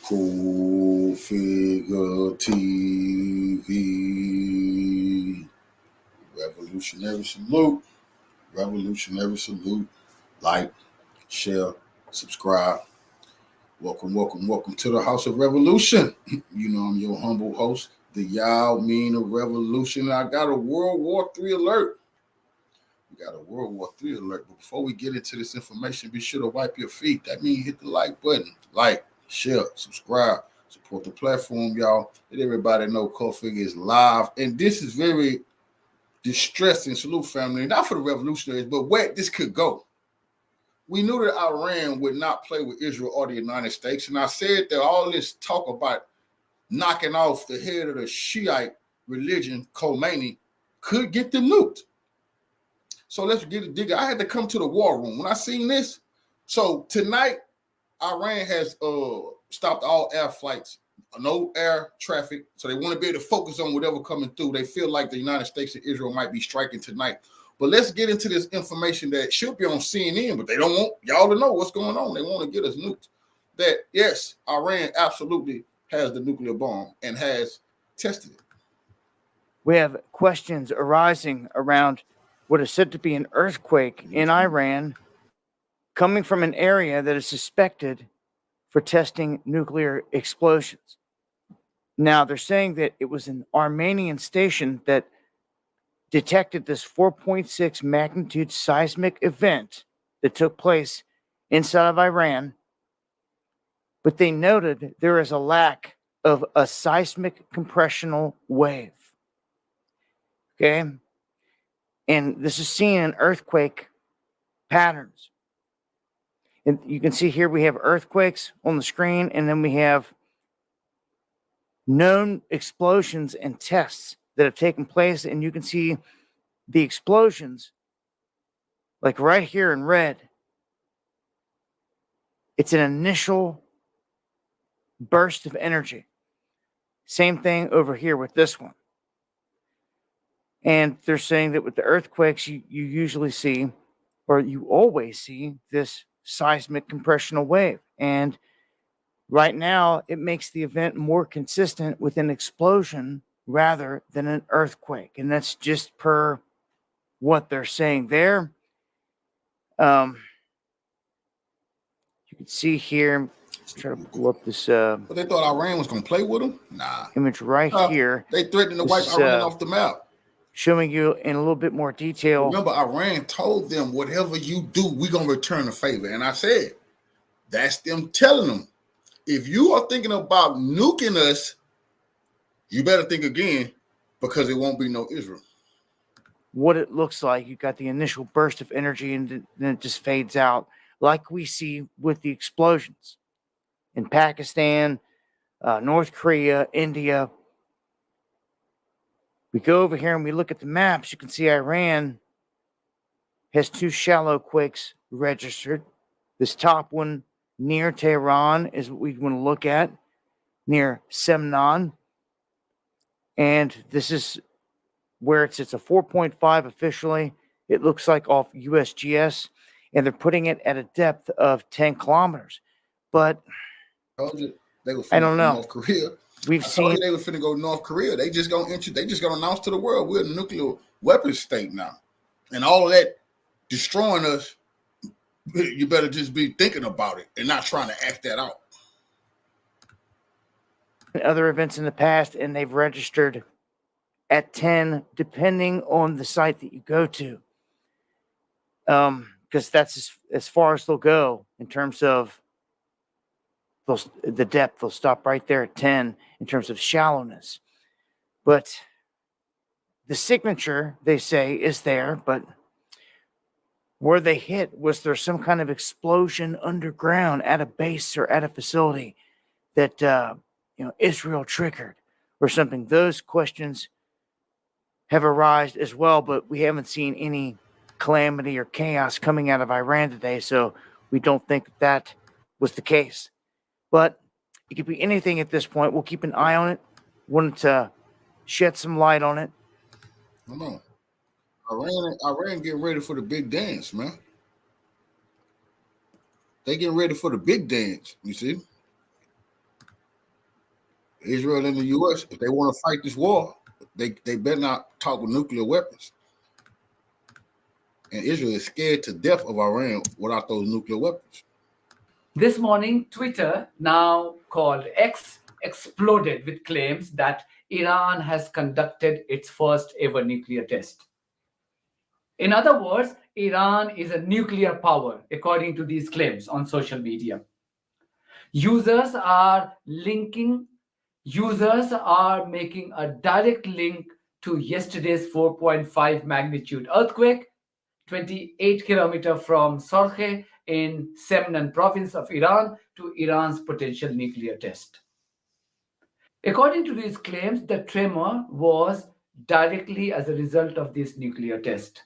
Cool Figure TV. Revolutionary salute. Revolutionary salute. Like, share, subscribe. Welcome to the House of Revolution. You know I'm your humble host, the Yao Mean of Revolution. I got a World War III alert. We got a World War III alert. But before we get into this information, be sure to wipe your feet. That means hit the like button. Like, share, subscribe, support the platform, y'all. Let everybody know Cold Figure is live. And this is very distressing. Salute, family. Not for the revolutionaries, but where this could go. We knew that Iran would not play with Israel or the United States. And I said that all this talk about knocking off the head of the Shiite religion, Khomeini, could get them nuked. So let's get it digger. I had to come to the war room when I seen this. So tonight, Iran has stopped all air flights, no air traffic. So they want to be able to focus on whatever coming through. They feel like the United States and Israel might be striking tonight. But let's get into this information that should be on CNN, but they don't want y'all to know what's going on. They want to get us nuked. That, yes, Iran absolutely has the nuclear bomb and has tested it. We have questions arising around what is said to be an earthquake in Iran coming from an area that is suspected for testing nuclear explosions. Now, they're saying that it was an Armenian station that detected this 4.6 magnitude seismic event that took place inside of Iran, but they noted there is a lack of a seismic compressional wave. Okay? And this is seen in earthquake patterns. And you can see here we have earthquakes on the screen, and then we have known explosions and tests that have taken place, and you can see the explosions like right here in red. It's an initial burst of energy. Same thing over here with this one. And they're saying that with the earthquakes, you usually see, or you always see, this seismic compressional wave. And right now, it makes the event more consistent with an explosion rather than an earthquake. And that's just per what they're saying there. You can see here, try to pull up this. But they thought Iran was going to play with them? Nah. Image right here. They threatened to wipe Iran off the map. Showing you in a little bit more detail. Remember, Iran told them, whatever you do, we're going to return a favor. And I said, that's them telling them, if you are thinking about nuking us, you better think again, because it won't be no Israel. What it looks like, you got the initial burst of energy and then it just fades out, like we see with the explosions in Pakistan, North Korea, India. We go over here and we look at the maps. You can see Iran has 2 shallow quakes registered. This top one near Tehran is what we want to look at, near Semnan. And this is where it's a 4.5 officially. It looks like off USGS, and they're putting it at a depth of 10 kilometers. But I don't know. North Korea. We've seen they were finna go North Korea. They just gonna announce to the world we're a nuclear weapons state now, and all of that destroying us. You better just be thinking about it and not trying to act that out. Other events in the past, and they've registered at 10, depending on the site that you go to, because that's as far as they'll go in terms of the depth. They'll stop right there at 10 in terms of shallowness. But the signature, they say, is there, but where they hit, was there some kind of explosion underground at a base or at a facility that Israel triggered or something? Those questions have arisen as well, but we haven't seen any calamity or chaos coming out of Iran today, so we don't think that was the case. But it could be anything at this point. We'll keep an eye on it. Wanted to shed some light on it. Come on. Iran getting ready for the big dance, man. They getting ready for the big dance, you see? Israel and the U.S., if they want to fight this war, they better not talk with nuclear weapons. And Israel is scared to death of Iran without those nuclear weapons. This morning, Twitter, now called X, exploded with claims that Iran has conducted its first ever nuclear test. In other words, Iran is a nuclear power, according to these claims on social media. Users are making a direct link to yesterday's 4.5 magnitude earthquake, 28 kilometers from Sorkhe in Semnan province of Iran, to Iran's potential nuclear test. According to these claims, the tremor was directly as a result of this nuclear test.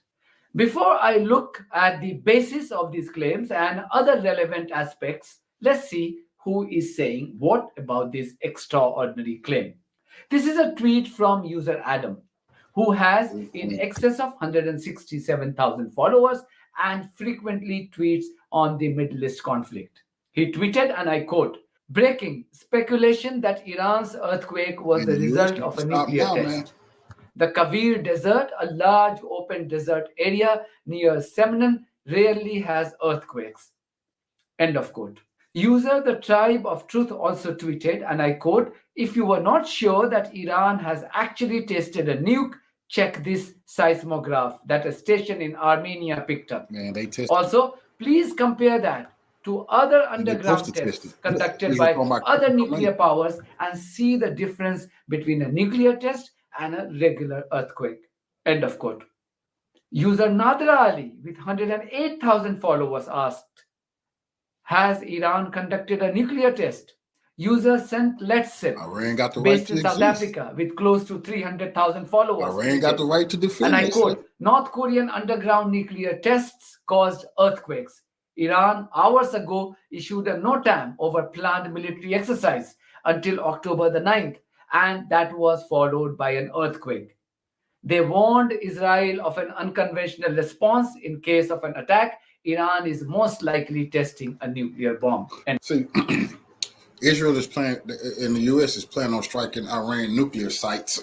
Before I look at the basis of these claims and other relevant aspects, let's see who is saying what about this extraordinary claim. This is a tweet from user Adam, who has in excess of 167,000 followers and frequently tweets on the Middle East conflict. He tweeted, and I quote, "Breaking speculation that Iran's earthquake was the result of a nuclear test. The Kavir Desert, a large open desert area near Semnan, rarely has earthquakes." End of quote. User The Tribe of Truth also tweeted, and I quote, "If you were not sure that Iran has actually tested a nuke, check this seismograph that a station in Armenia picked up. Man, they tested. Also, please compare that to other underground tests conducted by other nuclear powers and see the difference between a nuclear test and a regular earthquake." End of quote. User Nadra Ali with 108,000 followers asked, "Has Iran conducted a nuclear test?" User St. Let's based in South Africa with close to 300,000 followers. Iran got the right to defend. And I quote, "North Korean underground nuclear tests caused earthquakes. Iran hours ago issued a NOTAM over planned military exercise until October the 9th, and that was followed by an earthquake. They warned Israel of an unconventional response in case of an attack. Iran is most likely testing a nuclear bomb." And see, Israel is planning, and the U.S. is planning on striking Iran nuclear sites.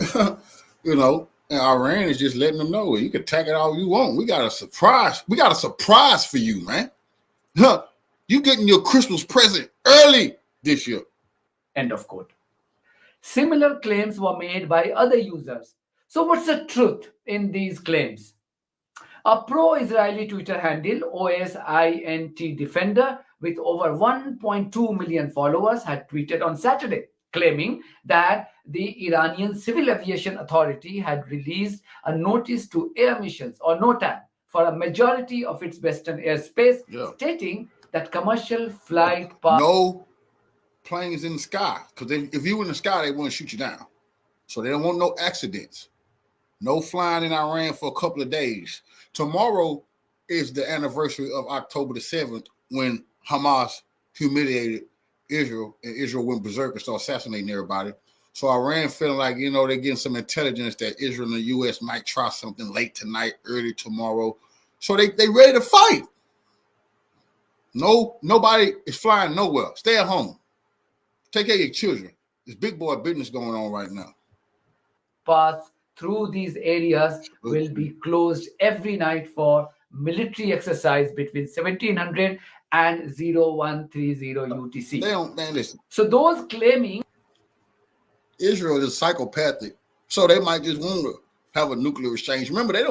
You know, and Iran is just letting them know, you can attack it all you want. We got a surprise. We got a surprise for you, man. Huh? You getting your Christmas present early this year. End of quote. Similar claims were made by other users. So what's the truth in these claims? A pro-Israeli Twitter handle, OSINT Defender, with over 1.2 million followers, had tweeted on Saturday, claiming that the Iranian Civil Aviation Authority had released a notice to air missions, or NOTAM, for a majority of its western airspace, stating that commercial flight no planes in the sky, because if you were in the sky, they want to shoot you down. So they don't want no accidents. No flying in Iran for a couple of days. Tomorrow is the anniversary of October the 7th, when Hamas humiliated Israel, and Israel went berserk and started assassinating everybody. So Iran feeling like, you know, they're getting some intelligence that Israel and the U.S. might try something late tonight, early tomorrow. So they ready to fight. Nobody is flying nowhere. Stay at home. Take care of your children. There's big boy business going on right now. Paths through these areas will be closed every night for military exercise between 1700 and 0130 UTC. They don't, man, listen. So those claiming Israel is psychopathic, so they might just want to have a nuclear exchange. Remember, they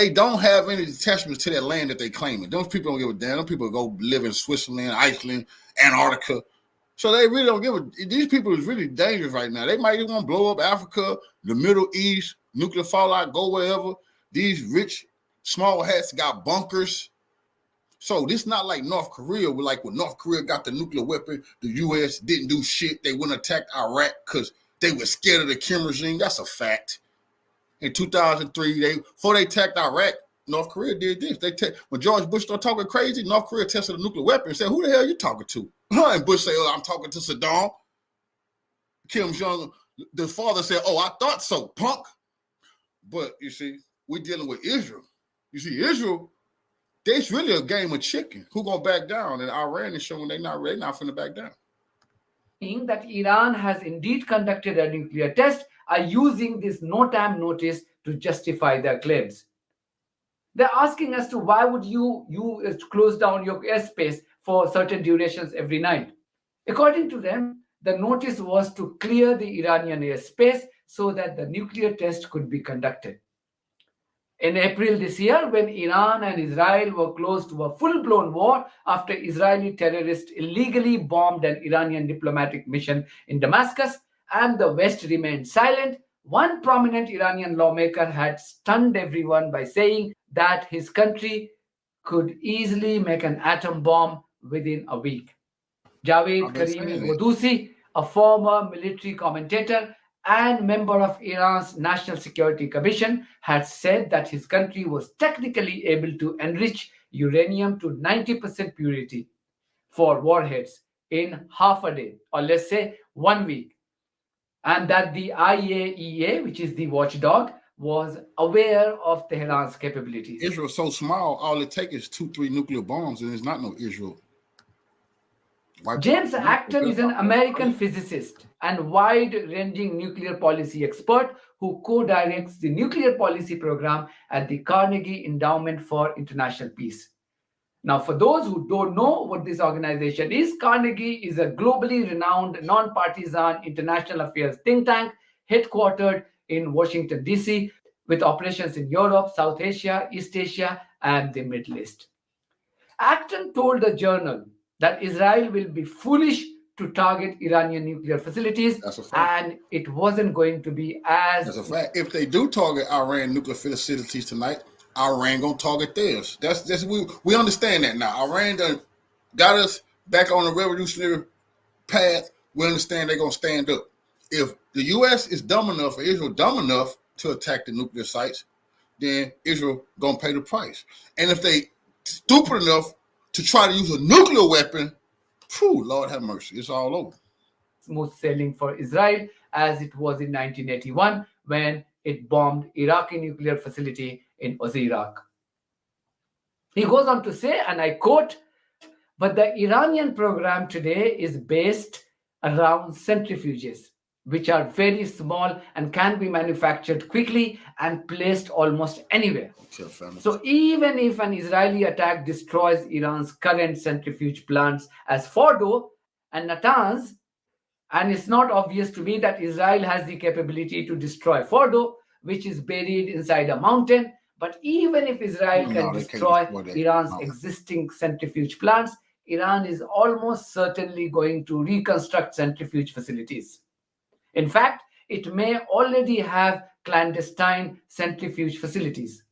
don't have any attachments to that land that they claim. Those people don't give a damn. Those people go live in Switzerland, Iceland, Antarctica. So they really don't give a. These people is really dangerous right now. They might even want to blow up Africa, the Middle East, nuclear fallout, go wherever. These rich small hats got bunkers. So this not like North Korea, where like when North Korea got the nuclear weapon, the U.S. didn't do shit. They wouldn't attack Iraq because they were scared of the Kim regime. That's a fact. In 2003, before they attacked Iraq, North Korea did this. When George Bush started talking crazy, North Korea tested a nuclear weapon and said, "Who the hell are you talking to?" And Bush said, "Oh, I'm talking to Saddam." Kim Jong, the father said, "Oh, I thought so, punk." But you see, we're dealing with Israel. You see, Israel, it's really a game of chicken. Who gonna back down? And Iran is showing they're not finna back down. saying that Iran has indeed conducted a nuclear test are using this no time notice to justify their claims. They're asking as to why would you close down your airspace for certain durations every night. According to them, the notice was to clear the Iranian airspace so that the nuclear test could be conducted. In April this year, when Iran and Israel were close to a full blown war after Israeli terrorists illegally bombed an Iranian diplomatic mission in Damascus and the West remained silent, one prominent Iranian lawmaker had stunned everyone by saying that his country could easily make an atom bomb within a week. Javed I've been Karimi saying it. Godusi, a former military commentator and member of Iran's National Security Commission, had said that his country was technically able to enrich uranium to 90% purity for warheads in half a day, or let's say 1 week, and that the IAEA, which is the watchdog, was aware of Tehran's capabilities. Israel's so small, all it takes is 2-3 nuclear bombs, and it's not no Israel. James Acton is an American physicist and wide ranging nuclear policy expert who co directs the nuclear policy program at the Carnegie Endowment for International Peace. Now, for those who don't know what this organization is, Carnegie is a globally renowned non partisan international affairs think tank headquartered in Washington, D.C., with operations in Europe, South Asia, East Asia, and the Middle East. Acton told the journal that Israel will be foolish to target Iranian nuclear facilities, and it wasn't going to be as. That's a fact. If they do target Iran nuclear facilities tonight, Iran gonna target theirs. That's we understand that now. Iran done got us back on the revolutionary path. We understand they're gonna stand up. If the U.S. is dumb enough, or Israel dumb enough to attack the nuclear sites, then Israel gonna pay the price. And if they stupid enough to try to use a nuclear weapon, phew, Lord have mercy, it's all over. Smooth sailing for Israel as it was in 1981 when it bombed Iraqi nuclear facility in Iraq. He goes on to say, and I quote, "But the Iranian program today is based around centrifuges, which are very small and can be manufactured quickly and placed almost anywhere. So even if an Israeli attack destroys Iran's current centrifuge plants as Fordo and Natanz, and it's not obvious to me that Israel has the capability to destroy Fordo, which is buried inside a mountain, but even if Israel can destroy Iran's existing centrifuge plants, Iran is almost certainly going to reconstruct centrifuge facilities. In fact, it may already have clandestine centrifuge facilities.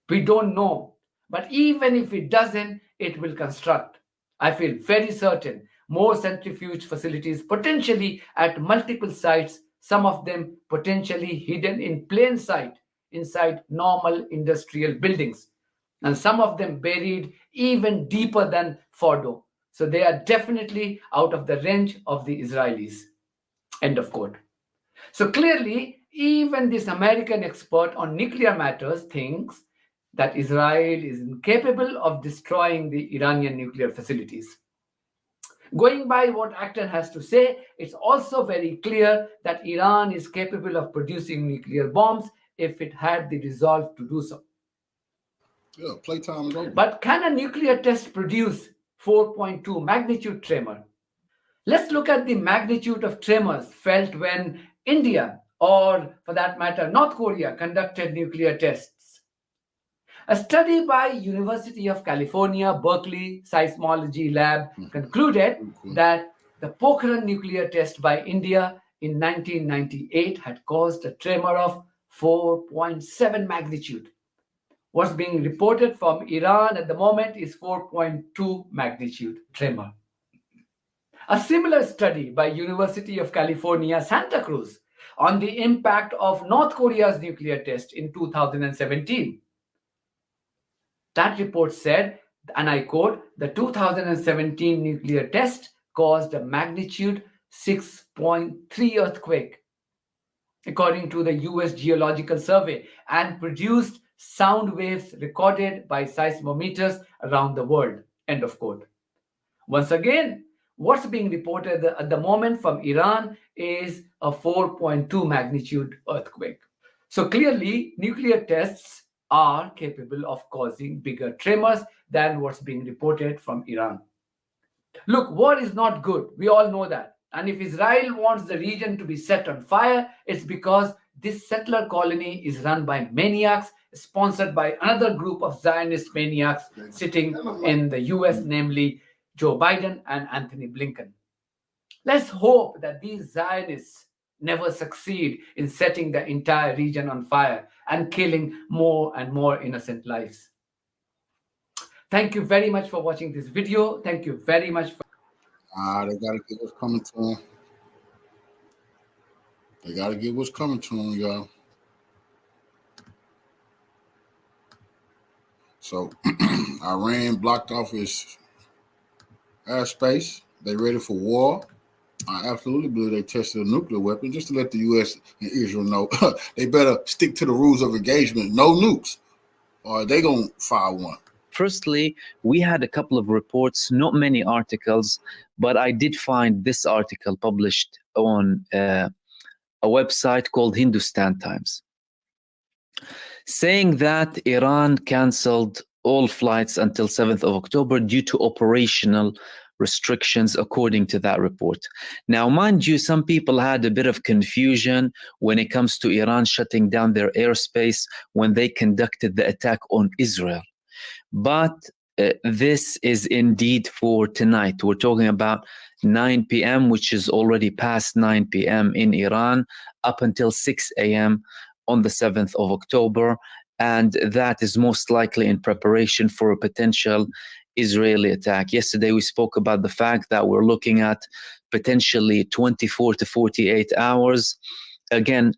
We don't know, but even if it doesn't, it will construct. I feel very certain more centrifuge facilities potentially at multiple sites, some of them potentially hidden in plain sight inside normal industrial buildings, and some of them buried even deeper than Fordo. So they are definitely out of the range of the Israelis. End of quote. So clearly, even this American expert on nuclear matters thinks that Israel is incapable of destroying the Iranian nuclear facilities. Going by what Acton has to say, it's also very clear that Iran is capable of producing nuclear bombs if it had the resolve to do so. Yeah, playtime is over. But can a nuclear test produce 4.2 magnitude tremor? Let's look at the magnitude of tremors felt when India, or for that matter, North Korea, conducted nuclear tests. A study by University of California, Berkeley Seismology Lab concluded that the Pokhran nuclear test by India in 1998 had caused a tremor of 4.7 magnitude. What's being reported from Iran at the moment is 4.2 magnitude tremor. A similar study by University of California, Santa Cruz on the impact of North Korea's nuclear test in 2017. That report said, and I quote, the 2017 nuclear test caused a magnitude 6.3 earthquake, according to the US Geological Survey, and produced sound waves recorded by seismometers around the world. End of quote. Once again, What's being reported at the moment from Iran is a 4.2 magnitude earthquake. So clearly, nuclear tests are capable of causing bigger tremors than what's being reported from Iran. Look, war is not good. We all know that. And if Israel wants the region to be set on fire, it's because this settler colony is run by maniacs, sponsored by another group of Zionist maniacs sitting in the US, namely Joe Biden and Anthony Blinken. Let's hope that these Zionists never succeed in setting the entire region on fire and killing more and more innocent lives. Thank you very much for watching this video. Thank you very much for They gotta get what's coming to them. They gotta get what's coming to them, y'all. So Iran blocked off its airspace. They ready for war. I absolutely believe they tested a nuclear weapon, just to let the U.S. and Israel know they better stick to the rules of engagement. No nukes, or they gonna fire one. Firstly, we had a couple of reports, not many articles, but I did find this article published on a website called Hindustan Times, saying that Iran canceled all flights until 7th of October due to operational restrictions, according to that report. Now, mind you, some people had a bit of confusion when it comes to Iran shutting down their airspace when they conducted the attack on Israel. But this is indeed for tonight. We're talking about 9 p.m., which is already past 9 p.m. in Iran, up until 6 a.m. on the 7th of October. And that is most likely in preparation for a potential Israeli attack. Yesterday, we spoke about the fact that we're looking at potentially 24 to 48 hours. Again,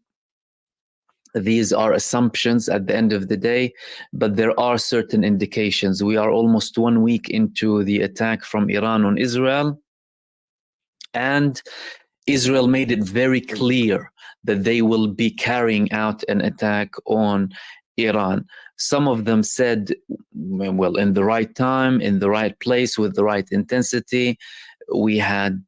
these are assumptions at the end of the day, but there are certain indications. We are almost 1 week into the attack from Iran on Israel, and Israel made it very clear that they will be carrying out an attack on Iran. Some of them said, well, in the right time, in the right place, with the right intensity. We had,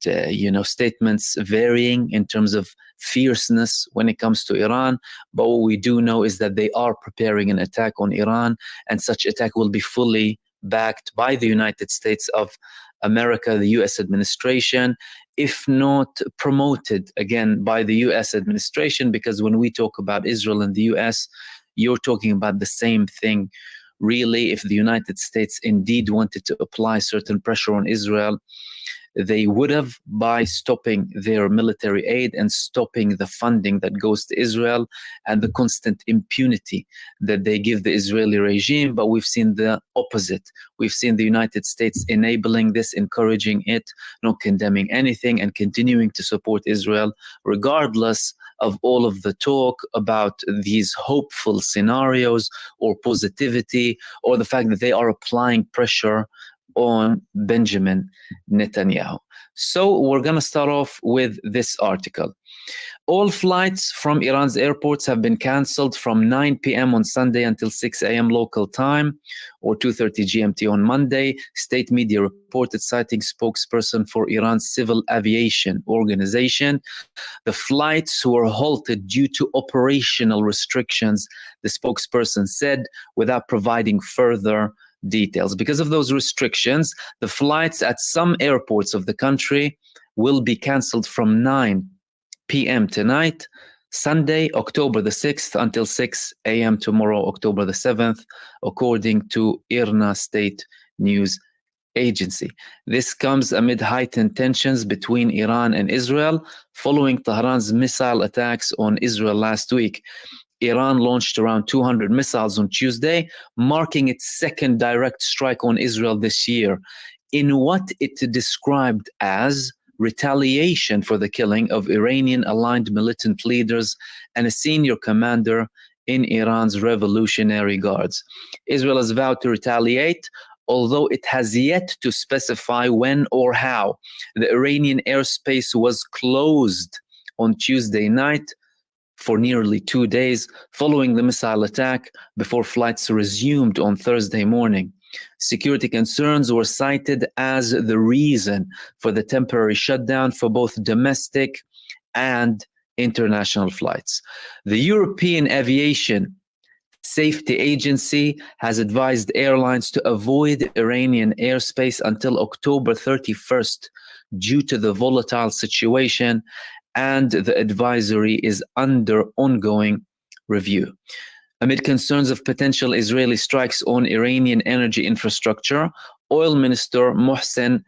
statements varying in terms of fierceness when it comes to Iran. But what we do know is that they are preparing an attack on Iran, and such attack will be fully backed by the United States of America, the US administration, if not promoted again by the US administration, because when we talk about Israel and the US, you're talking about the same thing. Really, if the United States indeed wanted to apply certain pressure on Israel, they would have, by stopping their military aid and stopping the funding that goes to Israel and the constant impunity that they give the Israeli regime. But we've seen the opposite. We've seen the United States enabling this, encouraging it, not condemning anything, and continuing to support Israel, regardless of all of the talk about these hopeful scenarios or positivity, or the fact that they are applying pressure on Benjamin Netanyahu. So we're going to start off with this article. All flights from Iran's airports have been cancelled from 9 p.m. on Sunday until 6 a.m. local time, or 2:30 GMT on Monday, state media reported, citing spokesperson for Iran's Civil Aviation Organization. The flights were halted due to operational restrictions, the spokesperson said, without providing further details. Because of those restrictions, the flights at some airports of the country will be cancelled from 9 p.m. tonight, Sunday, October the 6th, until 6 a.m. tomorrow, October the 7th, according to IRNA State News Agency. This comes amid heightened tensions between Iran and Israel following Tehran's missile attacks on Israel last week. Iran launched around 200 missiles on Tuesday, marking its second direct strike on Israel this year, in what it described as retaliation for the killing of Iranian-aligned militant leaders and a senior commander in Iran's Revolutionary Guards. Israel has vowed to retaliate, although it has yet to specify when or how. The Iranian airspace was closed on Tuesday night for nearly 2 days following the missile attack, before flights resumed on Thursday morning. Security concerns were cited as the reason for the temporary shutdown for both domestic and international flights. The European Aviation Safety Agency has advised airlines to avoid Iranian airspace until October 31st due to the volatile situation, and the advisory is under ongoing review. Amid concerns of potential Israeli strikes on Iranian energy infrastructure, Oil Minister Mohsen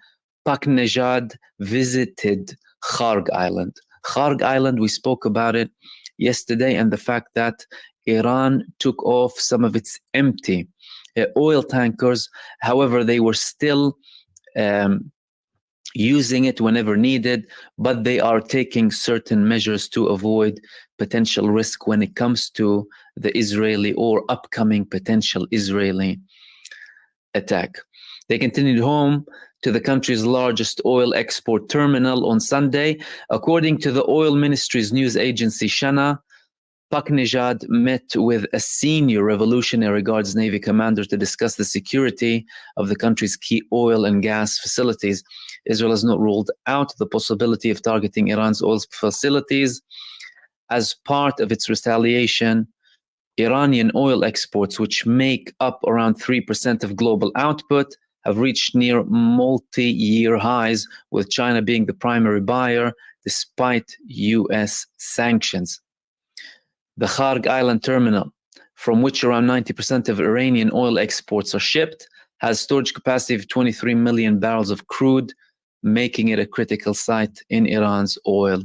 Paknejad visited Kharg Island. Kharg Island, we spoke about it yesterday, and the fact that Iran took off some of its empty oil tankers. However, they were still using it whenever needed, but they are taking certain measures to avoid potential risk when it comes to the Israeli or upcoming potential Israeli attack. They continued home to the country's largest oil export terminal on Sunday. According to the oil ministry's news agency Shana, Paknejad met with a senior Revolutionary Guards Navy commander to discuss the security of the country's key oil and gas facilities. Israel has not ruled out the possibility of targeting Iran's oil facilities. As part of its retaliation, Iranian oil exports, which make up around 3% of global output, have reached near multi-year highs, with China being the primary buyer despite US sanctions. The Kharg Island terminal, from which around 90% of Iranian oil exports are shipped, has storage capacity of 23 million barrels of crude, making it a critical site in Iran's oil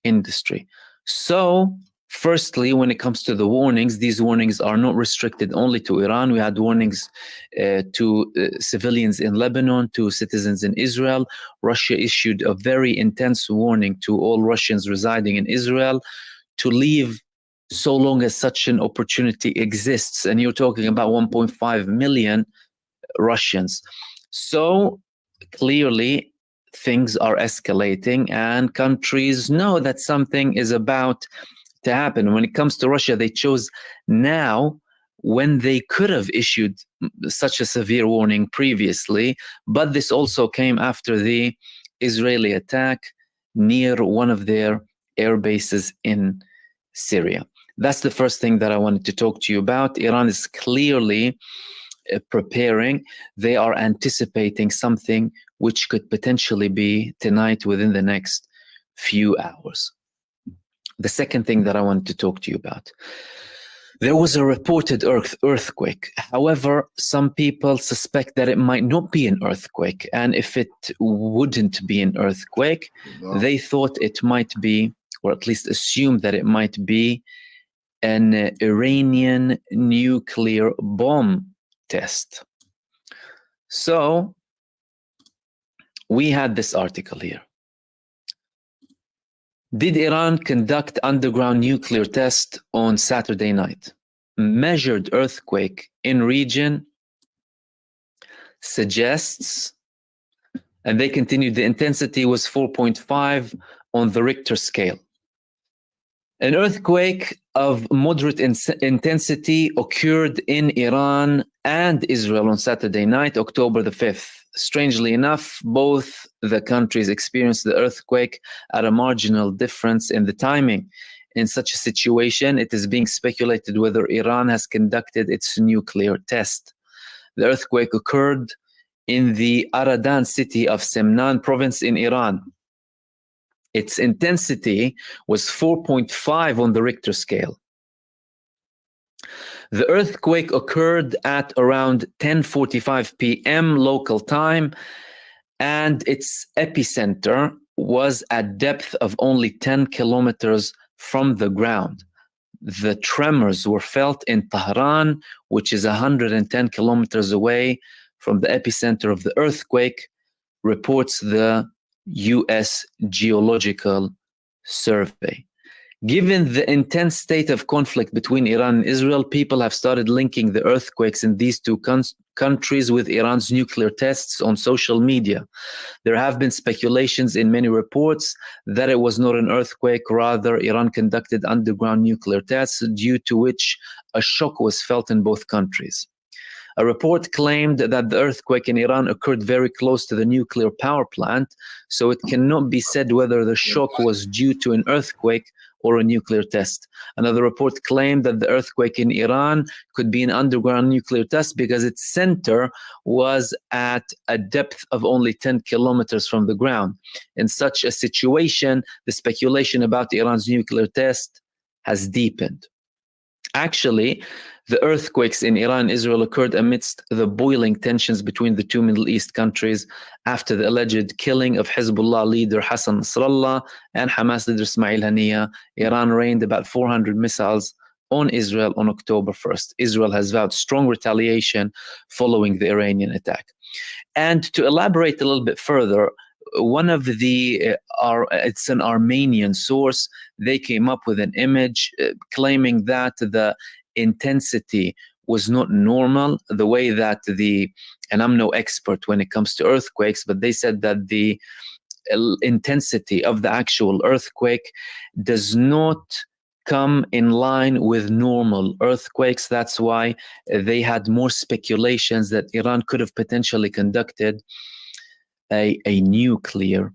industry. So, firstly, when it comes to the warnings, these warnings are not restricted only to Iran. We had warnings to civilians in Lebanon, to citizens in Israel. Russia issued a very intense warning to all Russians residing in Israel to leave so long as such an opportunity exists. And you're talking about 1.5 million Russians. So clearly things are escalating and countries know that something is about to happen. When it comes to Russia, they chose now when they could have issued such a severe warning previously, but this also came after the Israeli attack near one of their air bases in Syria. That's the first thing that I wanted to talk to you about. Iran is clearly preparing. They are anticipating something which could potentially be tonight within the next few hours. The second thing that I wanted to talk to you about. There was a reported earthquake. However, some people suspect that it might not be an earthquake. And if it wouldn't be an earthquake, they thought it might be, or at least assumed that it might be, an Iranian nuclear bomb test. So we had this article here. Did Iran conduct underground nuclear test on Saturday night? Measured earthquake in region suggests, and they continued, the intensity was 4.5 on the Richter scale. An earthquake of moderate intensity occurred in Iran and Israel on Saturday night, October the 5th. Strangely enough, both the countries experienced the earthquake at a marginal difference in the timing. In such a situation, it is being speculated whether Iran has conducted its nuclear test. The earthquake occurred in the Aradan city of Semnan province in Iran. Its intensity was 4.5 on the Richter scale. The earthquake occurred at around 10:45 p.m. local time, and its epicenter was at depth of only 10 kilometers from the ground. The tremors were felt in Tehran, which is 110 kilometers away from the epicenter of the earthquake, reports the U.S. Geological Survey. Given the intense state of conflict between Iran and Israel, people have started linking the earthquakes in these two countries with Iran's nuclear tests on social media. There have been speculations in many reports that it was not an earthquake, rather Iran conducted underground nuclear tests, due to which a shock was felt in both countries. A report claimed that the earthquake in Iran occurred very close to the nuclear power plant, so it cannot be said whether the shock was due to an earthquake or a nuclear test. Another report claimed that the earthquake in Iran could be an underground nuclear test because its center was at a depth of only 10 kilometers from the ground. In such a situation, the speculation about Iran's nuclear test has deepened. Actually, the earthquakes in Iran and Israel occurred amidst the boiling tensions between the two Middle East countries after the alleged killing of Hezbollah leader Hassan Nasrallah and Hamas leader Ismail Haniyeh. Iran rained about 400 missiles on Israel on October 1st. Israel has vowed strong retaliation following the Iranian attack. And to elaborate a little bit further, one of the, it's an Armenian source, they came up with an image claiming that the intensity was not normal, the way that and I'm no expert when it comes to earthquakes, but they said that the intensity of the actual earthquake does not come in line with normal earthquakes. That's why they had more speculations that Iran could have potentially conducted a nuclear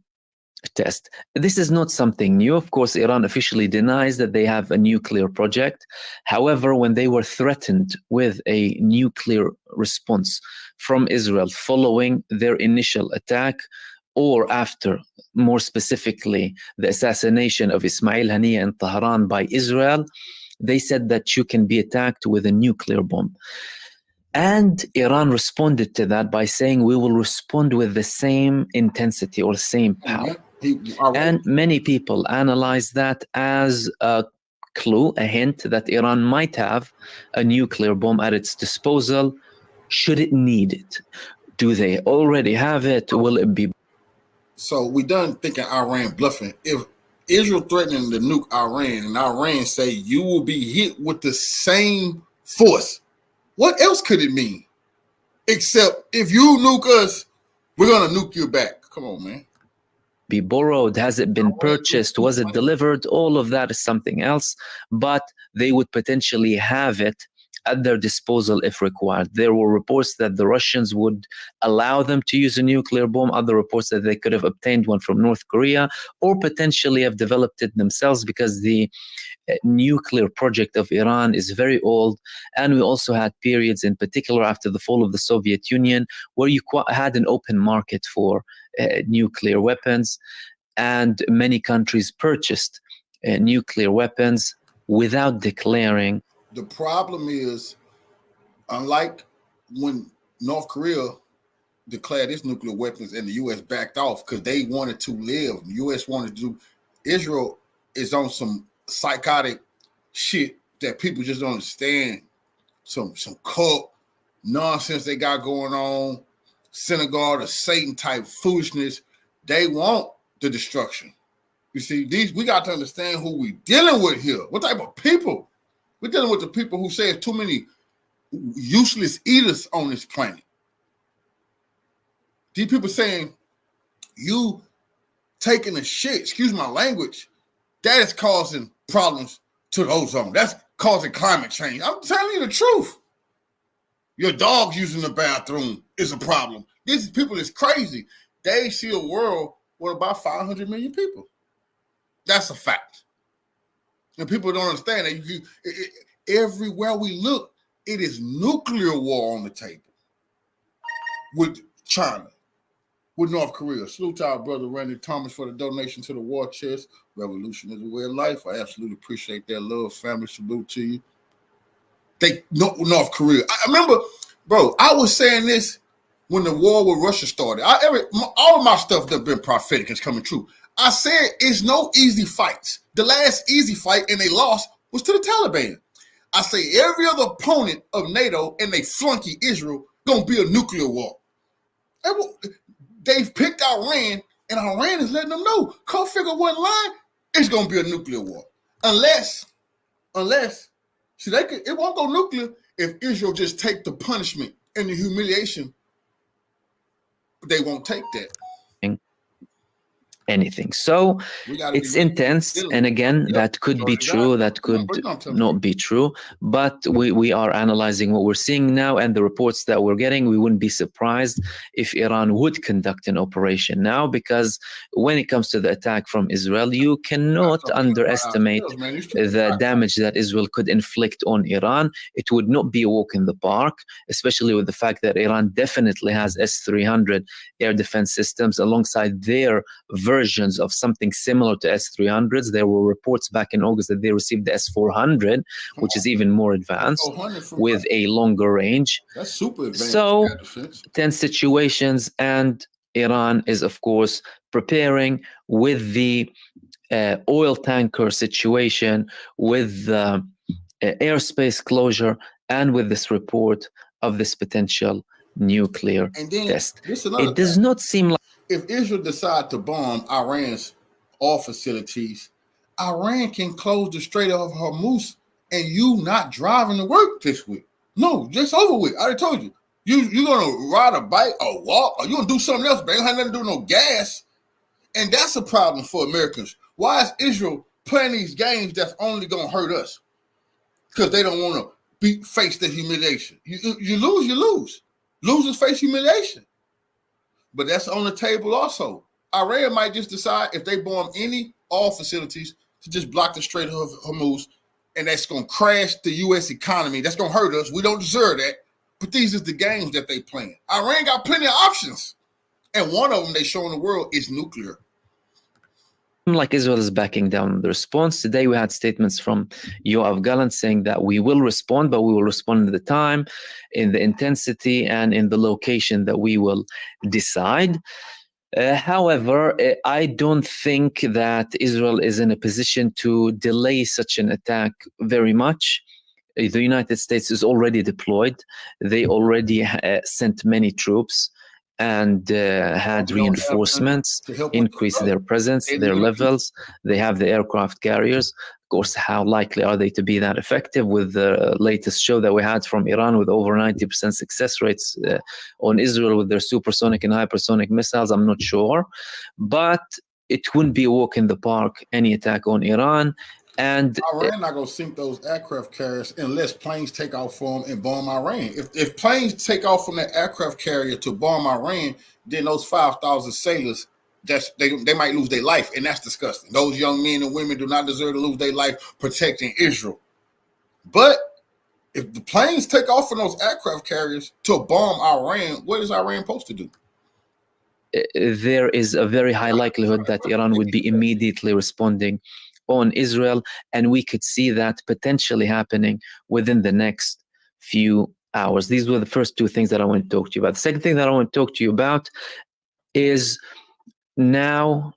test. This is not something new. Of course, Iran officially denies that they have a nuclear project. However, when they were threatened with a nuclear response from Israel following their initial attack, or after, more specifically, the assassination of Ismail Haniyeh in Tehran by Israel, they said that you can be attacked with a nuclear bomb. And Iran responded to that by saying, we will respond with the same intensity or same power. And many people analyze that as a clue, a hint that Iran might have a nuclear bomb at its disposal should it need it. Do they already have it? Will it be? So we done thinking Iran bluffing. If Israel threatening to nuke Iran and Iran say you will be hit with the same force, what else could it mean? Except if you nuke us, we're going to nuke you back. Come on, man. Be borrowed? Has it been purchased? Was it delivered? All of that is something else, but they would potentially have it at their disposal if required. There were reports that the Russians would allow them to use a nuclear bomb, other reports that they could have obtained one from North Korea or potentially have developed it themselves, because the nuclear project of Iran is very old. And we also had periods, in particular after the fall of the Soviet Union, where you had an open market for nuclear weapons, and many countries purchased nuclear weapons without declaring. The problem is, unlike when North Korea declared its nuclear weapons and the U.S. backed off because they wanted to live, the U.S. wanted to do, Israel is on some psychotic shit that people just don't understand. Some cult nonsense they got going on, synagogue or Satan type foolishness. They want the destruction. You see, we got to understand who we dealing with here. What type of people? We're dealing with the people who say there's too many useless eaters on this planet. These people saying you taking a shit, excuse my language, that is causing problems to the ozone. That's causing climate change. I'm telling you the truth. Your dog using the bathroom is a problem. These people is crazy. They see a world with about 500 million people. That's a fact. And people don't understand that everywhere we look, it is nuclear war on the table with China, with North Korea. Salute to our brother Randy Thomas for the donation to the war chest. Revolution is a way of life. I absolutely appreciate that love, family. Salute to you. North Korea. I remember, bro, I was saying this when the war with Russia started. All of my stuff that's been prophetic is coming true. I said it's no easy fights. The last easy fight, and they lost, was to the Taliban. I say every other opponent of NATO and they flunky Israel gonna be a nuclear war. They've picked Iran, and Iran is letting them know. Come figure one line, it's gonna be a nuclear war. Unless, see, it won't go nuclear if Israel just take the punishment and the humiliation. But they won't take that. anything. So it's intense, and again, that could be true, that could not be true, but we are analyzing what we're seeing now and the reports that we're getting. We wouldn't be surprised if Iran would conduct an operation now, because when it comes to the attack from Israel, you cannot underestimate the damage that Israel could inflict on Iran. It would not be a walk in the park, especially with the fact that Iran definitely has S-300 air defense systems alongside their versions of something similar to S-300s. There were reports back in August that they received the S-400, which is even more advanced with a longer range. That's super advanced. So, tense situations, and Iran is, of course, preparing with the oil tanker situation, with the airspace closure, and with this report of this potential nuclear test. It does not seem like if Israel decides to bomb Iran's oil facilities, Iran can close the Strait of Hormuz and you not driving to work this week. No, just over with. I already told you. You're gonna ride a bike or walk, or you're gonna do something else, but it don't have nothing to do with no gas. And that's a problem for Americans. Why is Israel playing these games that's only gonna hurt us? Because they don't want to face the humiliation. You lose, you lose. Losers face humiliation. But that's on the table also. Iran might just decide, if they bomb any oil facilities, to just block the Strait of Hormuz, and that's going to crash the U.S. economy. That's going to hurt us. We don't deserve that. But these are the games that they playing. Iran got plenty of options. And one of them they showing the world is nuclear. Like Israel is backing down the response. Today we had statements from Yoav Gallant saying that we will respond, but we will respond at the time, in the intensity, and in the location that we will decide. However, I don't think that Israel is in a position to delay such an attack very much. The United States is already deployed. They already sent many troops and had reinforcements, increase their presence, their levels. They have the aircraft carriers. Of course, how likely are they to be that effective? With the latest show that we had from Iran with over 90% success rates on Israel with their supersonic and hypersonic missiles, I'm not sure. But it wouldn't be a walk in the park, any attack on Iran. And Iran not gonna sink those aircraft carriers unless planes take off from them and bomb Iran. If planes take off from that aircraft carrier to bomb Iran, then those 5,000 sailors, they might lose their life, and that's disgusting. Those young men and women do not deserve to lose their life protecting Israel. But if the planes take off from those aircraft carriers to bomb Iran, what is Iran supposed to do? There is a very high likelihood that Iran would be immediately responding on Israel, and we could see that potentially happening within the next few hours. These were the first two things that I want to talk to you about. The second thing that I want to talk to you about is, now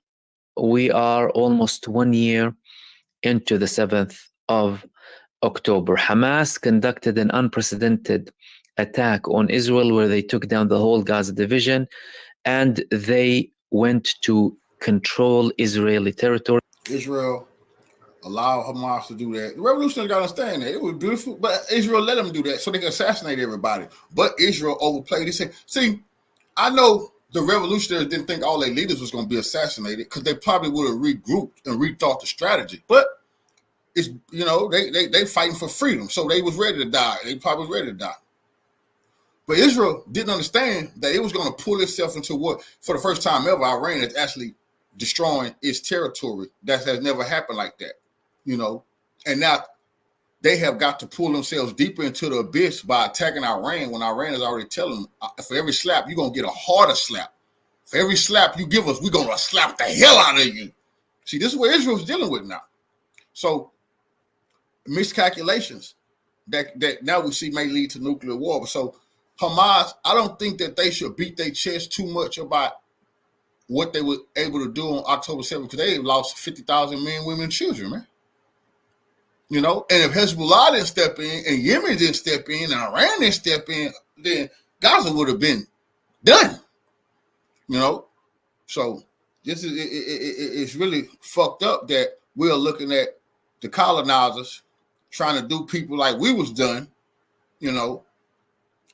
we are almost 1 year into the 7th of October. Hamas conducted an unprecedented attack on Israel where they took down the whole Gaza division, and they went to control Israeli territory. Israel allowed Hamas to do that. The revolutionaries got to understand that. It was beautiful, but Israel let them do that so they could assassinate everybody. But Israel overplayed it. See, I know the revolutionaries didn't think all their leaders was going to be assassinated, because they probably would have regrouped and rethought the strategy. But it's, you know, they fighting for freedom, so they was ready to die. They probably was ready to die. But Israel didn't understand that it was going to pull itself into what, for the first time ever, Iran is actually destroying its territory. That has never happened like that. You know, and now they have got to pull themselves deeper into the abyss by attacking Iran, when Iran is already telling them, for every slap, you're going to get a harder slap. For every slap you give us, we're going to slap the hell out of you. See, this is what Israel's dealing with now. So miscalculations that now we see may lead to nuclear war. So Hamas, I don't think that they should beat their chest too much about what they were able to do on October 7th, because they lost 50,000 men, women, and children, man. You know, and if Hezbollah didn't step in, and Yemen didn't step in, and Iran didn't step in, then Gaza would have been done. You know, so this is it's really fucked up that we're looking at the colonizers trying to do people like we was done, you know,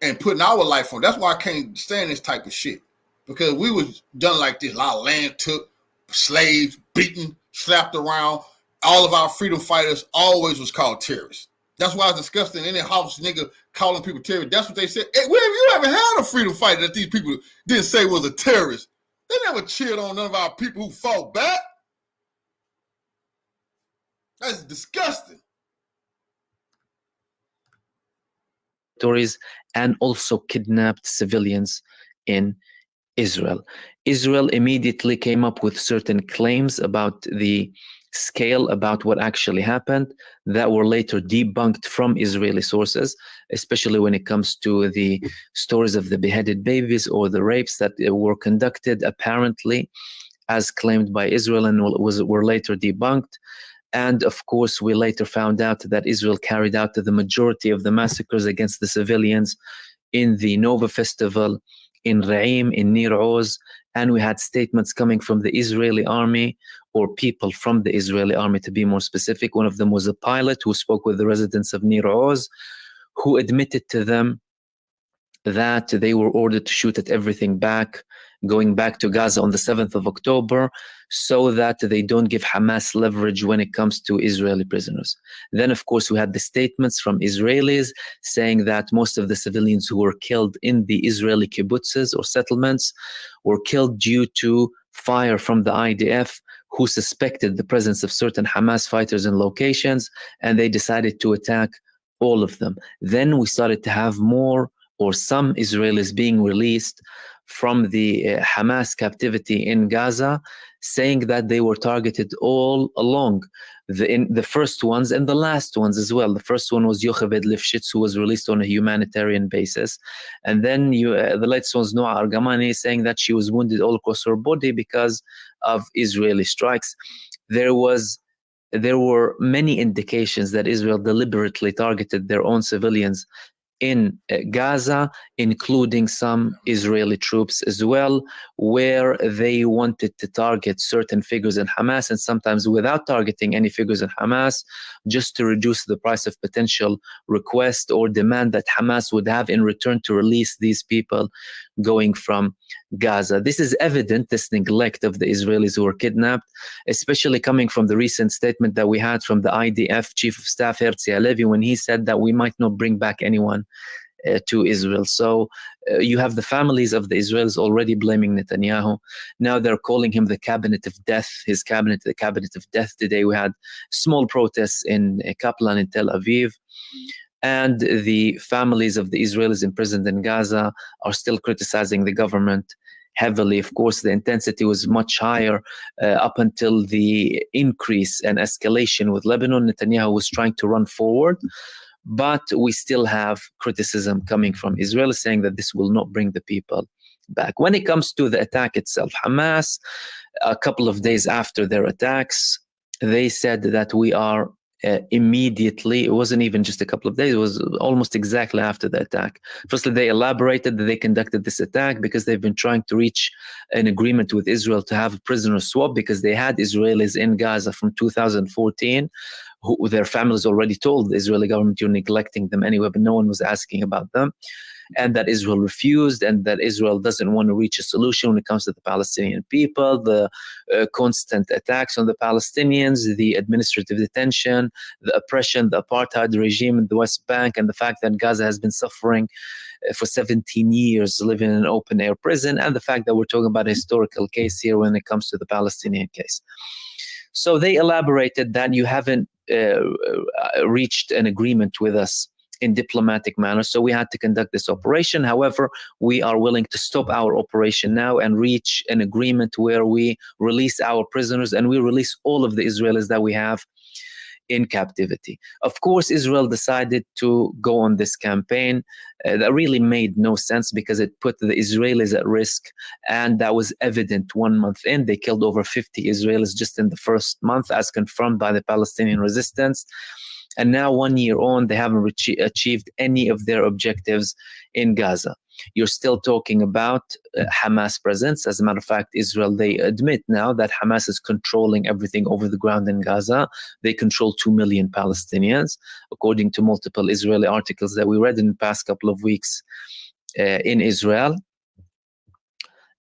and putting our life on. That's why I can't stand this type of shit, because we was done like this. A lot of land took, slaves, beaten, slapped around. All of our freedom fighters always was called terrorists. That's why it's disgusting. Any house nigga calling people terrorists. That's what they said. Hey, you haven't had a freedom fighter that these people didn't say was a terrorist. They never cheered on none of our people who fought back. That's disgusting. And also kidnapped civilians in Israel. Israel immediately came up with certain claims about the scale, about what actually happened, that were later debunked from Israeli sources, especially when it comes to the stories of the beheaded babies or the rapes that were conducted apparently as claimed by Israel and were later debunked. And of course, we later found out that Israel carried out the majority of the massacres against the civilians in the Nova Festival, in Ra'im, in Nir Oz, and we had statements coming from the Israeli army, or people from the Israeli army to be more specific. One of them was a pilot who spoke with the residents of Nir Oz, who admitted to them that they were ordered to shoot at everything going back to Gaza on the 7th of October, so that they don't give Hamas leverage when it comes to Israeli prisoners. Then, of course, we had the statements from Israelis saying that most of the civilians who were killed in the Israeli kibbutzes or settlements were killed due to fire from the IDF, who suspected the presence of certain Hamas fighters in locations, and they decided to attack all of them. Then we started to have more or some Israelis being released from the Hamas captivity in Gaza, saying that they were targeted all along, the first ones and the last ones as well. The first one was Yocheved Lifshitz, who was released on a humanitarian basis. And then the latest one was Noa Argamani, saying that she was wounded all across her body because of Israeli strikes. There were many indications that Israel deliberately targeted their own civilians in Gaza, including some Israeli troops as well, where they wanted to target certain figures in Hamas, and sometimes without targeting any figures in Hamas, just to reduce the price of potential request or demand that Hamas would have in return to release these people going from Gaza. This is evident, this neglect of the Israelis who were kidnapped, especially coming from the recent statement that we had from the IDF Chief of Staff Herzi Halevi, when he said that we might not bring back anyone to Israel. So you have the families of the Israelis already blaming Netanyahu. Now they're calling him the cabinet of death, his cabinet, the cabinet of death. Today we had small protests in Kaplan in Tel Aviv. And the families of the Israelis imprisoned in Gaza are still criticizing the government heavily. Of course, the intensity was much higher up until the increase and escalation with Lebanon. Netanyahu was trying to run forward, but we still have criticism coming from Israel saying that this will not bring the people back. When it comes to the attack itself, Hamas, a couple of days after their attacks, they said that we are immediately, it wasn't even just a couple of days, it was almost exactly after the attack. Firstly, they elaborated that they conducted this attack because they've been trying to reach an agreement with Israel to have a prisoner swap, because they had Israelis in Gaza from 2014 who their families already told the Israeli government, you're neglecting them anyway, but no one was asking about them. And that Israel refused, and that Israel doesn't want to reach a solution when it comes to the Palestinian people, the constant attacks on the Palestinians, the administrative detention, the oppression, the apartheid regime in the West Bank, and the fact that Gaza has been suffering for 17 years living in an open-air prison, and the fact that we're talking about a historical case here when it comes to the Palestinian case. So they elaborated that you haven't reached an agreement with us in diplomatic manner, so we had to conduct this operation. However, we are willing to stop our operation now and reach an agreement where we release our prisoners and we release all of the Israelis that we have in captivity. Of course, Israel decided to go on this campaign that really made no sense, because it put the Israelis at risk, and that was evident 1 month in. They killed over 50 Israelis just in the first month, as confirmed by the Palestinian resistance. And now 1 year on, they haven't achieved any of their objectives in Gaza. You're still talking about Hamas presence. As a matter of fact, Israel, they admit now that Hamas is controlling everything over the ground in Gaza. They control 2 million Palestinians, according to multiple Israeli articles that we read in the past couple of weeks in Israel.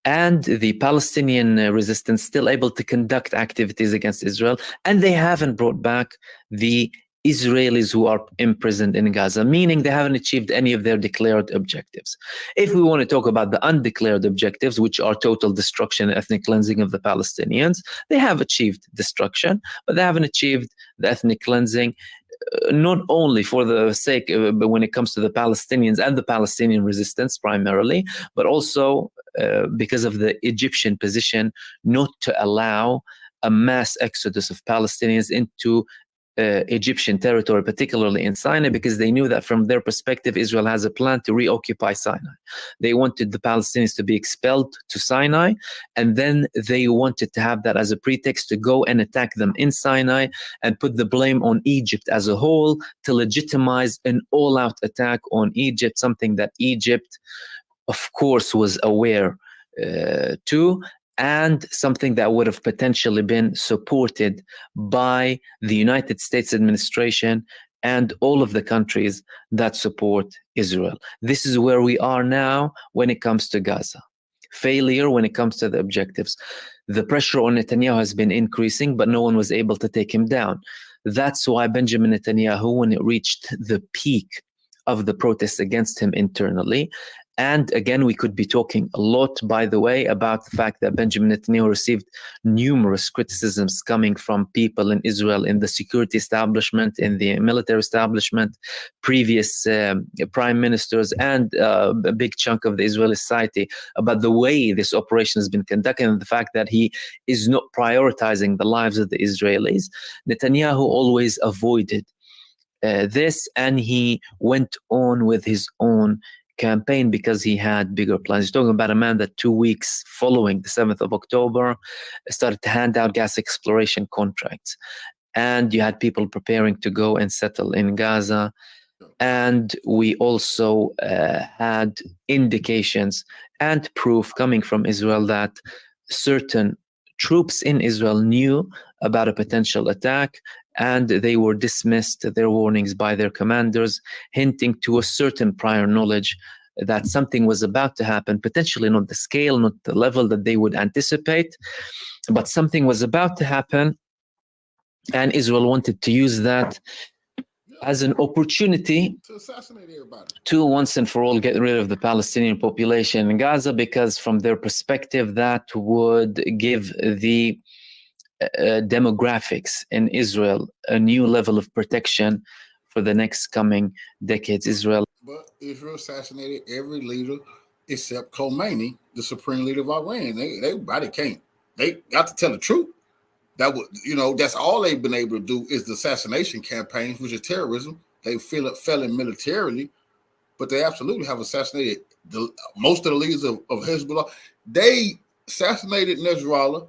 and the Palestinian resistance still able to conduct activities against Israel, and they haven't brought back the Israelis who are imprisoned in Gaza, meaning they haven't achieved any of their declared objectives. If we want to talk about the undeclared objectives, which are total destruction and ethnic cleansing of the Palestinians, they have achieved destruction, but they haven't achieved the ethnic cleansing, not only for the sake but when it comes to the Palestinians and the Palestinian resistance primarily, but also because of the Egyptian position not to allow a mass exodus of Palestinians into Egyptian territory, particularly in Sinai, because they knew that from their perspective, Israel has a plan to reoccupy Sinai. They wanted the Palestinians to be expelled to Sinai, and then they wanted to have that as a pretext to go and attack them in Sinai and put the blame on Egypt as a whole to legitimize an all-out attack on Egypt, something that Egypt, of course, was aware too, and something that would have potentially been supported by the United States administration and all of the countries that support Israel. This is where we are now when it comes to Gaza. Failure when it comes to the objectives. The pressure on Netanyahu has been increasing, but no one was able to take him down. That's why Benjamin Netanyahu, when it reached the peak of the protests against him internally, and again, we could be talking a lot, by the way, about the fact that Benjamin Netanyahu received numerous criticisms coming from people in Israel, in the security establishment, in the military establishment, previous prime ministers, and a big chunk of the Israeli society about the way this operation has been conducted and the fact that he is not prioritizing the lives of the Israelis. Netanyahu always avoided this, and he went on with his own campaign because he had bigger plans. He's talking about a man that 2 weeks following the 7th of October started to hand out gas exploration contracts. And you had people preparing to go and settle in Gaza. And we also had indications and proof coming from Israel that certain troops in Israel knew about a potential attack, and they were dismissed their warnings by their commanders, hinting to a certain prior knowledge that something was about to happen, potentially not the scale, not the level that they would anticipate, but something was about to happen, and Israel wanted to use that as an opportunity to assassinate everybody, to once and for all get rid of the Palestinian population in Gaza, because from their perspective, that would give the demographics in Israel a new level of protection for the next coming decades. Israel assassinated every leader except Khomeini, the supreme leader of Iran. Everybody came. They got to tell the truth. That would, that's all they've been able to do is the assassination campaigns, which is terrorism. They fell in militarily, but they absolutely have assassinated most of the leaders of Hezbollah. They assassinated Nasrallah.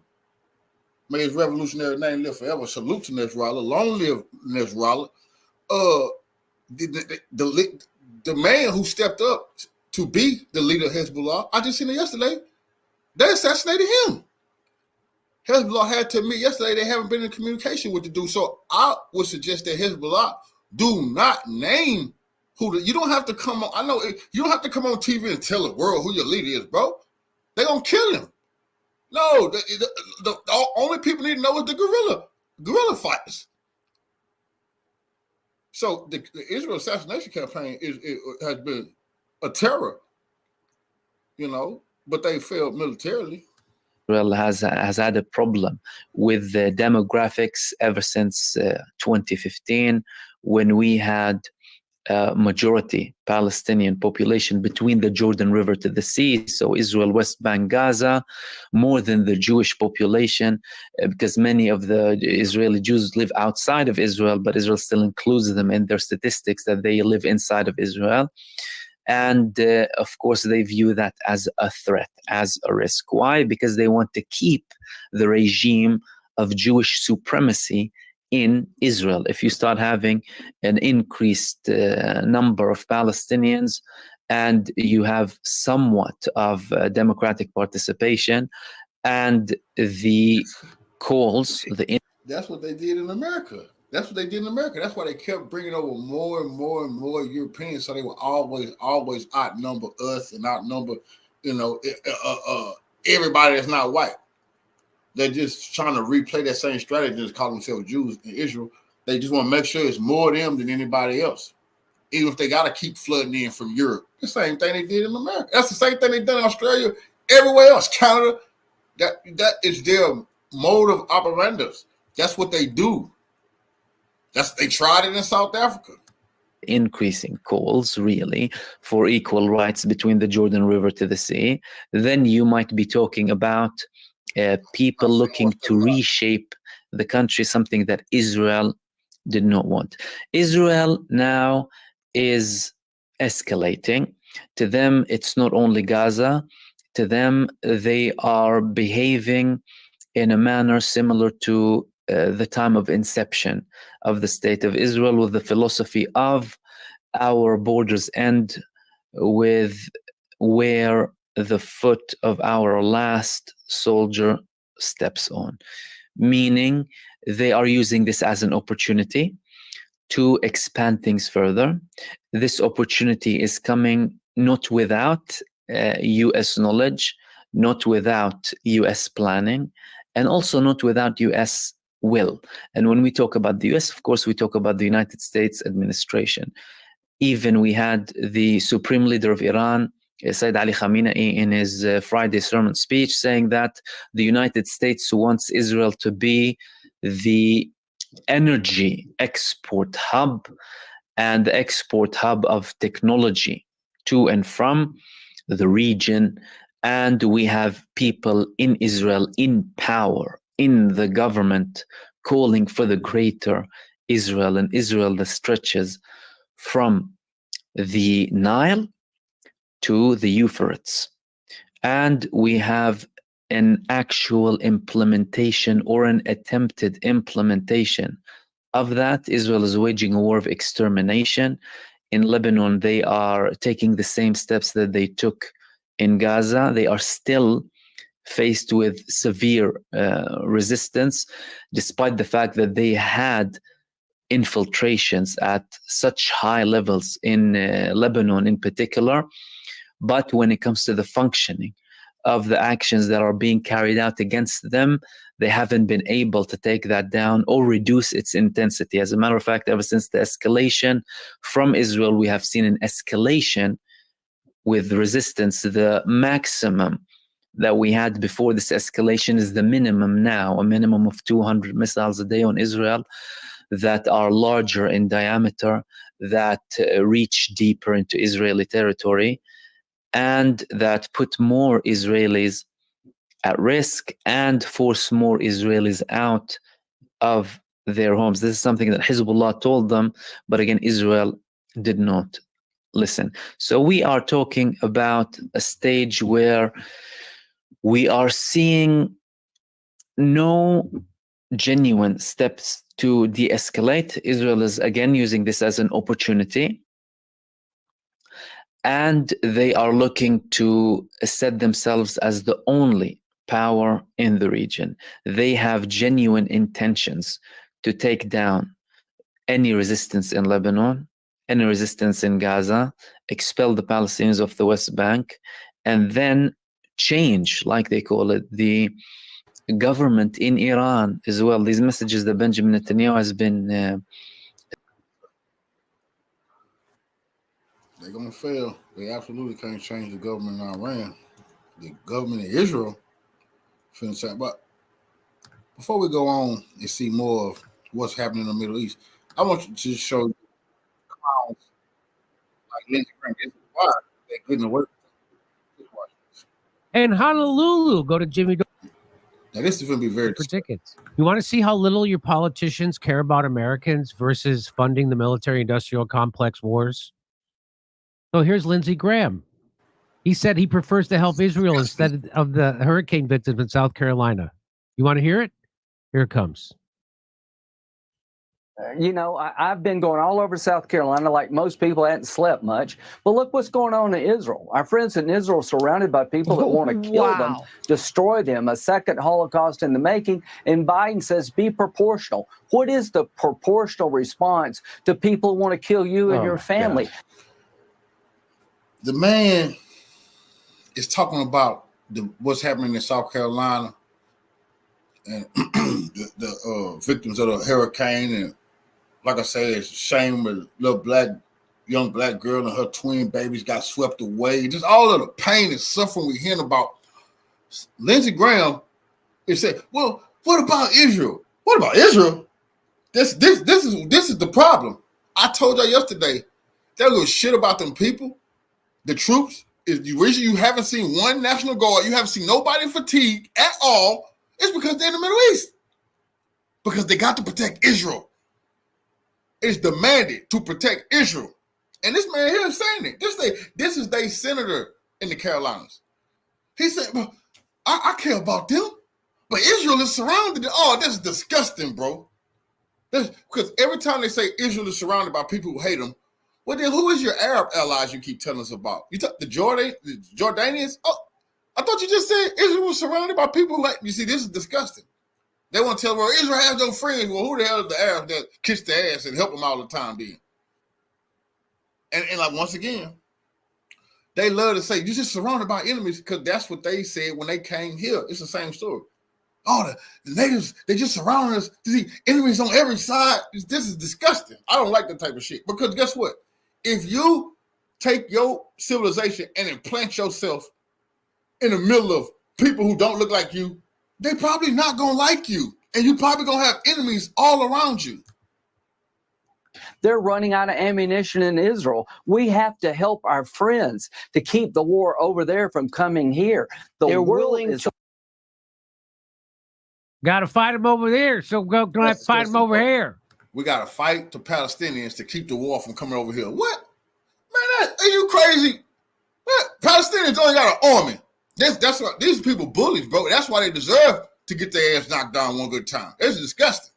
May his revolutionary name live forever. Salute to Nasrallah. Long live Nasrallah. The man who stepped up to be the leader of Hezbollah, I just seen it yesterday. They assassinated him. Hezbollah had to admit yesterday they haven't been in communication with the dude. So I would suggest that Hezbollah do not name you don't have to come on. I know you don't have to come on TV and tell the world who your leader is, bro. They're going to kill him. No, the only people need to know is the guerrilla fighters. So the Israel assassination campaign has been a terror, but they failed militarily. Israel has had a problem with the demographics ever since 2015, when we had majority Palestinian population between the Jordan River to the sea. So Israel, West Bank, Gaza, more than the Jewish population, because many of the Israeli Jews live outside of Israel, but Israel still includes them in their statistics that they live inside of Israel. And of course, they view that as a threat, as a risk. Why? Because they want to keep the regime of Jewish supremacy in Israel. If you start having an increased number of Palestinians and you have somewhat of democratic participation and the calls, that's what they did in America. That's what they did in America. That's why they kept bringing over more and more and more Europeans, so they would always outnumber us and outnumber, everybody that's not white. They're just trying to replay that same strategy, just call themselves Jews in Israel. They just want to make sure it's more them than anybody else. Even if they got to keep flooding in from Europe. The same thing they did in America. That's the same thing they done in Australia, everywhere else, Canada. That is their mode of operandus. That's what they do. They tried it in South Africa. Increasing calls really for equal rights between the Jordan River to the sea, then you might be talking about people looking to reshape the country, something that Israel did not want. Israel now is escalating. To them, it's not only Gaza. To them, they are behaving in a manner similar to the time of inception of the state of Israel, with the philosophy of our borders end with where the foot of our last soldier steps on, meaning they are using this as an opportunity to expand things further. This opportunity is coming not without US knowledge, not without US planning, and also not without US will. And when we talk about the US, of course, we talk about the United States administration. Even we had the supreme leader of Iran, Sayyid Ali Khamenei, in his Friday sermon speech saying that the United States wants Israel to be the energy export hub and the export hub of technology to and from the region. And we have people in Israel in power, in the government, calling for the greater Israel, and Israel that stretches from the Nile to the Euphrates. And we have an actual implementation or an attempted implementation of that. Israel is waging a war of extermination. In Lebanon, they are taking the same steps that they took in Gaza. They are still faced with severe resistance, despite the fact that they had infiltrations at such high levels in Lebanon in particular. But when it comes to the functioning of the actions that are being carried out against them, they haven't been able to take that down or reduce its intensity. As a matter of fact, ever since the escalation from Israel, we have seen an escalation with resistance. The maximum that we had before this escalation is the minimum now, a minimum of 200 missiles a day on Israel that are larger in diameter, that reach deeper into Israeli territory, and that put more Israelis at risk and force more Israelis out of their homes. This is something that Hezbollah told them, but again, Israel did not listen. So we are talking about a stage where we are seeing no genuine steps to de-escalate. Israel is again using this as an opportunity, and they are looking to set themselves as the only power in the region. They have genuine intentions to take down any resistance in Lebanon, any resistance in Gaza, expel the Palestinians of the West Bank, and then change, like they call it, the government in Iran as well. These messages that Benjamin Netanyahu has been They're gonna fail. They absolutely can't change the government in Iran. The government in Israel finna say. But before we go on and see more of what's happening in the Middle East, I want you to show you clowns like Lindsey Graham. This is why they're getting away with it. Just watch this. And Honolulu, go to Jimmy Now this is gonna be very for tickets. You want to see how little your politicians care about Americans versus funding the military-industrial complex wars? So here's Lindsey Graham. He said he prefers to help Israel instead of the hurricane victims in South Carolina. You want to hear it? Here it comes. You know, I've been going all over South Carolina like most people. I hadn't slept much. But look what's going on in Israel. Our friends in Israel surrounded by people that want to kill them, destroy them, a second Holocaust in the making. And Biden says, be proportional. What is the proportional response to people who want to kill you and your family? God. The man is talking about what's happening in South Carolina and the victims of the hurricane, and like I say, it's a shame with young black girl and her twin babies got swept away. Just all of the pain and suffering we're hearing about. Lindsey Graham is saying, "Well, what about Israel? What about Israel? This is the problem." I told y'all yesterday, they don't give a shit about them people, the troops. Is the reason you haven't seen one National Guard, you haven't seen nobody fatigued at all, it's because they're in the Middle East. Because they got to protect Israel. It's demanded to protect Israel. And this man here is saying it. This is their senator in the Carolinas. He said, well, I care about them, but Israel is surrounded. Oh, that's disgusting, bro. Because every time they say Israel is surrounded by people who hate them, well, then who is your Arab allies you keep telling us about? You talk the Jordanians? Oh, I thought you just said Israel was surrounded by people who hate. You see, this is disgusting. They want to tell, well, Israel has no friends. Well, who the hell is the Arabs that kiss their ass and help them all the time then? And like, once again, they love to say, you're just surrounded by enemies, because that's what they said when they came here. It's the same story. Oh, the natives, they just surround us. See, enemies on every side. This is disgusting. I don't like that type of shit. Because guess what? If you take your civilization and implant yourself in the middle of people who don't look like you, they probably not going to like you. And you probably going to have enemies all around you. They're running out of ammunition in Israel. We have to help our friends to keep the war over there from coming here. They're willing to. Got to fight them over there, so we're going to have to fight them over here. We got to fight the Palestinians to keep the war from coming over here. What? Man, are you crazy? What? Palestinians only got an army. That's what these people bullies, bro. That's why they deserve to get their ass knocked down one good time. It's disgusting.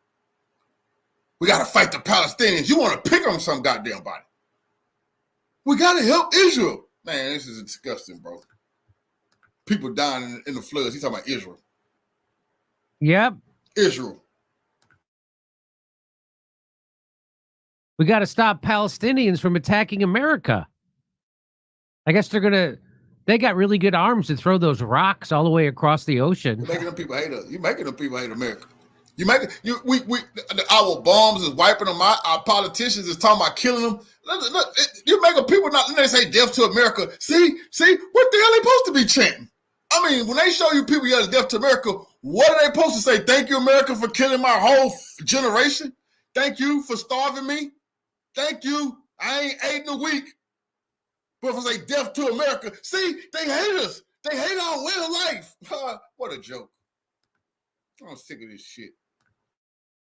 We got to fight the Palestinians. You want to pick on some goddamn body. We got to help Israel. Man, this is disgusting, bro. People dying in the floods. He's talking about Israel. Yep. Israel. We got to stop Palestinians from attacking America. I guess they got really good arms to throw those rocks all the way across the ocean. You're making them people hate us. You're making them people hate America. Our bombs is wiping them out. Our politicians is talking about killing them. Look, you're making people not. They say death to America. See, what the hell are they supposed to be chanting? I mean, when they show you people yelling death to America, what are they supposed to say? Thank you, America, for killing my whole generation. Thank you for starving me. Thank you. I ain't ate in a week. But if I say death to America, see, they hate us. They hate our way of life. What a joke. I'm sick of this shit.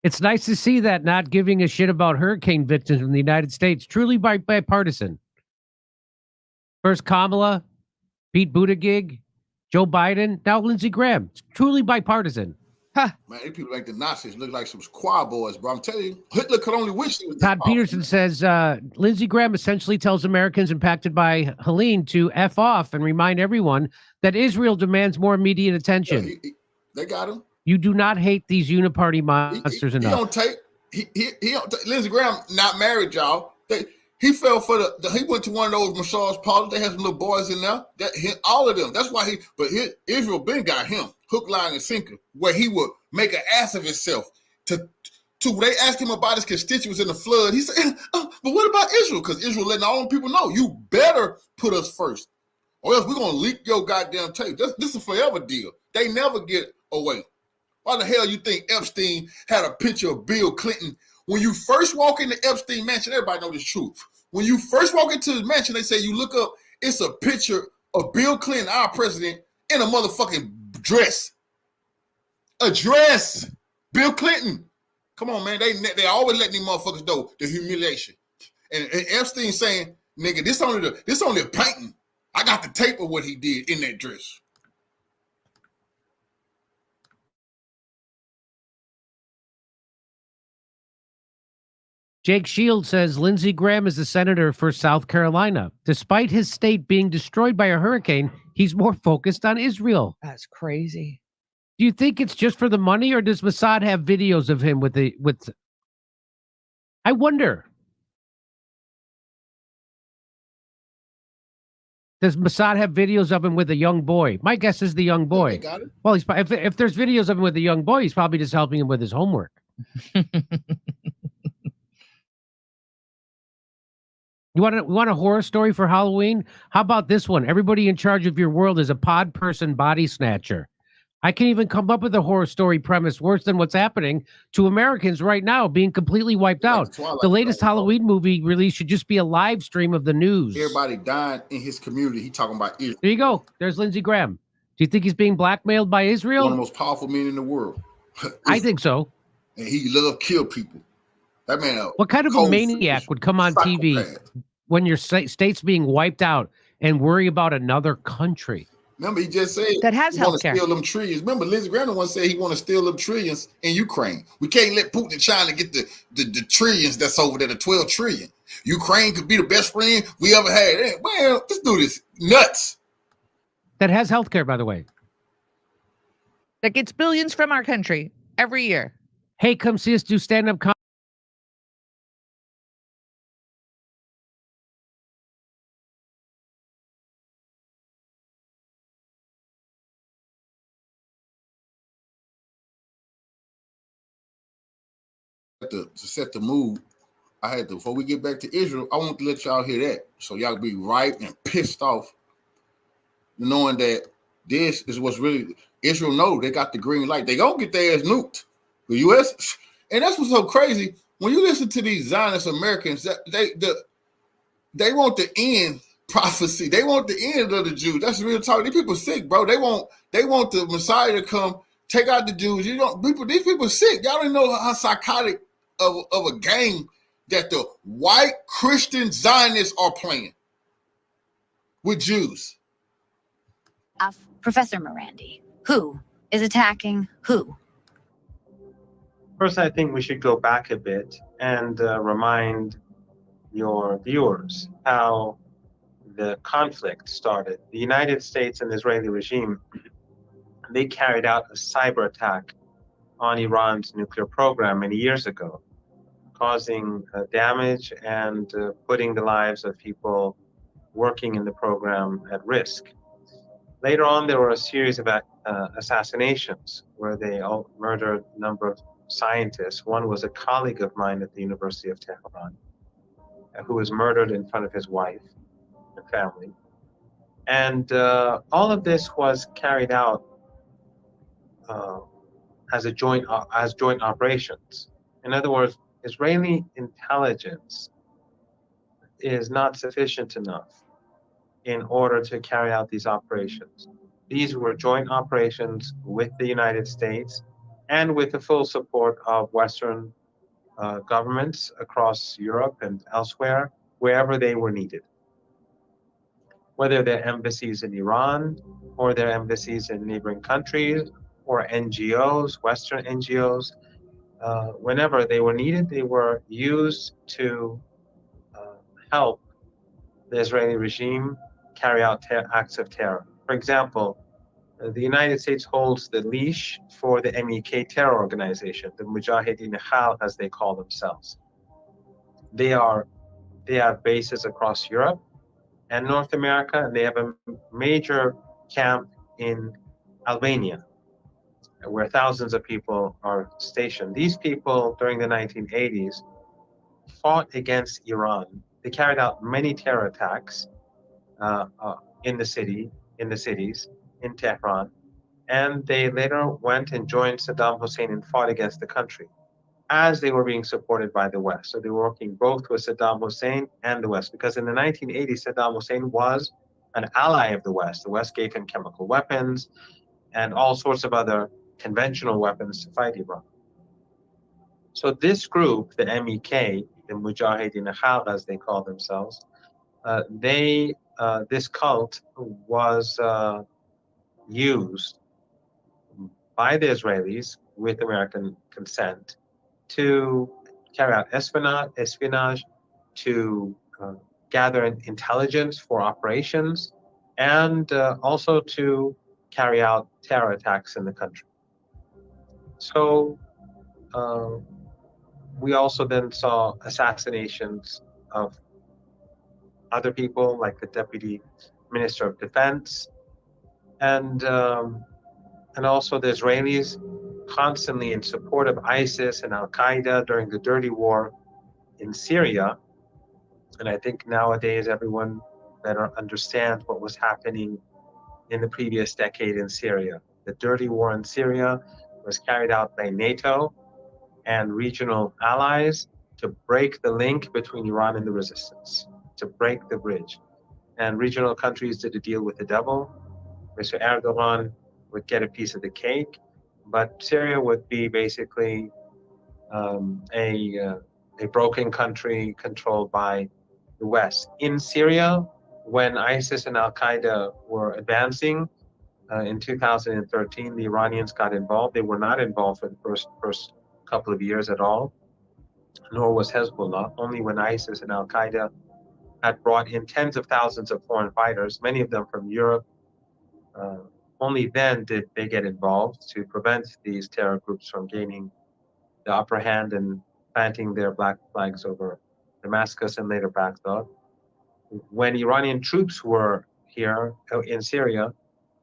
It's nice to see that not giving a shit about hurricane victims in the United States. Truly bipartisan. First Kamala, Pete Buttigieg, Joe Biden, now Lindsey Graham. It's truly bipartisan. Man, these people like the Nazis look like some squad boys, bro. I'm telling you, Hitler could only wish he was. Todd Peterson says Lindsey Graham essentially tells Americans impacted by Helene to F off and remind everyone that Israel demands more immediate attention. Yeah, they got him. You do not hate these uniparty monsters enough. Lindsey Graham not married, y'all. He fell for he went to one of those massage parlors. They had some little boys in there. All of them. That's why Israel Ben got him hook, line, and sinker, where he would make an ass of himself. They asked him about his constituents in the flood. He said, but what about Israel? Because Israel letting all them people know, you better put us first, or else we're gonna leak your goddamn tape. This is a forever deal. They never get away. Why the hell you think Epstein had a picture of Bill Clinton? When you first walk into Epstein mansion, everybody know this truth. When you first walk into his mansion, they say you look up, it's a picture of Bill Clinton, our president, in a motherfucking dress. A dress. Bill Clinton. Come on, man. They always letting these motherfuckers know the humiliation. And Epstein saying, nigga, this only a painting. I got the tape of what he did in that dress. Jake Shields says Lindsey Graham is the senator for South Carolina. Despite his state being destroyed by a hurricane, he's more focused on Israel. That's crazy. Do you think it's just for the money, or does Mossad have videos of him with? I wonder. Does Mossad have videos of him with a young boy? My guess is the young Yeah, boy. they got it. Well, if there's videos of him with a young boy, he's probably just helping him with his homework. You want a horror story for Halloween? How about this one? Everybody in charge of your world is a pod person body snatcher. I can't even come up with a horror story premise worse than what's happening to Americans right now, being completely wiped Like out. the Twilight The latest Zone, bro. Halloween movie release should just be a live stream of the news. Everybody dying in his community. He talking about Israel. There you go. There's Lindsey Graham. Do you think he's being blackmailed by One of Israel? the most powerful men in the world. I think so. And he love kill people. That man. What kind of a maniac would come on TV when your state's being wiped out and worry about another country? Remember, he just said That has he want to healthcare. steal them trillions. Remember, Lindsey Graham once said he want to steal them trillions in Ukraine. We can't let Putin and China get the trillions that's over there, the 12 trillion. Ukraine could be the best friend we ever had. Hey, man, this dude is nuts. That has healthcare, by the way. That gets billions from our country every year. Hey, come see us do stand-up comedy. To set the mood, I had to, before we get back to Israel, I want to let y'all hear that. So y'all be right and pissed off, knowing that this is what's really, Israel know they got the green light. They gonna get their ass nuked. The U.S., and that's what's so crazy. When you listen to these Zionist Americans, that they want the end prophecy. They want the end of the Jews. That's real talk. These people sick, bro. They want the Messiah to come take out the Jews. These people sick. Y'all don't know how psychotic of a game that the white Christian Zionists are playing with Jews. Professor Morandi, who is attacking who? First, I think we should go back a bit and remind your viewers how the conflict started. The United States and the Israeli regime, they carried out a cyber attack on Iran's nuclear program many years ago, causing damage and putting the lives of people working in the program at risk. Later on, there were a series of assassinations where they all murdered a number of scientists. One was a colleague of mine at the University of Tehran, who was murdered in front of his wife and family. And all of this was carried out as joint operations. In other words, Israeli intelligence is not sufficient enough in order to carry out these operations. These were joint operations with the United States and with the full support of Western governments across Europe and elsewhere, wherever they were needed. Whether they're embassies in Iran or their embassies in neighboring countries or NGOs, Western NGOs, whenever they were needed, they were used to help the Israeli regime carry out acts of terror. For example, the United States holds the leash for the MEK terror organization, the Mujahideen Khal, as they call themselves. They have bases across Europe and North America, and they have a major camp in Albania, where thousands of people are stationed. These people, during the 1980s, fought against Iran. They carried out many terror attacks in the cities, in Tehran, and they later went and joined Saddam Hussein and fought against the country as they were being supported by the West. So they were working both with Saddam Hussein and the West, because in the 1980s, Saddam Hussein was an ally of the West. The West gave him chemical weapons and all sorts of other conventional weapons to fight Iran. So this group, the MEK, the Mujahideen Khal, as they call themselves, this cult was used by the Israelis with American consent to carry out espionage, to gather intelligence for operations, and also to carry out terror attacks in the country. So we also then saw assassinations of other people, like the deputy Minister of Defense, and also the Israelis constantly in support of ISIS and Al Qaeda during the dirty war in Syria. And I think nowadays everyone better understands what was happening in the previous decade in Syria. The dirty war in Syria was carried out by NATO and regional allies to break the link between Iran and the resistance, to break the bridge. And regional countries did a deal with the devil. Mr. Erdogan would get a piece of the cake, but Syria would be basically a broken country controlled by the West. In Syria, when ISIS and Al Qaeda were advancing in 2013, the Iranians got involved. They were not involved for the first couple of years at all, nor was Hezbollah. Only when ISIS and Al Qaeda had brought in tens of thousands of foreign fighters, many of them from Europe, only then did they get involved to prevent these terror groups from gaining the upper hand and planting their black flags over Damascus and later Baghdad. When Iranian troops were here in Syria,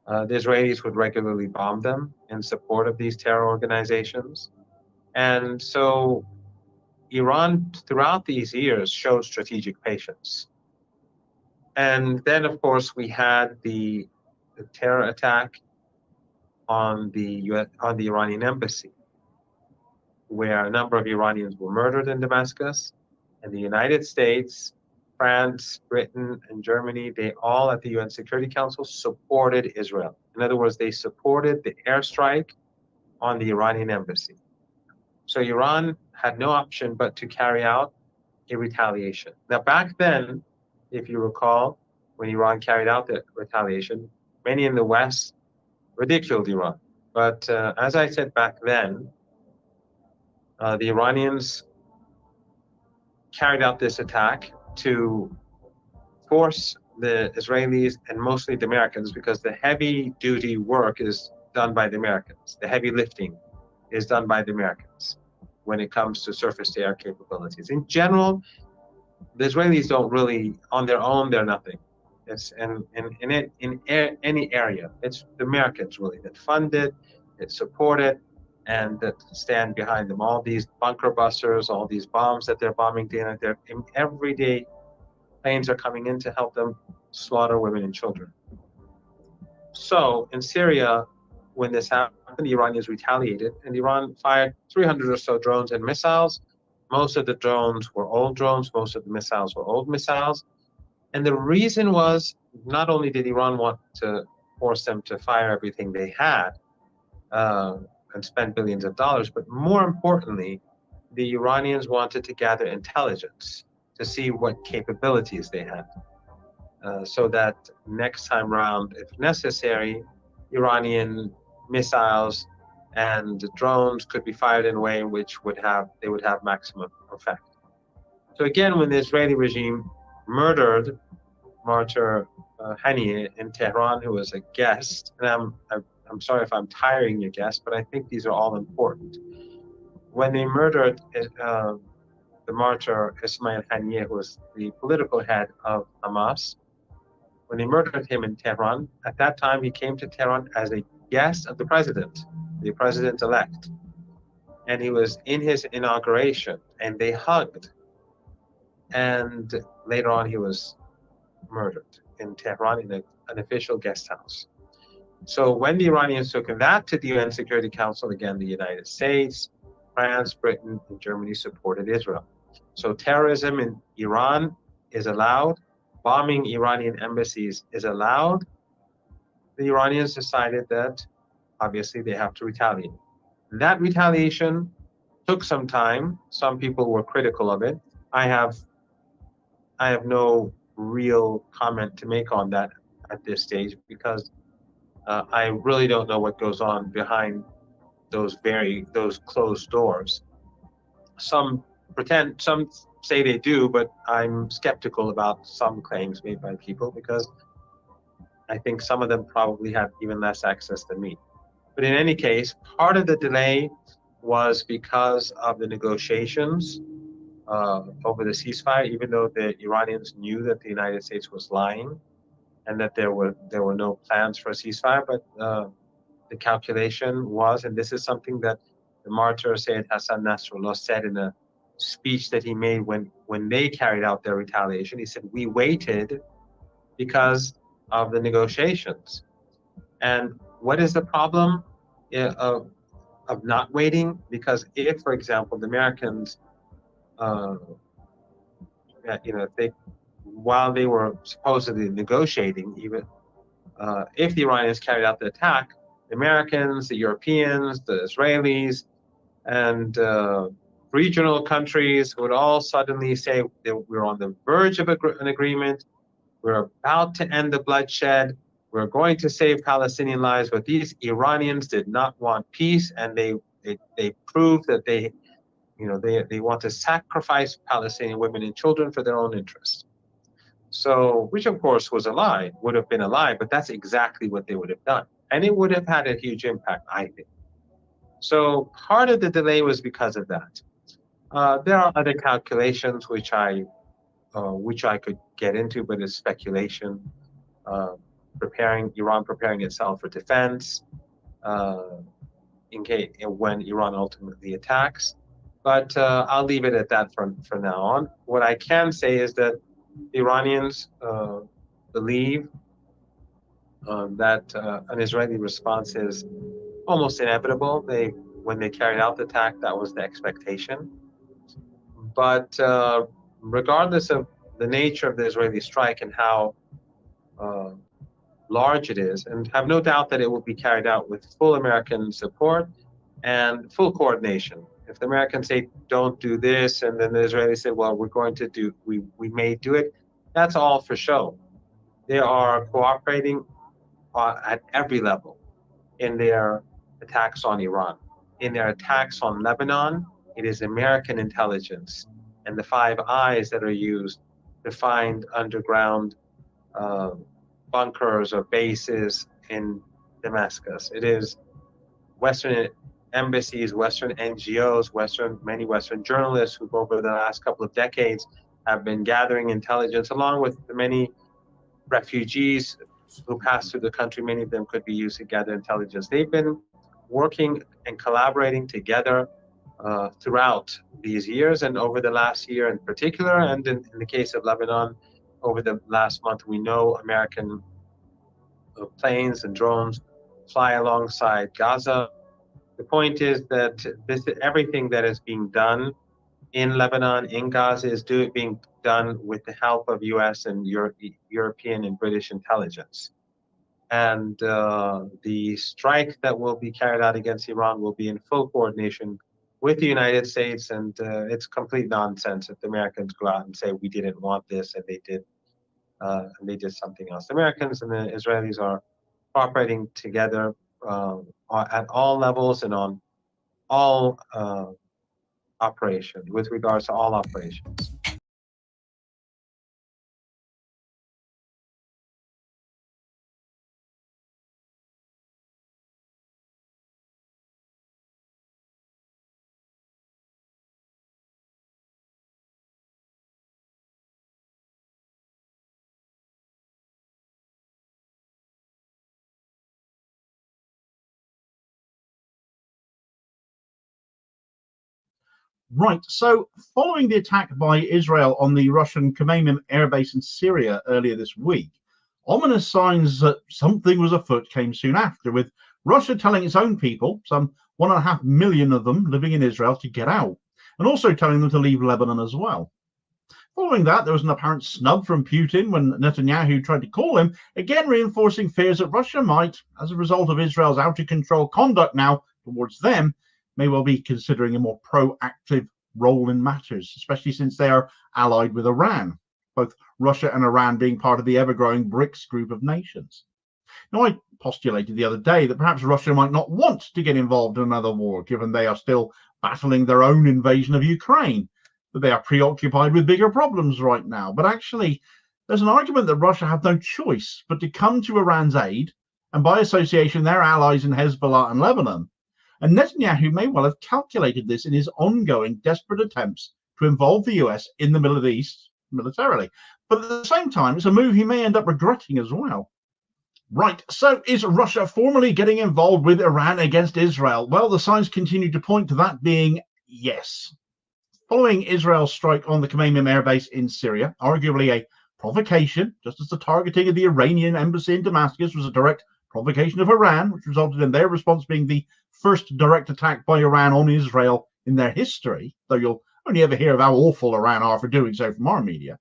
the Israelis would regularly bomb them in support of these terror organizations. And so Iran, throughout these years, showed strategic patience. And then, of course, we had the terror attack on the Iranian embassy, where a number of Iranians were murdered in Damascus, and the United States, France, Britain, and Germany, they all at the UN Security Council supported Israel. In other words, they supported the airstrike on the Iranian embassy. So Iran had no option but to carry out a retaliation. Now, back then, if you recall, when Iran carried out the retaliation, many in the West ridiculed Iran. But as I said back then, the Iranians carried out this attack to force the Israelis and mostly the Americans, because the heavy duty work is done by the Americans. The heavy lifting is done by the Americans when it comes to surface to air capabilities. In general, the Israelis don't really, on their own, they're nothing. It's in any area. It's the Americans really that fund it, that support it, and that stand behind them. All these bunker busters, all these bombs that they're bombing day and every day, planes are coming in to help them slaughter women and children. So in Syria, when this happened, the Iranians retaliated, and Iran fired 300 or so drones and missiles. Most of the drones were old drones, most of the missiles were old missiles. And the reason was, not only did Iran want to force them to fire everything they had and spend billions of dollars, but more importantly, the Iranians wanted to gather intelligence to see what capabilities they had, so that next time around, if necessary, Iranian missiles and drones could be fired in a way in which they would have maximum effect. So again, when the Israeli regime murdered martyr Haniyeh in Tehran, who was a guest, and I'm sorry if I'm tiring you guests, but I think these are all important. When they murdered the martyr Ismail Haniyeh, who was the political head of Hamas, when they murdered him in Tehran, at that time he came to Tehran as a guest of the president-elect. And he was in his inauguration, and they hugged. And later on, he was murdered in Tehran in an official guest house. So when the Iranians took that to the UN Security Council, again, the United States, France, Britain, and Germany supported Israel. So terrorism in Iran is allowed. Bombing Iranian embassies is allowed. The Iranians decided that obviously they have to retaliate. That retaliation took some time. Some people were critical of it. I have no real comment to make on that at this stage, because I really don't know what goes on behind those closed doors. Some say they do, but I'm skeptical about some claims made by people, because I think some of them probably have even less access than me. But in any case, part of the delay was because of the negotiations over the ceasefire, even though the Iranians knew that the United States was lying and that there were no plans for a ceasefire. But the calculation was, and this is something that the martyr Sayyid Hassan Nasrallah said in a speech that he made when they carried out their retaliation. He said, "We waited because of the negotiations." And what is the problem of not waiting? Because if, for example, the Americans, while they were supposedly negotiating, even if the Iranians carried out the attack, the Americans, the Europeans, the Israelis, and regional countries would all suddenly say that we're on the verge of an agreement, we're about to end the bloodshed, we're going to save Palestinian lives. But these Iranians did not want peace, and they proved that they want to sacrifice Palestinian women and children for their own interests. So, which of course was a lie, would have been a lie, but that's exactly what they would have done. And it would have had a huge impact, I think. So part of the delay was because of that. There are other calculations which I could get into, but it's speculation. Iran preparing itself for defense in case when Iran ultimately attacks. But I'll leave it at that for now on. What I can say is that the Iranians believe that an Israeli response is almost inevitable. When they carried out the attack, that was the expectation. But regardless of the nature of the Israeli strike and how large it is, and have no doubt that it will be carried out with full American support and full coordination. If the Americans say, don't do this, and then the Israelis say, well, we're going to do, we may do it, that's all for show. They are cooperating at every level in their attacks on Iran. In their attacks on Lebanon, it is American intelligence and the Five Eyes that are used to find underground bunkers or bases in Damascus. It is Western embassies, Western NGOs, many Western journalists who over the last couple of decades have been gathering intelligence, along with the many refugees who pass through the country. Many of them could be used to gather intelligence. They've been working and collaborating together throughout these years, and over the last year in particular, and in the case of Lebanon, over the last month, we know American planes and drones fly alongside Gaza. The point is that everything that is being done in Lebanon, in Gaza, is being done with the help of U.S. and European and British intelligence. And the strike that will be carried out against Iran will be in full coordination with the United States, and it's complete nonsense if the Americans go out and say we didn't want this and they did something else. The Americans and the Israelis are cooperating together at all levels and on all operations, with regards to all operations. Right, so following the attack by Israel on the Russian Khmeimim airbase in Syria earlier this week, ominous signs that something was afoot came soon after, with Russia telling its own people, some 1.5 million of them living in Israel, to get out, and also telling them to leave Lebanon as well. Following that, there was an apparent snub from Putin when Netanyahu tried to call him, again reinforcing fears that Russia might, as a result of Israel's out-of-control conduct now towards them, may well be considering a more proactive role in matters, especially since they are allied with Iran, both Russia and Iran being part of the ever-growing BRICS group of nations. Now, I postulated the other day that perhaps Russia might not want to get involved in another war, given they are still battling their own invasion of Ukraine, that they are preoccupied with bigger problems right now. But actually, there's an argument that Russia have no choice but to come to Iran's aid, and by association, their allies in Hezbollah and Lebanon. And Netanyahu may well have calculated this in his ongoing desperate attempts to involve the US in the Middle East militarily. But at the same time, it's a move he may end up regretting as well. Right, so is Russia formally getting involved with Iran against Israel? Well, the signs continue to point to that being yes. Following Israel's strike on the Khmeimim airbase in Syria, arguably a provocation, just as the targeting of the Iranian embassy in Damascus was a direct provocation of Iran, which resulted in their response being the first direct attack by Iran on Israel in their history, though you'll only ever hear of how awful Iran are for doing so from our media.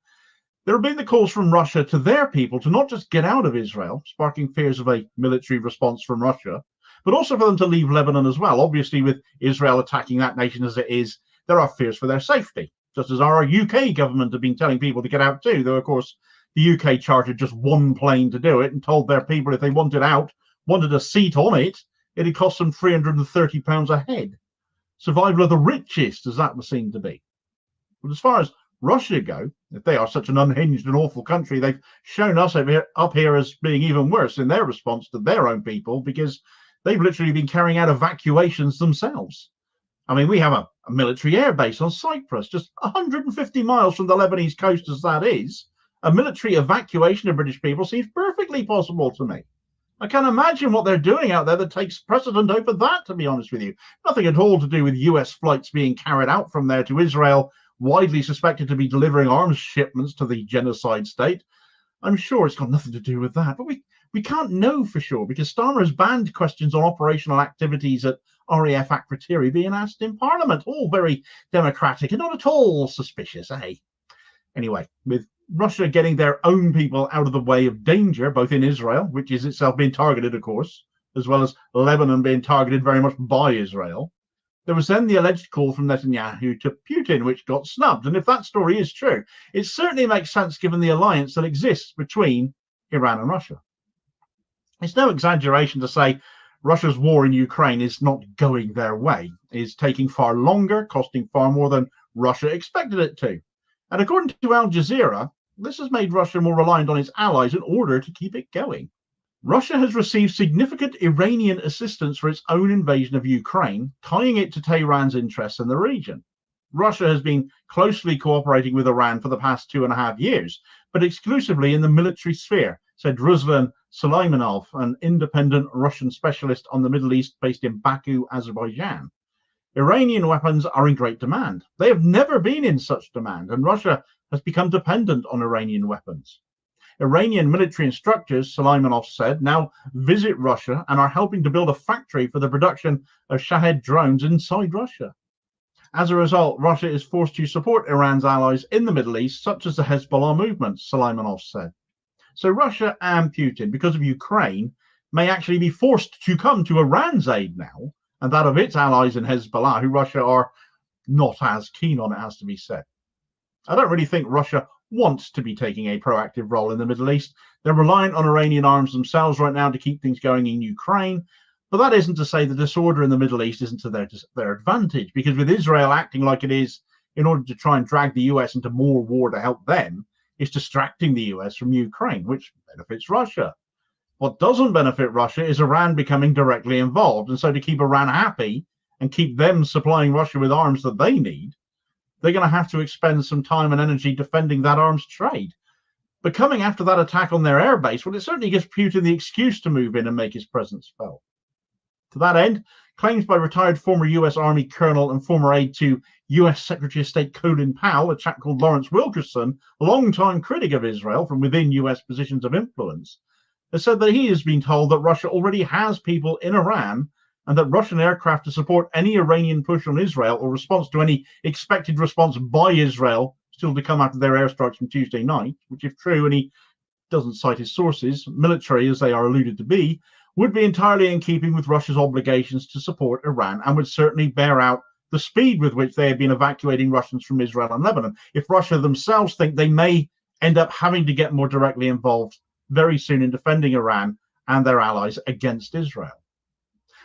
There have been the calls from Russia to their people to not just get out of Israel, sparking fears of a military response from Russia, but also for them to leave Lebanon as well. Obviously, with Israel attacking that nation as it is, there are fears for their safety, just as our UK government have been telling people to get out too, though, of course, the UK chartered just one plane to do it and told their people if they wanted out, wanted a seat on it, it'd cost them £330 a head. Survival of the richest, as that was seen to be. But as far as Russia go, if they are such an unhinged and awful country, they've shown us up here as being even worse in their response to their own people, because they've literally been carrying out evacuations themselves. I mean, we have a military airbase on Cyprus, just 150 miles from the Lebanese coast as that is. A military evacuation of British people seems perfectly possible to me. I can't imagine what they're doing out there that takes precedent over that, to be honest with you. Nothing at all to do with US flights being carried out from there to Israel, widely suspected to be delivering arms shipments to the genocide state. I'm sure it's got nothing to do with that, but we can't know for sure because Starmer has banned questions on operational activities at RAF Akrotiri being asked in Parliament. All very democratic and not at all suspicious, eh? Anyway, with Russia getting their own people out of the way of danger, both in Israel, which is itself being targeted, of course, as well as Lebanon being targeted very much by Israel, there was then the alleged call from Netanyahu to Putin, which got snubbed. And if that story is true, it certainly makes sense given the alliance that exists between Iran and Russia. It's no exaggeration to say Russia's war in Ukraine is not going their way, is taking far longer, costing far more than Russia expected it to. And according to Al Jazeera, this has made Russia more reliant on its allies in order to keep it going. Russia has received significant Iranian assistance for its own invasion of Ukraine, tying it to Tehran's interests in the region. Russia has been closely cooperating with Iran for the past 2.5 years, but exclusively in the military sphere, said Ruslan Sulaymanov, an independent Russian specialist on the Middle East based in Baku, Azerbaijan. Iranian weapons are in great demand. They have never been in such demand, and Russia has become dependent on Iranian weapons. Iranian military instructors, Sulaymanov said, now visit Russia and are helping to build a factory for the production of Shahed drones inside Russia. As a result, Russia is forced to support Iran's allies in the Middle East, such as the Hezbollah movement, Sulaymanov said. So Russia and Putin, because of Ukraine, may actually be forced to come to Iran's aid now, and that of its allies in Hezbollah, who Russia are not as keen on, it has to be said. I don't really think Russia wants to be taking a proactive role in the Middle East. They're reliant on Iranian arms themselves right now to keep things going in Ukraine. But that isn't to say the disorder in the Middle East isn't to their advantage, because with Israel acting like it is in order to try and drag the US into more war to help them, it's distracting the US from Ukraine, which benefits Russia. What doesn't benefit Russia is Iran becoming directly involved. And so to keep Iran happy and keep them supplying Russia with arms that they need, they're going to have to expend some time and energy defending that arms trade. But coming after that attack on their airbase, well, it certainly gives Putin the excuse to move in and make his presence felt. To that end, claims by retired former US Army colonel and former aide to US Secretary of State Colin Powell, a chap called Lawrence Wilkerson, a long-time critic of Israel from within US positions of influence, has said that he has been told that Russia already has people in Iran and that Russian aircraft to support any Iranian push on Israel or response to any expected response by Israel still to come after their airstrikes from Tuesday night, which if true, and he doesn't cite his sources, military as they are alluded to be, would be entirely in keeping with Russia's obligations to support Iran and would certainly bear out the speed with which they have been evacuating Russians from Israel and Lebanon. If Russia themselves think they may end up having to get more directly involved very soon in defending Iran and their allies against Israel.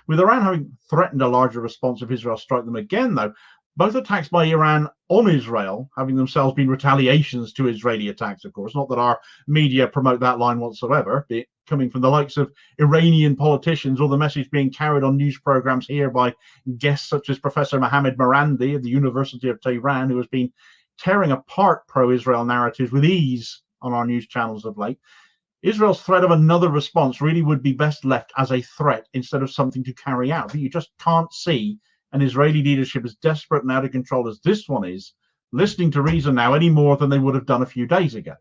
With Iran having threatened a larger response if Israel strike them again, though, both attacks by Iran on Israel having themselves been retaliations to Israeli attacks, of course, not that our media promote that line whatsoever, be it coming from the likes of Iranian politicians or the message being carried on news programs here by guests such as Professor Mohammad Marandi of the University of Tehran, who has been tearing apart pro-Israel narratives with ease on our news channels of late, Israel's threat of another response really would be best left as a threat instead of something to carry out. But you just can't see an Israeli leadership as desperate and out of control as this one is, listening to reason now any more than they would have done a few days ago.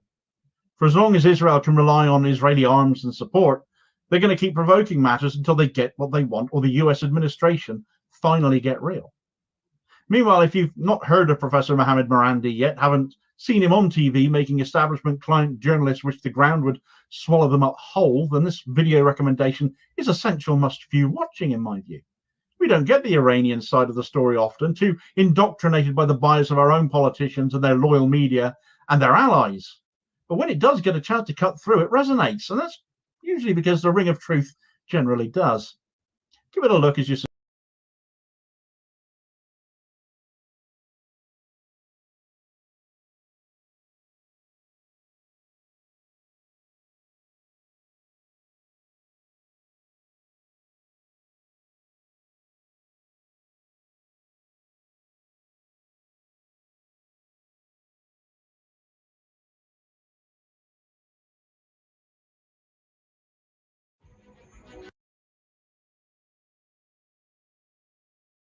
For as long as Israel can rely on Israeli arms and support, they're going to keep provoking matters until they get what they want or the US administration finally get real. Meanwhile, if you've not heard of Professor Mohammed Morandi yet, haven't seen him on TV making establishment client journalists wish the ground would swallow them up whole, then this video recommendation is essential must-view watching in my view. We don't get the Iranian side of the story often, too indoctrinated by the bias of our own politicians and their loyal media and their allies. But when it does get a chance to cut through, it resonates, and that's usually because the ring of truth generally does. Give it a look as you see.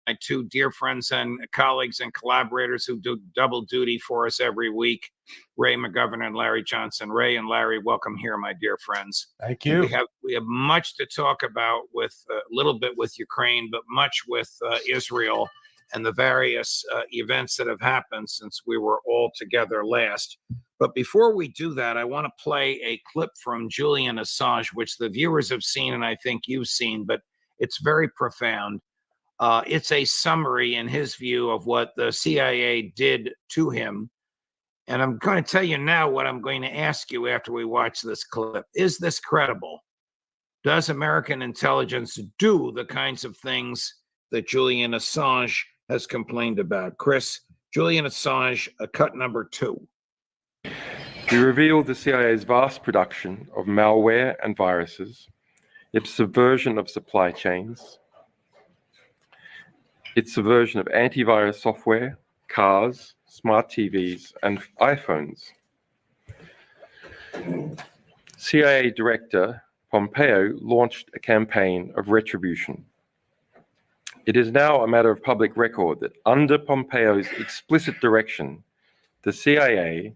My two dear friends and colleagues and collaborators who do double duty for us every week, Ray McGovern and Larry Johnson. Ray and Larry, welcome here, my dear friends. Thank you. We have much to talk about with a little bit with Ukraine, but much with Israel and the various events that have happened since we were all together last. But before we do that, I want to play a clip from Julian Assange, which the viewers have seen and I think you've seen, but it's very profound. It's a summary, in his view, of what the CIA did to him. And I'm going to tell you now what I'm going to ask you after we watch this clip. Is this credible? Does American intelligence do the kinds of things that Julian Assange has complained about? Chris, Julian Assange, cut number 2. We revealed the CIA's vast production of malware and viruses, its subversion of supply chains, its subversion of antivirus software, cars, smart TVs, and iPhones. CIA Director Pompeo launched a campaign of retribution. It is now a matter of public record that under Pompeo's explicit direction, the CIA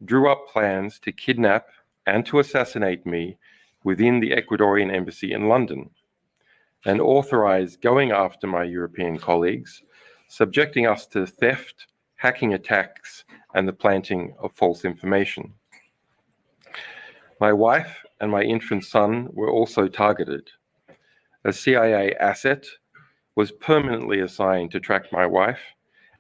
drew up plans to kidnap and to assassinate me within the Ecuadorian embassy in London, and authorized going after my European colleagues, subjecting us to theft, hacking attacks, and the planting of false information. My wife and my infant son were also targeted. A CIA asset was permanently assigned to track my wife,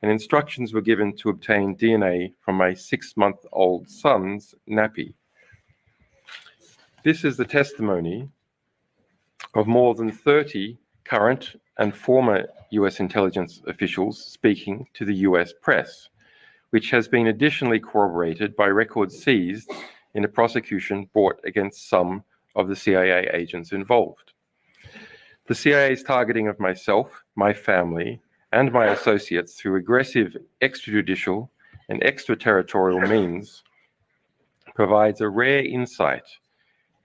and instructions were given to obtain DNA from my 6-month-old son's nappy. This is the testimony of more than 30 current and former US intelligence officials speaking to the US press, which has been additionally corroborated by records seized in a prosecution brought against some of the CIA agents involved. The CIA's targeting of myself, my family, and my associates through aggressive extrajudicial and extraterritorial means provides a rare insight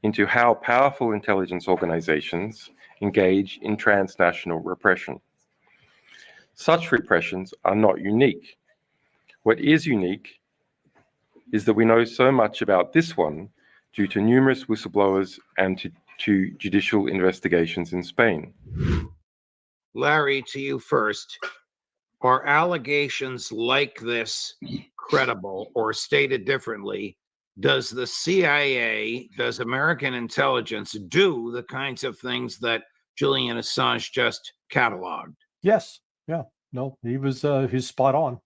into how powerful intelligence organizations engage in transnational repression. Such repressions are not unique. What is unique is that we know so much about this one due to numerous whistleblowers and to judicial investigations in Spain. Larry, to you first. Are allegations like this credible, or stated differently, does the CIA, does American intelligence do the kinds of things that Julian Assange just cataloged? Yes. Yeah. No, he's spot on.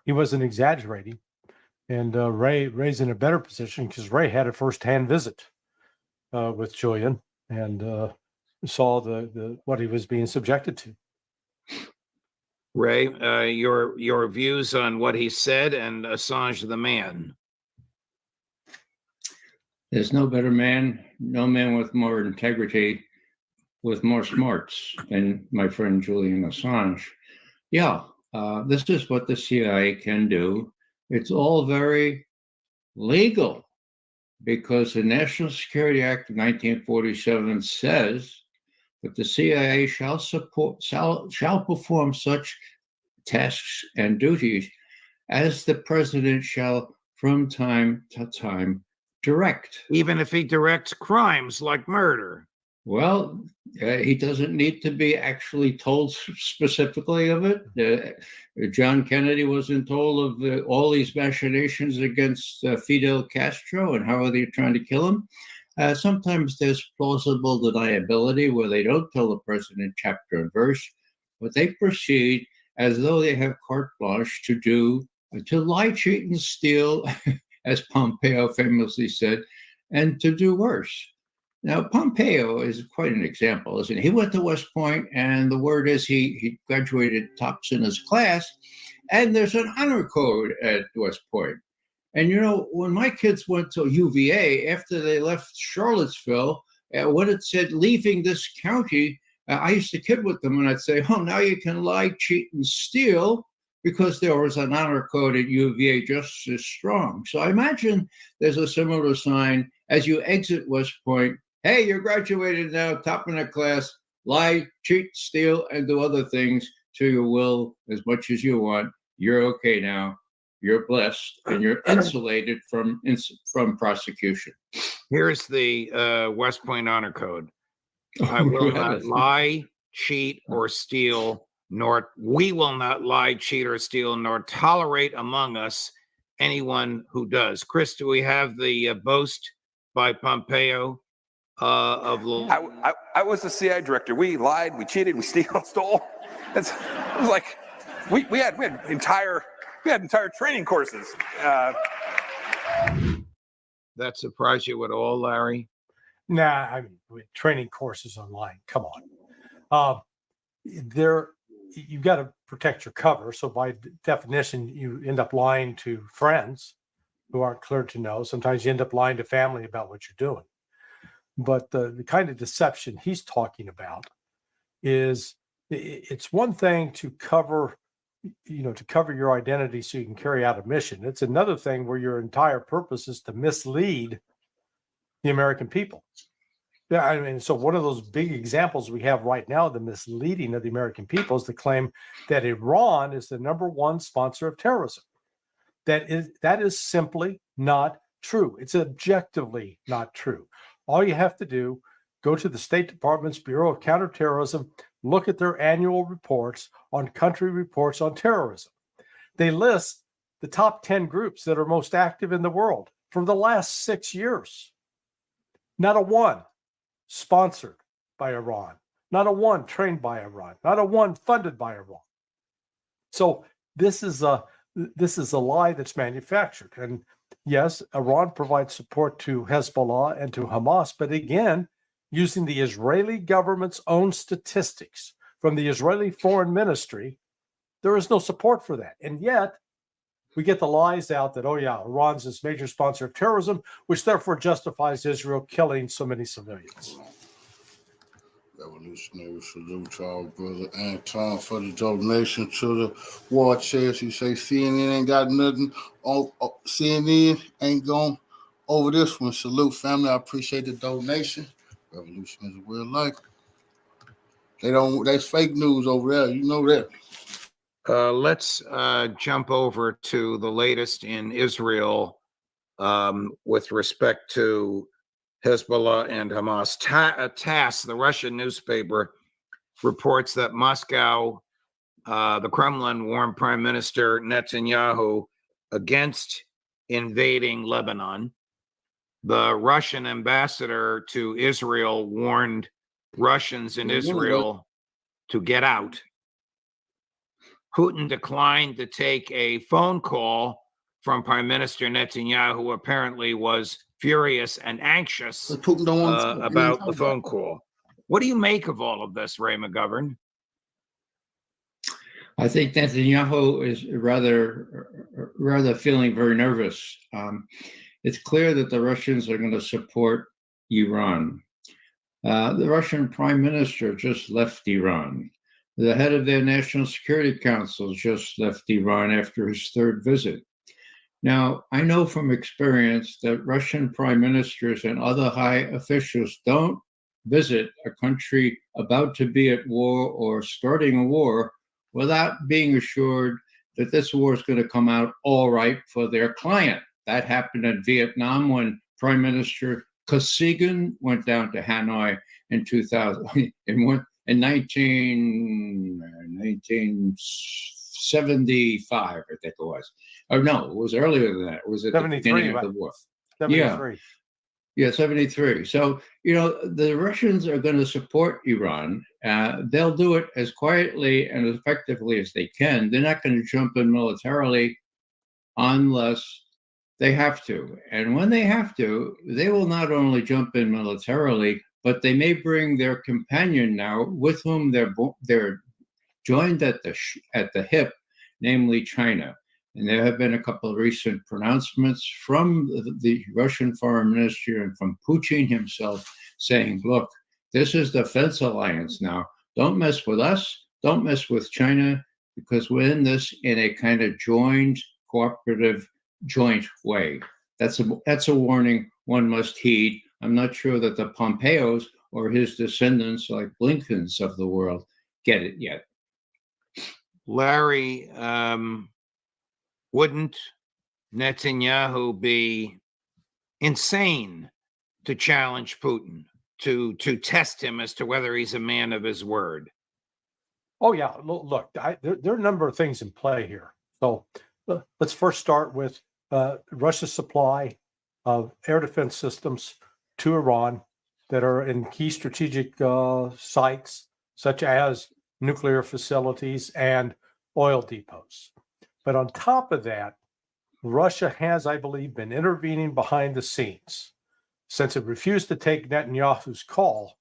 He wasn't exaggerating. And Ray's in a better position because Ray had a firsthand visit with Julian and saw what he was being subjected to. Ray, your views on what he said and Assange the man. There's no better man, no man with more integrity, with more smarts than my friend Julian Assange. Yeah, this is what the CIA can do. It's all very legal because the National Security Act of 1947 says that the CIA shall perform such tasks and duties as the president shall from time to time direct. Even if he directs crimes like murder. Well, he doesn't need to be actually told specifically of it. John Kennedy wasn't told of all these machinations against Fidel Castro and how are they trying to kill him. Sometimes there's plausible deniability where they don't tell the president chapter and verse, but they proceed as though they have carte blanche to lie, cheat, and steal, as Pompeo famously said, and to do worse. Now, Pompeo is quite an example, isn't he? He went to West Point, and the word is he graduated tops in his class, and there's an honor code at West Point. And, you know, when my kids went to UVA, after they left Charlottesville, when it said leaving this county, I used to kid with them, and I'd say, oh, now you can lie, cheat, and steal, because there was an honor code at UVA just as strong. So I imagine there's a similar sign as you exit West Point. Hey, you're graduated now, top in the class, lie, cheat, steal, and do other things to your will as much as you want. You're okay now. You're blessed, and you're insulated from prosecution. Here's the West Point Honor Code. I will not lie, cheat, or steal, we will not lie, cheat, or steal, nor tolerate among us anyone who does. Chris, do we have the boast by Pompeo of the... I was the CIA director. We lied, we cheated, we stole. It was like we had entire training courses. That surprised you at all, Larry? Nah, I mean, training courses online. Come on. You've got to protect your cover. So by definition, you end up lying to friends who aren't clear to know. Sometimes you end up lying to family about what you're doing. But the kind of deception he's talking about is it's one thing to cover your identity so you can carry out a mission. It's another thing where your entire purpose is to mislead the American people. Yeah, I mean, so one of those big examples we have right now, the misleading of the American people, is the claim that Iran is the #1 sponsor of terrorism. That is simply not true. It's objectively not true. All you have to do, go to the State Department's Bureau of Counterterrorism, look at their annual reports on country reports on terrorism. They list the top 10 groups that are most active in the world for the last 6 years. Not a one sponsored by Iran, not a one trained by Iran, not a one funded by Iran. So this is a lie that's manufactured. And yes, Iran provides support to Hezbollah and to Hamas, but again, using the Israeli government's own statistics from the Israeli Foreign Ministry, there is no support for that. And yet, we get the lies out that, oh yeah, Iran's this major sponsor of terrorism, which therefore justifies Israel killing so many civilians. Revolutionary salute y'all, brother Anton, for the donation to the war chest. You say CNN ain't got nothing on, CNN ain't going over this one. Salute, family. I appreciate the donation. Revolution is a real life. That's fake news over there. You know that. Let's jump over to the latest in Israel with respect to Hezbollah and Hamas. TASS, the Russian newspaper, reports that Moscow, the Kremlin, warned Prime Minister Netanyahu against invading Lebanon. The Russian ambassador to Israel warned Russians in Israel to get out. Putin declined to take a phone call from Prime Minister Netanyahu, who apparently was furious and anxious about the phone call. What do you make of all of this, Ray McGovern? I think Netanyahu is rather feeling very nervous. It's clear that the Russians are going to support Iran. The Russian Prime Minister just left Iran. The head of their National Security Council just left Iran after his third visit. Now, I know from experience that Russian prime ministers and other high officials don't visit a country about to be at war or starting a war without being assured that this war is going to come out all right for their client. That happened in Vietnam when Prime Minister Kosygin went down to Hanoi in 2000, in 1975, I think it was. Or no, it was earlier than that. It was at the beginning of the war. 73. Yeah, 73. So, the Russians are going to support Iran. They'll do it as quietly and as effectively as they can. They're not going to jump in militarily unless they have to. And when they have to, they will not only jump in militarily, but they may bring their companion now with whom they're joined at the hip, namely China. And there have been a couple of recent pronouncements from the Russian foreign ministry and from Putin himself saying, look, this is the defense alliance now. Don't mess with us. Don't mess with China, because we're in this in a kind of joined, cooperative, joint way. That's a warning one must heed. I'm not sure that the Pompeos or his descendants like Blinken's of the world get it yet. Larry, wouldn't Netanyahu be insane to challenge Putin, to test him as to whether he's a man of his word? Oh, yeah. Look, there are a number of things in play here. So let's first start with Russia's supply of air defense systems to Iran that are in key strategic sites, such as nuclear facilities and oil depots. But on top of that, Russia has, I believe, been intervening behind the scenes. Since it refused to take Netanyahu's call,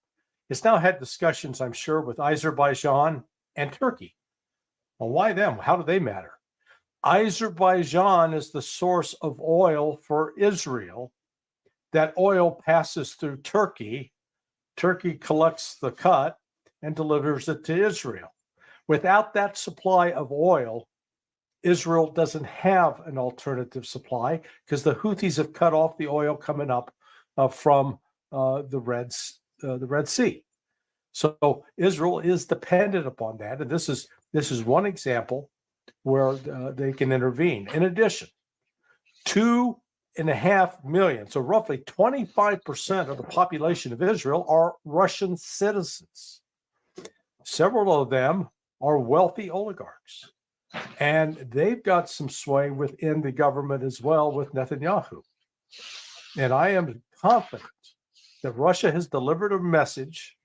it's now had discussions, I'm sure, with Azerbaijan and Turkey. Well, why them? How do they matter? Azerbaijan is the source of oil for Israel. That oil passes through Turkey. Turkey collects the cut and delivers it to Israel. Without that supply of oil, Israel doesn't have an alternative supply because the Houthis have cut off the oil coming up from the Red Sea. So Israel is dependent upon that, and this is one example where they can intervene. In addition, 2.5 million, so roughly 25% of the population of Israel are Russian citizens. Several of them are wealthy oligarchs. And they've got some sway within the government as well with Netanyahu. And I am confident that Russia has delivered a message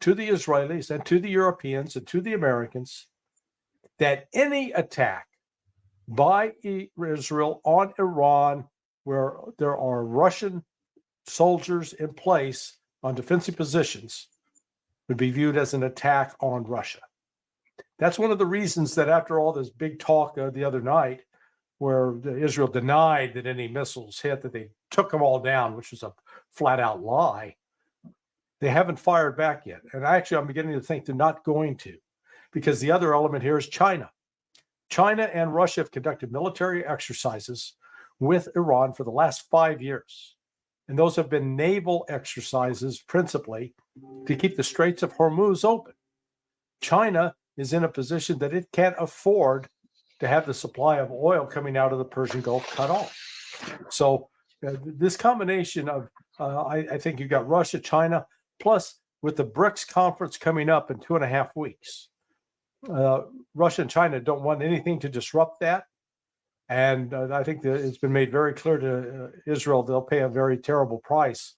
to the Israelis and to the Europeans and to the Americans that any attack by Israel on Iran, where there are Russian soldiers in place on defensive positions, would be viewed as an attack on Russia. That's one of the reasons that after all this big talk the other night, where Israel denied that any missiles hit, that they took them all down, which was a flat out lie, they haven't fired back yet. And actually, I'm beginning to think they're not going to, because the other element here is China. China and Russia have conducted military exercises with Iran for the last 5 years. And those have been naval exercises principally to keep the Straits of Hormuz open. China is in a position that it can't afford to have the supply of oil coming out of the Persian Gulf cut off. So this combination of, I think you've got Russia, China, plus with the BRICS conference coming up in 2.5 weeks, Russia and China don't want anything to disrupt that. And I think that it's been made very clear to Israel they'll pay a very terrible price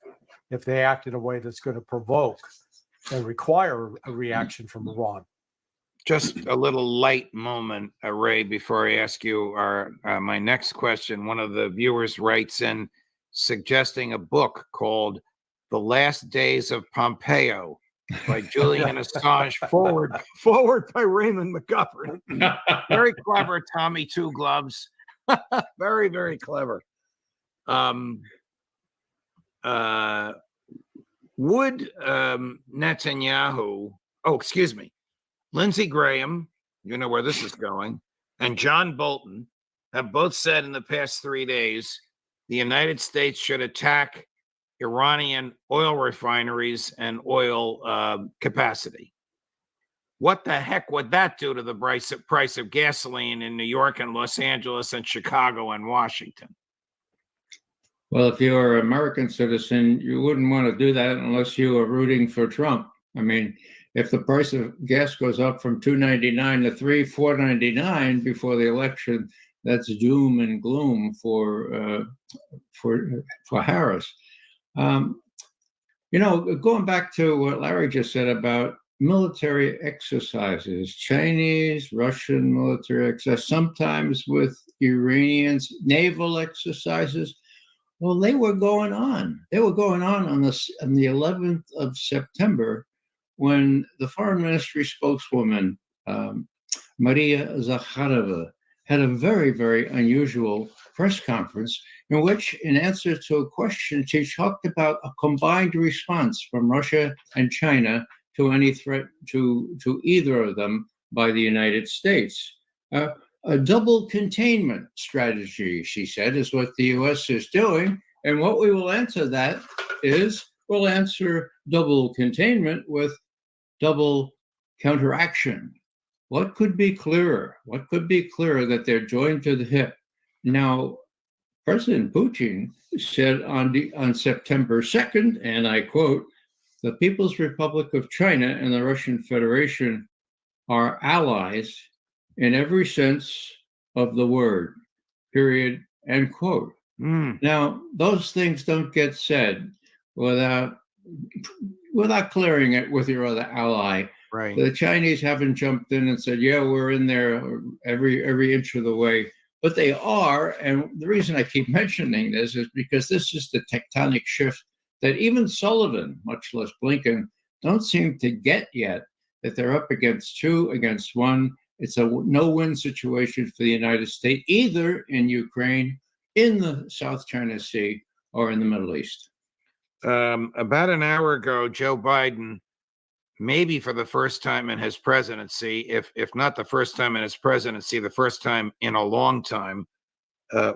if they act in a way that's going to provoke and require a reaction from Iran. Just a little light moment, Ray, before I ask you my next question. One of the viewers writes in suggesting a book called The Last Days of Pompeo by Julian Assange, forward by Raymond McGovern. Very clever, Tommy Two Gloves. Very, very clever. Would Netanyahu, Lindsey Graham, you know where this is going, and John Bolton have both said in the past 3 days the United States should attack Iranian oil refineries and oil capacity. What the heck would that do to the price of gasoline in New York and Los Angeles and Chicago and Washington? Well, if you're an American citizen, you wouldn't want to do that unless you were rooting for Trump. I mean, if the price of gas goes up from $2.99 to $4.99 before the election, that's doom and gloom for Harris. Going back to what Larry just said about military exercises, Chinese, Russian military exercises, sometimes with Iranians, naval exercises. Well, they were going on. They were going on the 11th of September when the foreign ministry spokeswoman, Maria Zakharova, had a very, very unusual press conference in which, in answer to a question, she talked about a combined response from Russia and China to any threat to either of them by the United States. A double containment strategy, she said, is what the U.S. is doing. And what we will answer that is we'll answer double containment with double counteraction. What could be clearer? What could be clearer that they're joined to the hip? Now, President Putin said on September 2nd, and I quote, "The People's Republic of China and the Russian Federation are allies in every sense of the word, period," end quote. Now, those things don't get said without clearing it with your other ally. Right. The Chinese haven't jumped in and said, yeah, we're in there every inch of the way. But they are, and the reason I keep mentioning this is because this is the tectonic shift that even Sullivan, much less Blinken, don't seem to get yet, that they're up against 2 against 1. It's a no-win situation for the United States, either in Ukraine, in the South China Sea, or in the Middle East. About an hour ago, Joe Biden, maybe for the first time in his presidency, if not the first time in his presidency, the first time in a long time,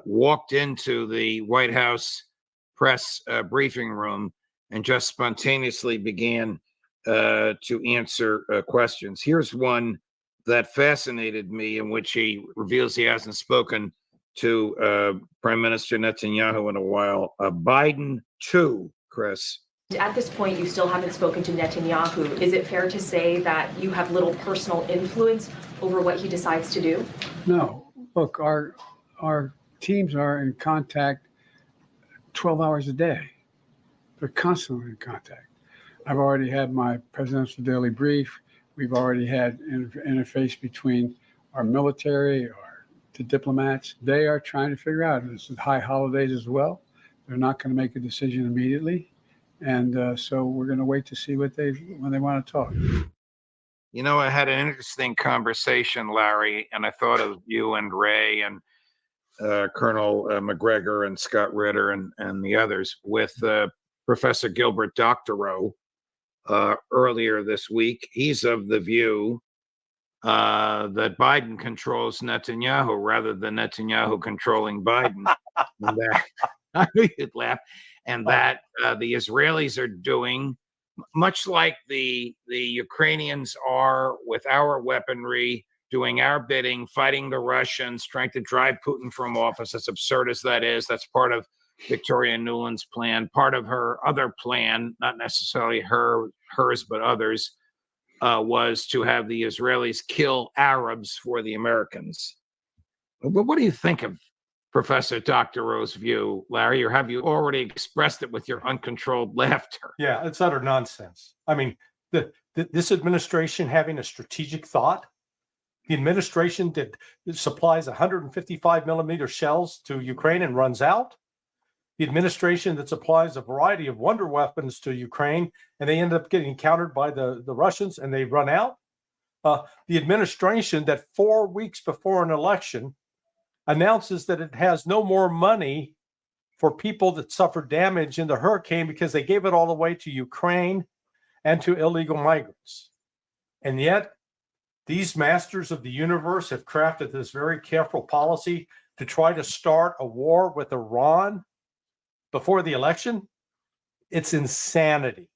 walked into the White House press briefing room and just spontaneously began to answer questions. Here's one that fascinated me, in which he reveals he hasn't spoken to Prime Minister Netanyahu in a while. Biden 2, Chris. At this point, you still haven't spoken to Netanyahu. Is it fair to say that you have little personal influence over what he decides to do? No. Look, our teams are in contact 12 hours a day. They're constantly in contact. I've already had my presidential daily brief. We've already had interface between our military, the diplomats. They are trying to figure out. This is high holidays as well. They're not going to make a decision immediately. And so we're going to wait to see when they want to talk. You know, I had an interesting conversation, Larry, and I thought of you and Ray and Colonel McGregor and Scott Ritter and the others with Professor Gilbert Doctorow earlier this week. He's of the view that Biden controls Netanyahu rather than Netanyahu controlling Biden. And that, I knew you'd laugh. And that the Israelis are doing, much like the Ukrainians are with our weaponry, doing our bidding, fighting the Russians, trying to drive Putin from office, as absurd as that is. That's part of Victoria Nuland's plan. Part of her other plan, not necessarily hers, but others, was to have the Israelis kill Arabs for the Americans. But what do you think of Professor Doctorow's view, Larry, or have you already expressed it with your uncontrolled laughter? Yeah, it's utter nonsense. I mean, this administration having a strategic thought, the administration that supplies 155 millimeter shells to Ukraine and runs out, the administration that supplies a variety of wonder weapons to Ukraine and they end up getting countered by the Russians and they run out, the administration that 4 weeks before an election announces that it has no more money for people that suffered damage in the hurricane because they gave it all away to Ukraine and to illegal migrants. And yet, these masters of the universe have crafted this very careful policy to try to start a war with Iran before the election, it's insanity.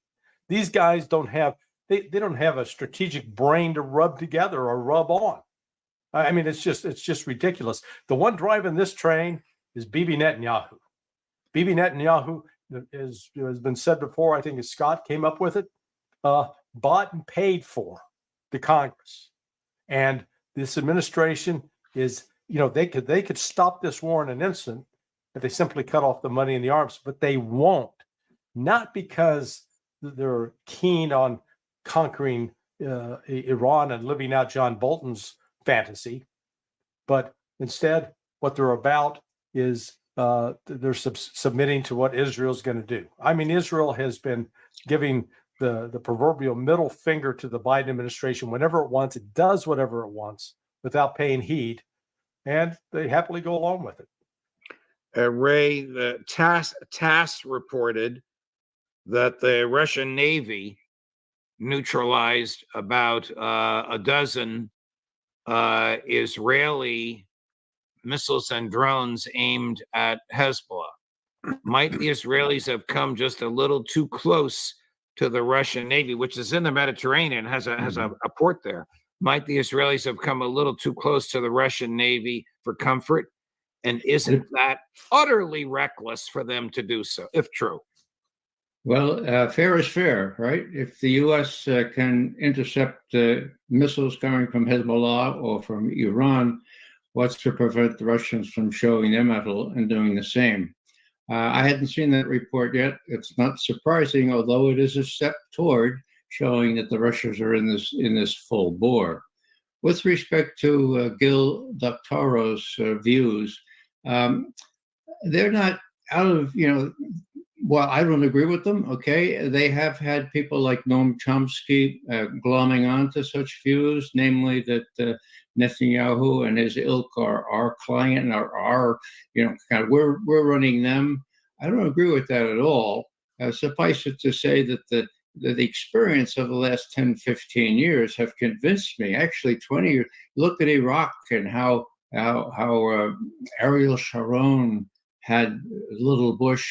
These guys don't have they don't have a strategic brain to rub together or rub on. I mean, it's just ridiculous. The one driving this train is Bibi Netanyahu. Bibi Netanyahu has been said before. I think as Scott came up with it, bought and paid for the Congress, and this administration is. They could stop this war in an instant if they simply cut off the money and the arms, but they won't. Not because they're keen on conquering Iran and living out John Bolton's fantasy, but instead what they're about is they're submitting to what Israel's going to do. I mean, Israel has been giving the proverbial middle finger to the Biden administration whenever it wants. It does whatever it wants without paying heed, and they happily go along with it. Ray, the TASS reported that the Russian Navy neutralized about a dozen Israeli missiles and drones aimed at Hezbollah. Might the Israelis have come just a little too close to the Russian Navy, which is in the Mediterranean, has a port there? Might the Israelis have come a little too close to the Russian Navy for comfort? And isn't that utterly reckless for them to do so, if true? Well, fair is fair, right? If the U.S. Can intercept missiles coming from Hezbollah or from Iran, what's to prevent the Russians from showing their mettle and doing the same? I hadn't seen that report yet. It's not surprising, although it is a step toward showing that the Russians are in this full bore. With respect to Gil Doctorow's views, they're not out of, well, I don't agree with them, okay? They have had people like Noam Chomsky glomming onto such views, namely that Netanyahu and his ilk are our client, we're running them. I don't agree with that at all. Suffice it to say that the experience of the last 10, 15 years have convinced me, actually 20 years, look at Iraq and how Ariel Sharon had little Bush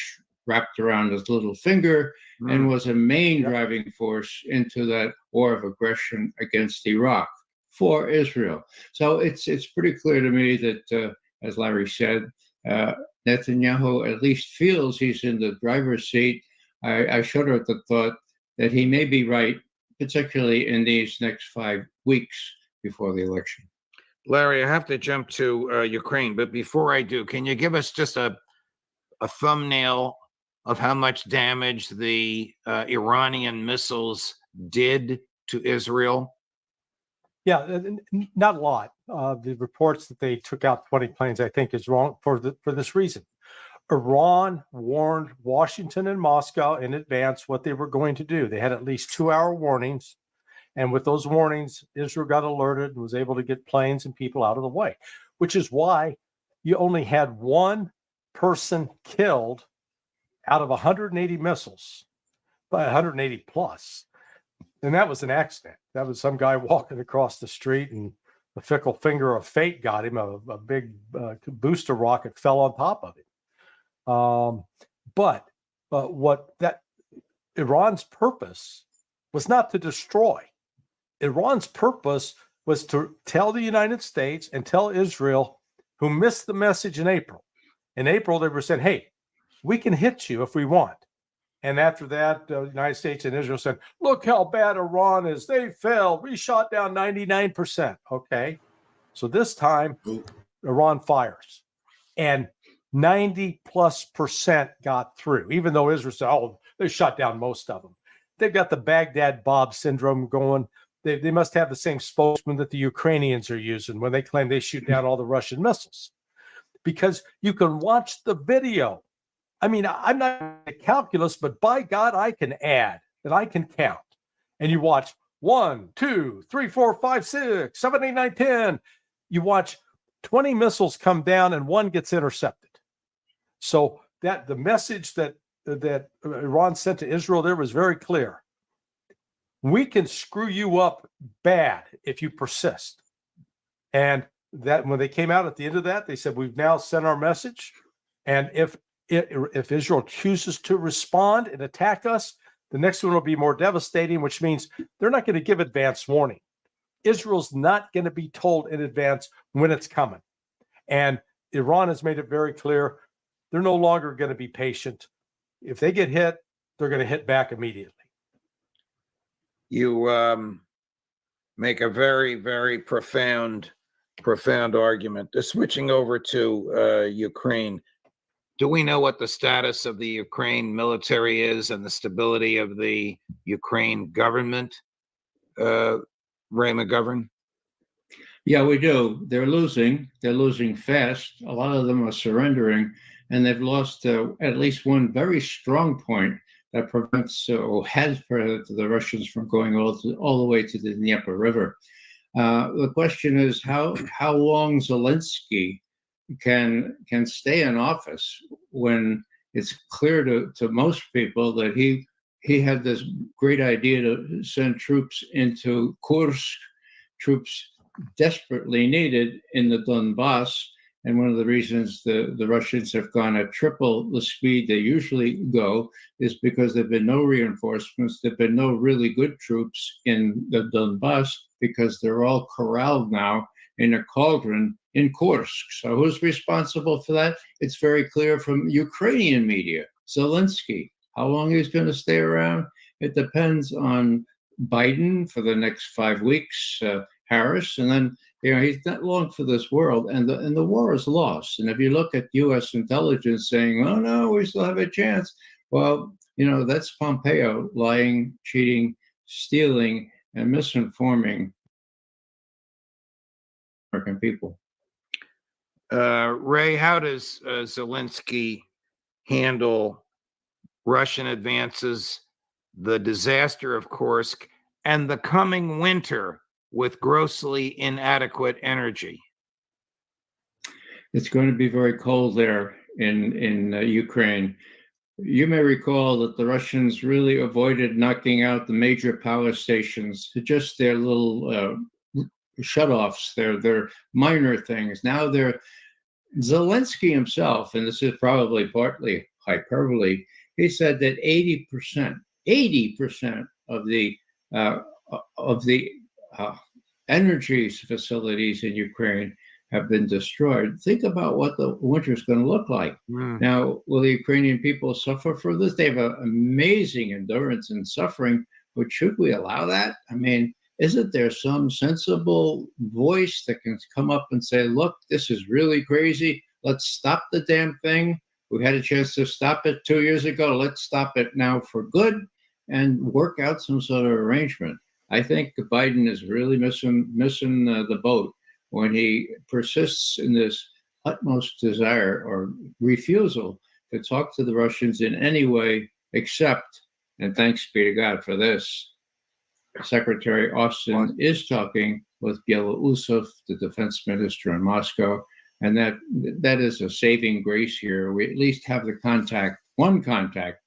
wrapped around his little finger and was a main driving force into that war of aggression against Iraq for Israel. So it's pretty clear to me that, as Larry said, Netanyahu at least feels he's in the driver's seat. I shudder at the thought that he may be right, particularly in these next 5 weeks before the election. Larry, I have to jump to Ukraine, but before I do, can you give us just a thumbnail of how much damage the Iranian missiles did to Israel? Yeah, not a lot. The reports that they took out 20 planes, I think, is wrong for this reason. Iran warned Washington and Moscow in advance what they were going to do. They had at least 2-hour warnings. And with those warnings, Israel got alerted and was able to get planes and people out of the way, which is why you only had one person killed out of 180 missiles, by 180 plus. And that was an accident. That was some guy walking across the street and the fickle finger of fate got him. A big booster rocket fell on top of him. But what that Iran's purpose was not to destroy. Iran's purpose was to tell the United States and tell Israel, who missed the message in April. In April, they were saying, hey, we can hit you if we want. And after that, the United States and Israel said, look how bad Iran is. They fell. We shot down 99%. Okay. So this time, Iran fires. And 90+% got through, even though Israel said, oh, they shot down most of them. They've got the Baghdad Bob syndrome going. They must have the same spokesman that the Ukrainians are using when they claim they shoot down all the Russian missiles. Because you can watch the video. I mean, I'm not a calculus, but by God, I can add and I can count. And you watch 1, 2, 3, 4, 5, 6, 7, 8, 9, 10. You watch 20 missiles come down and one gets intercepted. So that the message that Iran sent to Israel there was very clear. We can screw you up bad if you persist. And that when they came out at the end of that, they said, we've now sent our message. And if Israel chooses to respond and attack us, the next one will be more devastating, which means they're not going to give advance warning. Israel's not going to be told in advance when it's coming. And Iran has made it very clear they're no longer going to be patient. If they get hit, they're going to hit back immediately. You make a very, very profound argument. Switching over to Ukraine, do we know what the status of the Ukraine military is and the stability of the Ukraine government, Ray McGovern? Yeah, we do. They're losing. They're losing fast. A lot of them are surrendering, and they've lost at least one very strong point that prevents or has prevented the Russians from going all the way to the Dnieper River. The question is how long Zelensky can stay in office when it's clear to most people that he had this great idea to send troops into Kursk, troops desperately needed in the Donbass. And one of the reasons the Russians have gone at triple the speed they usually go is because there have been no reinforcements. There have been no really good troops in the Donbass because they're all corralled now in a cauldron in Kursk. So who's responsible for that? It's very clear from Ukrainian media. Zelensky. How long he's going to stay around? It depends on Biden for the next 5 weeks, Harris, and then he's not long for this world, and the war is lost. And if you look at U.S. intelligence saying, "Oh no, we still have a chance," well, that's Pompeo lying, cheating, stealing, and misinforming American people. Ray, how does Zelensky handle Russian advances, the disaster of Kursk, and the coming winter with grossly inadequate energy? It's going to be very cold there in Ukraine. You may recall that the Russians really avoided knocking out the major power stations, just their little shutoffs, their minor things. Now Zelensky himself, and this is probably partly hyperbole, he said that 80% of the energy facilities in Ukraine have been destroyed. Think about what the winter is going to look like. Now, will the Ukrainian people suffer for this? They have an amazing endurance and suffering, but should we allow that? I mean, isn't there some sensible voice that can come up and say, look, this is really crazy. Let's stop the damn thing. We had a chance to stop it 2 years ago. Let's stop it now for good and work out some sort of arrangement. I think Biden is really missing the boat when he persists in this utmost desire or refusal to talk to the Russians in any way except, and thanks be to God for this, Secretary Austin is talking with Belousov, the defense minister in Moscow, and that is a saving grace here. We at least have the one contact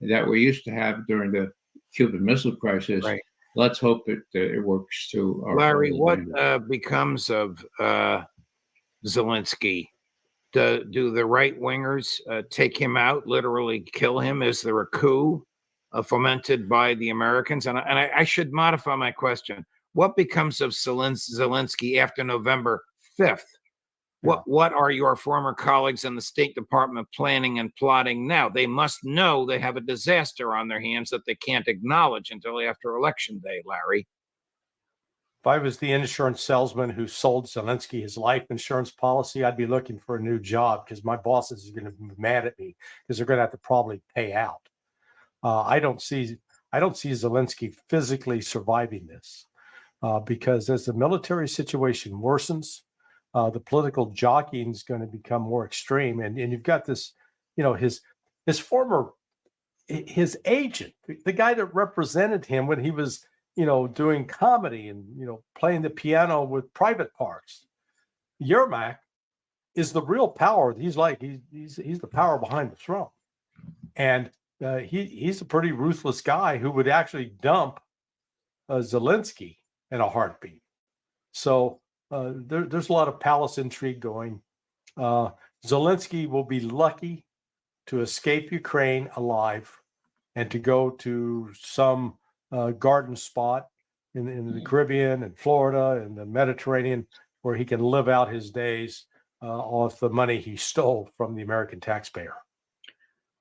that we used to have during the Cuban Missile Crisis. Right. Let's hope it works to our Larry, what becomes of Zelensky? Do the right wingers take him out, literally kill him? Is there a coup fomented by the Americans? And I should modify my question. What becomes of Zelensky after November 5th? What are your former colleagues in the State Department planning and plotting now? They must know they have a disaster on their hands that they can't acknowledge until after Election Day, Larry. If I was the insurance salesman who sold Zelensky his life insurance policy, I'd be looking for a new job because my bosses are going to be mad at me because they're going to have to probably pay out. I don't see Zelensky physically surviving this because as the military situation worsens, the political jockeying is going to become more extreme, and you've got this, his agent, the guy that represented him when he was, doing comedy and playing the piano with private parts. Yermak is the real power. He's the power behind the throne, and he's a pretty ruthless guy who would actually dump Zelensky in a heartbeat. So there's a lot of palace intrigue going. Zelensky will be lucky to escape Ukraine alive and to go to some garden spot in the Caribbean and Florida and the Mediterranean where he can live out his days off the money he stole from the American taxpayer.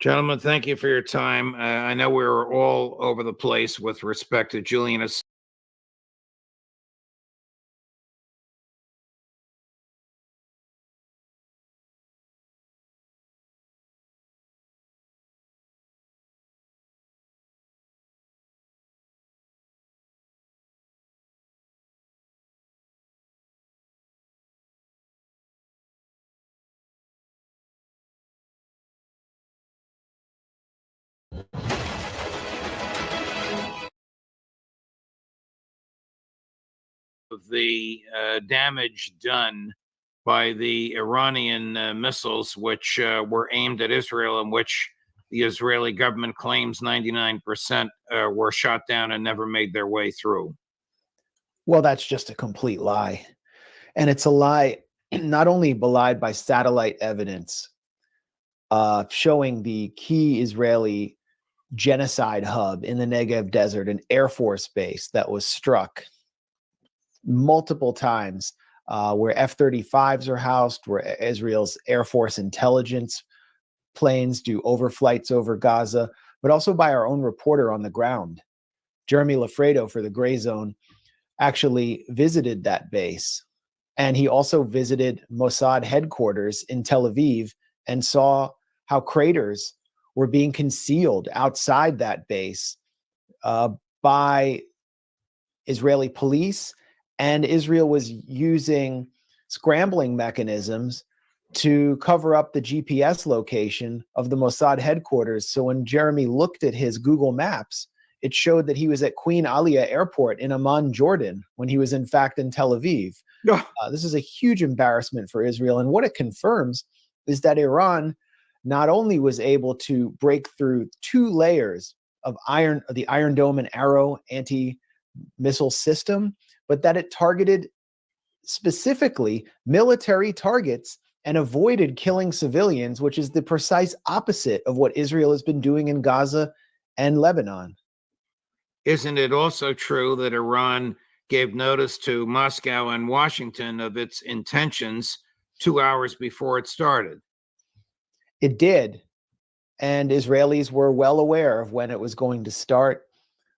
Gentlemen, thank you for your time. I know we were all over the place with respect to Julian Assange. The damage done by the Iranian missiles, which were aimed at Israel, and which the Israeli government claims 99% were shot down and never made their way through. Well, that's just a complete lie. And it's a lie not only belied by satellite evidence showing the key Israeli genocide hub in the Negev Desert, an Air Force base that was struck multiple times, where F-35s are housed, where Israel's Air Force intelligence planes do overflights over Gaza, but also by our own reporter on the ground. Jeremy Lafredo for the Gray Zone actually visited that base. And he also visited Mossad headquarters in Tel Aviv and saw how craters were being concealed outside that base by Israeli police. And Israel was using scrambling mechanisms to cover up the GPS location of the Mossad headquarters. So when Jeremy looked at his Google Maps, it showed that he was at Queen Alia Airport in Amman, Jordan, when he was in fact in Tel Aviv. This is a huge embarrassment for Israel. And what it confirms is that Iran not only was able to break through 2 layers of the Iron Dome and Arrow anti-missile system, but that it targeted specifically military targets and avoided killing civilians, which is the precise opposite of what Israel has been doing in Gaza and Lebanon. Isn't it also true that Iran gave notice to Moscow and Washington of its intentions 2 hours before it started? It did. And Israelis were well aware of when it was going to start.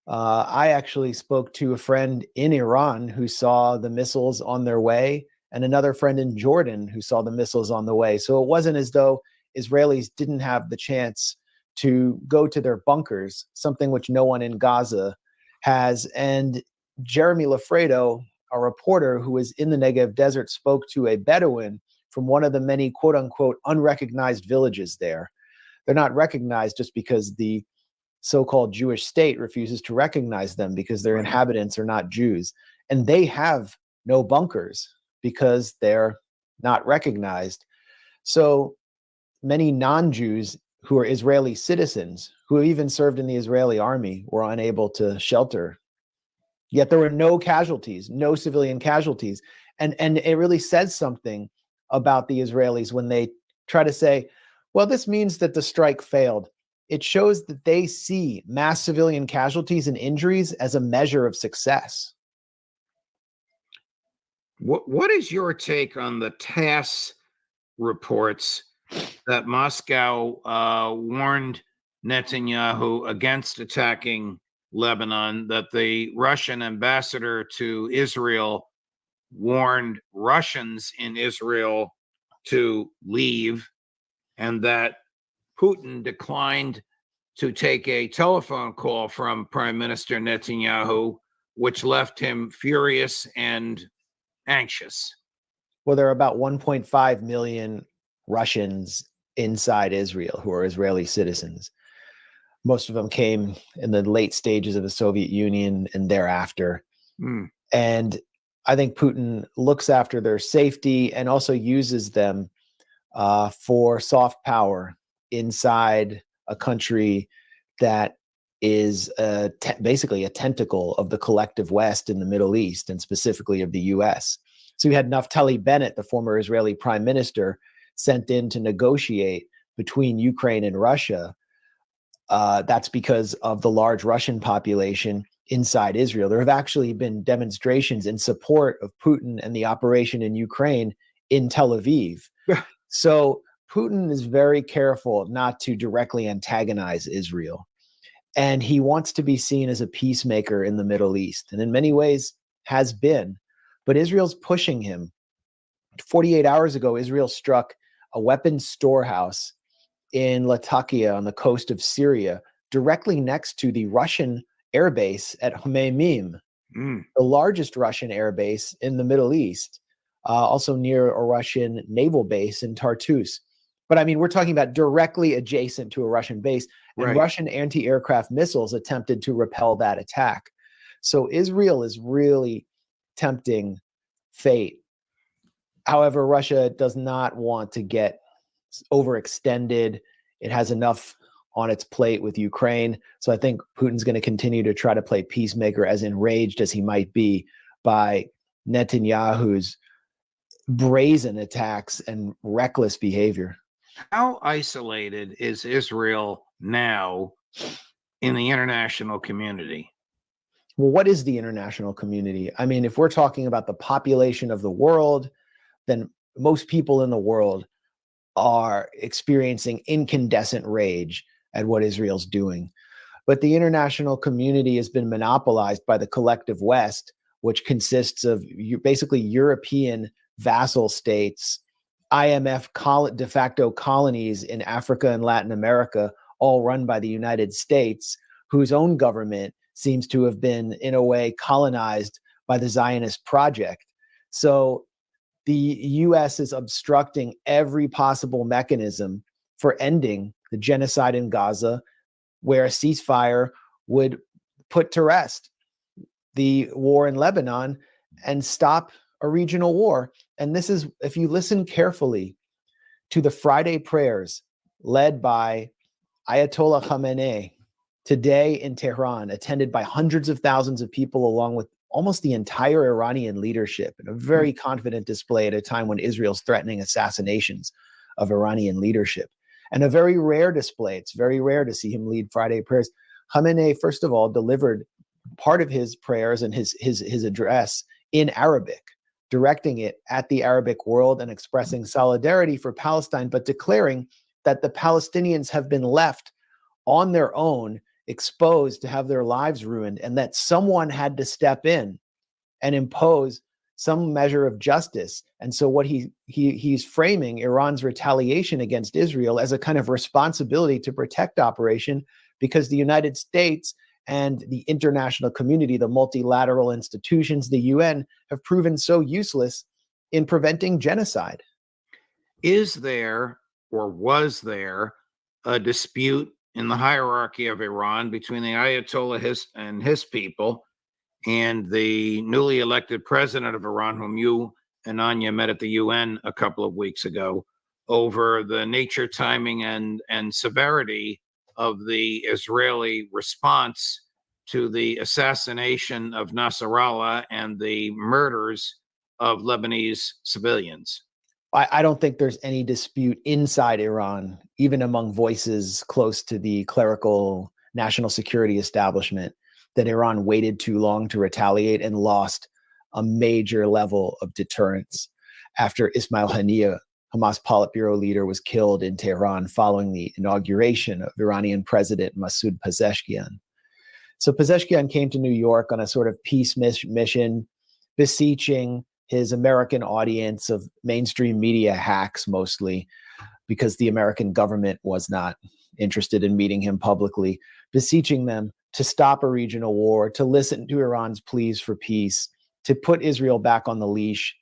I actually spoke to a friend in Iran who saw the missiles on their way, and another friend in Jordan who saw the missiles on the way. So it wasn't as though Israelis didn't have the chance to go to their bunkers, something which no one in Gaza has. And Jeremy Lafredo, a reporter who was in the Negev Desert, spoke to a Bedouin from one of the many quote unquote unrecognized villages there. They're not recognized just because the so-called Jewish state refuses to recognize them because their inhabitants are not Jews. And they have no bunkers because they're not recognized. So many non-Jews who are Israeli citizens, who have even served in the Israeli army, were unable to shelter. Yet there were no casualties, no civilian casualties. And it really says something about the Israelis when they try to say, well, this means that the strike failed. It shows that they see mass civilian casualties and injuries as a measure of success. What is your take on the TASS reports that Moscow warned Netanyahu against attacking Lebanon, that the Russian ambassador to Israel warned Russians in Israel to leave, and that Putin declined to take a telephone call from Prime Minister Netanyahu, which left him furious and anxious? Well, there are about 1.5 million Russians inside Israel who are Israeli citizens. Most of them came in the late stages of the Soviet Union and thereafter. And I think Putin looks after their safety and also uses them for soft power inside a country that is basically a tentacle of the collective West in the Middle East, and specifically of the US. So you had Naftali Bennett, the former Israeli prime minister, sent in to negotiate between Ukraine and Russia. That's because of the large Russian population inside Israel. There have actually been demonstrations in support of Putin and the operation in Ukraine in Tel Aviv. So Putin is very careful not to directly antagonize Israel. And he wants to be seen as a peacemaker in the Middle East, and in many ways has been. But Israel's pushing him. 48 hours ago, Israel struck a weapons storehouse in Latakia on the coast of Syria, directly next to the Russian airbase at Hmeimim, the largest Russian airbase in the Middle East, also near a Russian naval base in Tartus. But I mean, we're talking about directly adjacent to a Russian base, and Right. Russian anti-aircraft missiles attempted to repel that attack. So Israel is really tempting fate. However, Russia does not want to get overextended. It has enough on its plate with Ukraine. So I think Putin's going to continue to try to play peacemaker, as enraged as he might be by Netanyahu's brazen attacks and reckless behavior. How isolated is Israel now in the international community? Well, what is the international community? I mean, if we're talking about the population of the world, then most people in the world are experiencing incandescent rage at what Israel's doing. But the international community has been monopolized by the collective West, which consists of basically European vassal states, IMF de facto colonies in Africa and Latin America, all run by the United States, whose own government seems to have been, in a way, colonized by the Zionist project. So the US is obstructing every possible mechanism for ending the genocide in Gaza, where a ceasefire would put to rest the war in Lebanon and stop a regional war. And this is, if you listen carefully to the Friday prayers led by Ayatollah Khamenei today in Tehran, attended by hundreds of thousands of people, along with almost the entire Iranian leadership, in a very confident display at a time when Israel's threatening assassinations of Iranian leadership. And a very rare display. It's very rare to see him lead Friday prayers. Khamenei, first of all, delivered part of his prayers and his address in Arabic, directing it at the Arabic world and expressing solidarity for Palestine, but declaring that the Palestinians have been left on their own, exposed to have their lives ruined, and that someone had to step in and impose some measure of justice. And so what he's framing Iran's retaliation against Israel as a kind of responsibility to protect operation, because the United States and the international community, the multilateral institutions, the UN, have proven so useless in preventing genocide. Is there, or was there, a dispute in the hierarchy of Iran between the Ayatollah and his people and the newly elected president of Iran, whom you and Anya met at the UN a couple of weeks ago, over the nature, timing, and severity of the Israeli response to the assassination of Nasrallah and the murders of Lebanese civilians? I don't think there's any dispute inside Iran, even among voices close to the clerical national security establishment, that Iran waited too long to retaliate and lost a major level of deterrence after Ismail Haniyeh, Hamas Politburo leader, was killed in Tehran following the inauguration of Iranian President Masoud Pezeshkian. So Pezeshkian came to New York on a sort of peace mission, beseeching his American audience of mainstream media hacks, mostly because the American government was not interested in meeting him publicly, beseeching them to stop a regional war, to listen to Iran's pleas for peace, to put Israel back on the leash.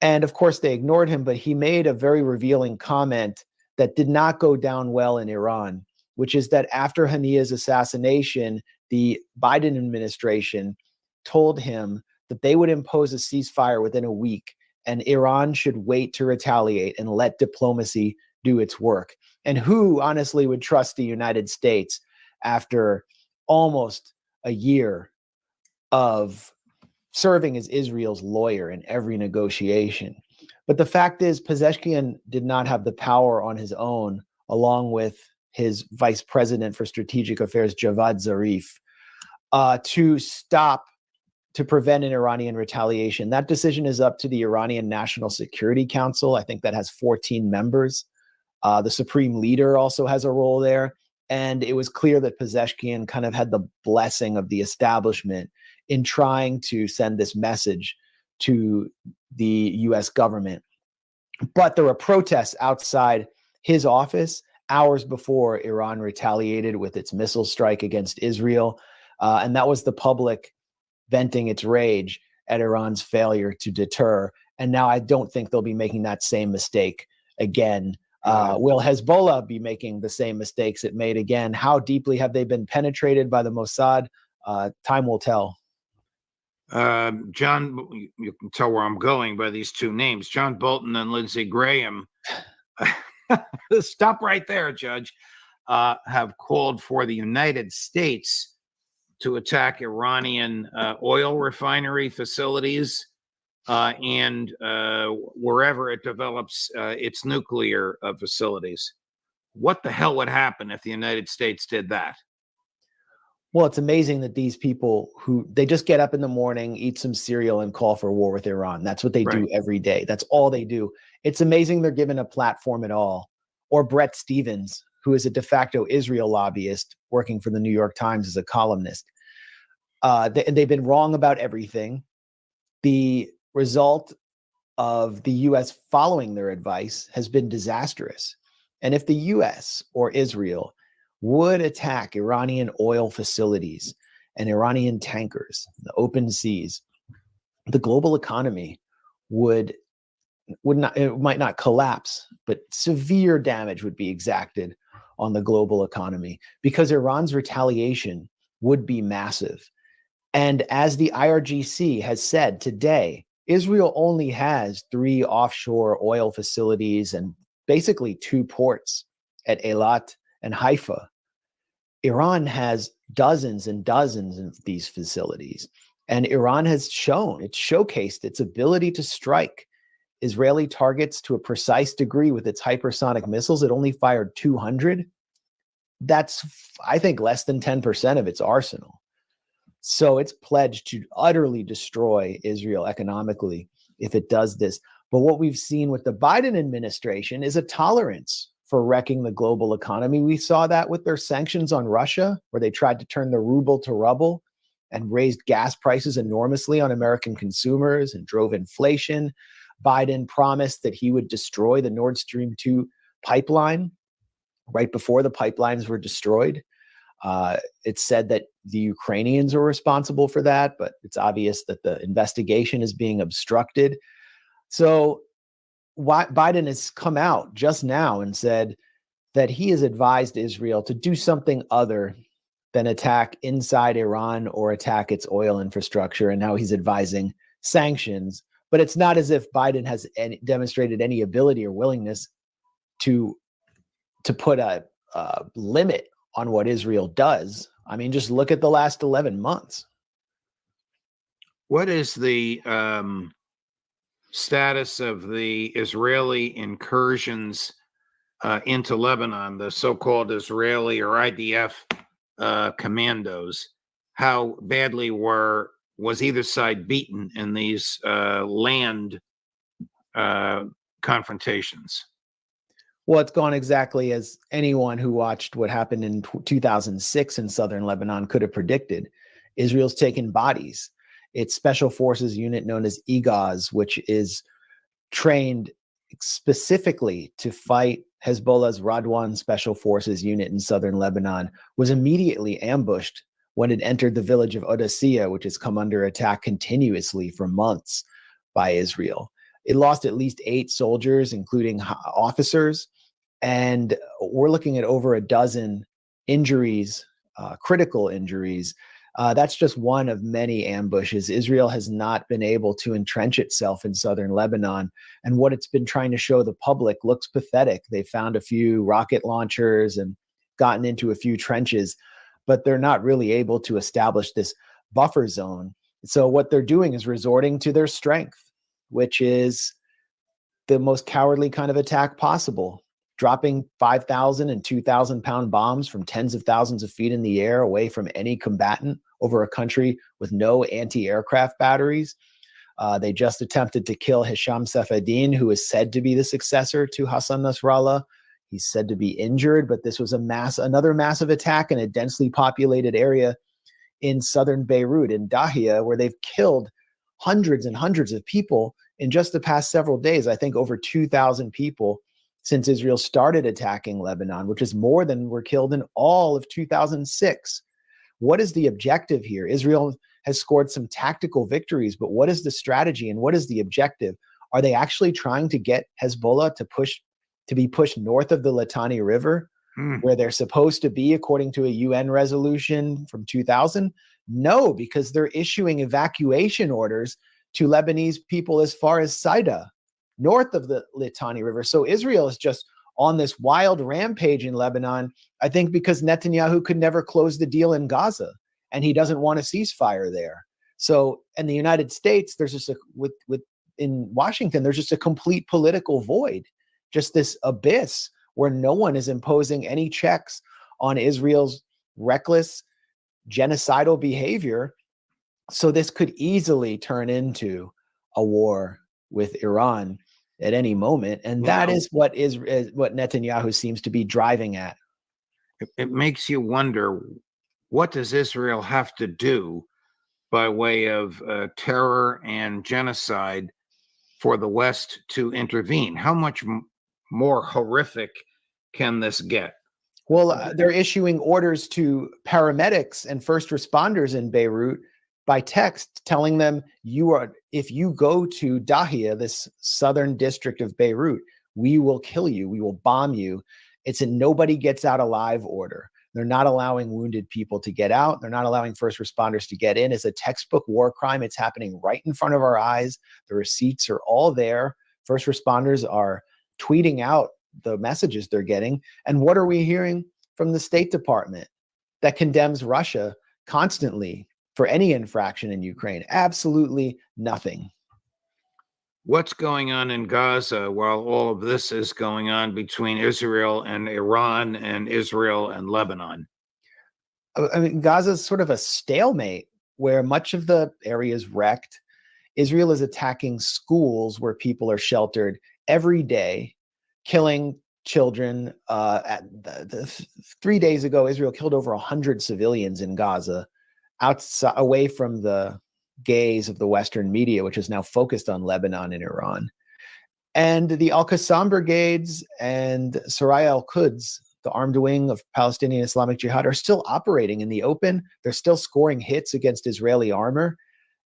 And of course, they ignored him, but he made a very revealing comment that did not go down well in Iran, which is that after Haniyeh's assassination, the Biden administration told him that they would impose a ceasefire within a week, and Iran should wait to retaliate and let diplomacy do its work. And who honestly would trust the United States after almost a year of serving as Israel's lawyer in every negotiation. But the fact is, Pezeshkian did not have the power on his own, along with his vice president for strategic affairs, Javad Zarif, to prevent an Iranian retaliation. That decision is up to the Iranian National Security Council. I think that has 14 members. The supreme leader also has a role there. And it was clear that Pezeshkian kind of had the blessing of the establishment in trying to send this message to the US government. But there were protests outside his office hours before Iran retaliated with its missile strike against Israel. And that was the public venting its rage at Iran's failure to deter. And now I don't think they'll be making that same mistake again. Will Hezbollah be making the same mistakes it made again? How deeply have they been penetrated by the Mossad? Time will tell. John, you can tell where I'm going by these two names, John Bolton and Lindsey Graham. Stop right there, Judge. Have called for the United States to attack Iranian oil refinery facilities and wherever it develops its nuclear facilities. What the hell would happen if the United States did that? Well, it's amazing that these people they just get up in the morning, eat some cereal, and call for war with Iran. That's what they do every day. That's all they do. It's amazing they're given a platform at all. Or Brett Stevens, who is a de facto Israel lobbyist working for the New York Times as a columnist. They've been wrong about everything. The result of the U.S. following their advice has been disastrous. And if the U.S. or Israel would attack Iranian oil facilities and Iranian tankers in the open seas, the global economy would not, it might not collapse, but severe damage would be exacted on the global economy because Iran's retaliation would be massive. And as the IRGC has said today, Israel only has 3 offshore oil facilities and basically 2 ports at Eilat and Haifa. Iran has dozens and dozens of these facilities. And Iran has showcased its ability to strike Israeli targets to a precise degree with its hypersonic missiles. It only fired 200. That's, I think, less than 10% of its arsenal. So it's pledged to utterly destroy Israel economically if it does this. But what we've seen with the Biden administration is a tolerance for wrecking the global economy. We saw that with their sanctions on Russia, where they tried to turn the ruble to rubble and raised gas prices enormously on American consumers and drove inflation. Biden promised that he would destroy the Nord Stream 2 pipeline right before the pipelines were destroyed. It's said that the Ukrainians are responsible for that, but it's obvious that the investigation is being obstructed. So Biden has come out just now and said that he has advised Israel to do something other than attack inside Iran or attack its oil infrastructure. And now he's advising sanctions. But it's not as if Biden has demonstrated any ability or willingness to put a limit on what Israel does. I mean, just look at the last 11 months. What is the status of the Israeli incursions into Lebanon, the so-called Israeli or IDF commandos? How badly was either side beaten in these land confrontations? Well, it's gone exactly as anyone who watched what happened in 2006 in southern Lebanon could have predicted. Israel's taken bodies. Its special forces unit known as EGAZ, which is trained specifically to fight Hezbollah's Radwan special forces unit in southern Lebanon, was immediately ambushed when it entered the village of Odessa, which has come under attack continuously for months by Israel. It lost at least 8 soldiers, including officers, and we're looking at over a dozen injuries, critical injuries. That's just one of many ambushes. Israel has not been able to entrench itself in southern Lebanon, and what it's been trying to show the public looks pathetic. They found a few rocket launchers and gotten into a few trenches, but they're not really able to establish this buffer zone So what they're doing is resorting to their strength, which is the most cowardly kind of attack possible, dropping 5,000 and 2,000 pound bombs from tens of thousands of feet in the air away from any combatant over a country with no anti-aircraft batteries. They just attempted to kill Hisham Safieddine, who is said to be the successor to Hassan Nasrallah. He's said to be injured, but this was another massive attack in a densely populated area in southern Beirut, in Dahia, where they've killed hundreds and hundreds of people in just the past several days. I think over 2,000 people since Israel started attacking Lebanon, which is more than were killed in all of 2006. What is the objective here? Israel has scored some tactical victories, but what is the strategy and what is the objective? Are they actually trying to get Hezbollah to be pushed north of the Litani River, where they're supposed to be according to a UN resolution from 2000? No, because they're issuing evacuation orders to Lebanese people as far as Saida, north of the Litani River. So Israel is just on this wild rampage in Lebanon, I think because Netanyahu could never close the deal in Gaza, and he doesn't want a ceasefire there. So in the United States, there's just in Washington, there's just a complete political void, just this abyss where no one is imposing any checks on Israel's reckless genocidal behavior. So this could easily turn into a war with Iran at any moment. And that is what Netanyahu seems to be driving at. It makes you wonder, what does Israel have to do by way of terror and genocide for the West to intervene? How much more horrific can this get? Well, they're issuing orders to paramedics and first responders in Beirut by text, telling them, if you go to Dahia, this southern district of Beirut, we will kill you, we will bomb you. It's a nobody gets out alive order. They're not allowing wounded people to get out. They're not allowing first responders to get in. It's a textbook war crime. It's happening right in front of our eyes. The receipts are all there. First responders are tweeting out the messages they're getting. And what are we hearing from the State Department that condemns Russia constantly for any infraction in Ukraine? Absolutely nothing. What's going on in Gaza while all of this is going on between Israel and Iran and Israel and Lebanon? I mean, Gaza is sort of a stalemate where much of the area is wrecked. Israel is attacking schools where people are sheltered every day, killing children. 3 days ago, Israel killed over 100 civilians in Gaza, outside, away from the gaze of the Western media, which is now focused on Lebanon and Iran. And the Al-Qassam brigades and Saraya al-Quds, the armed wing of Palestinian Islamic Jihad, are still operating in the open. They're still scoring hits against Israeli armor,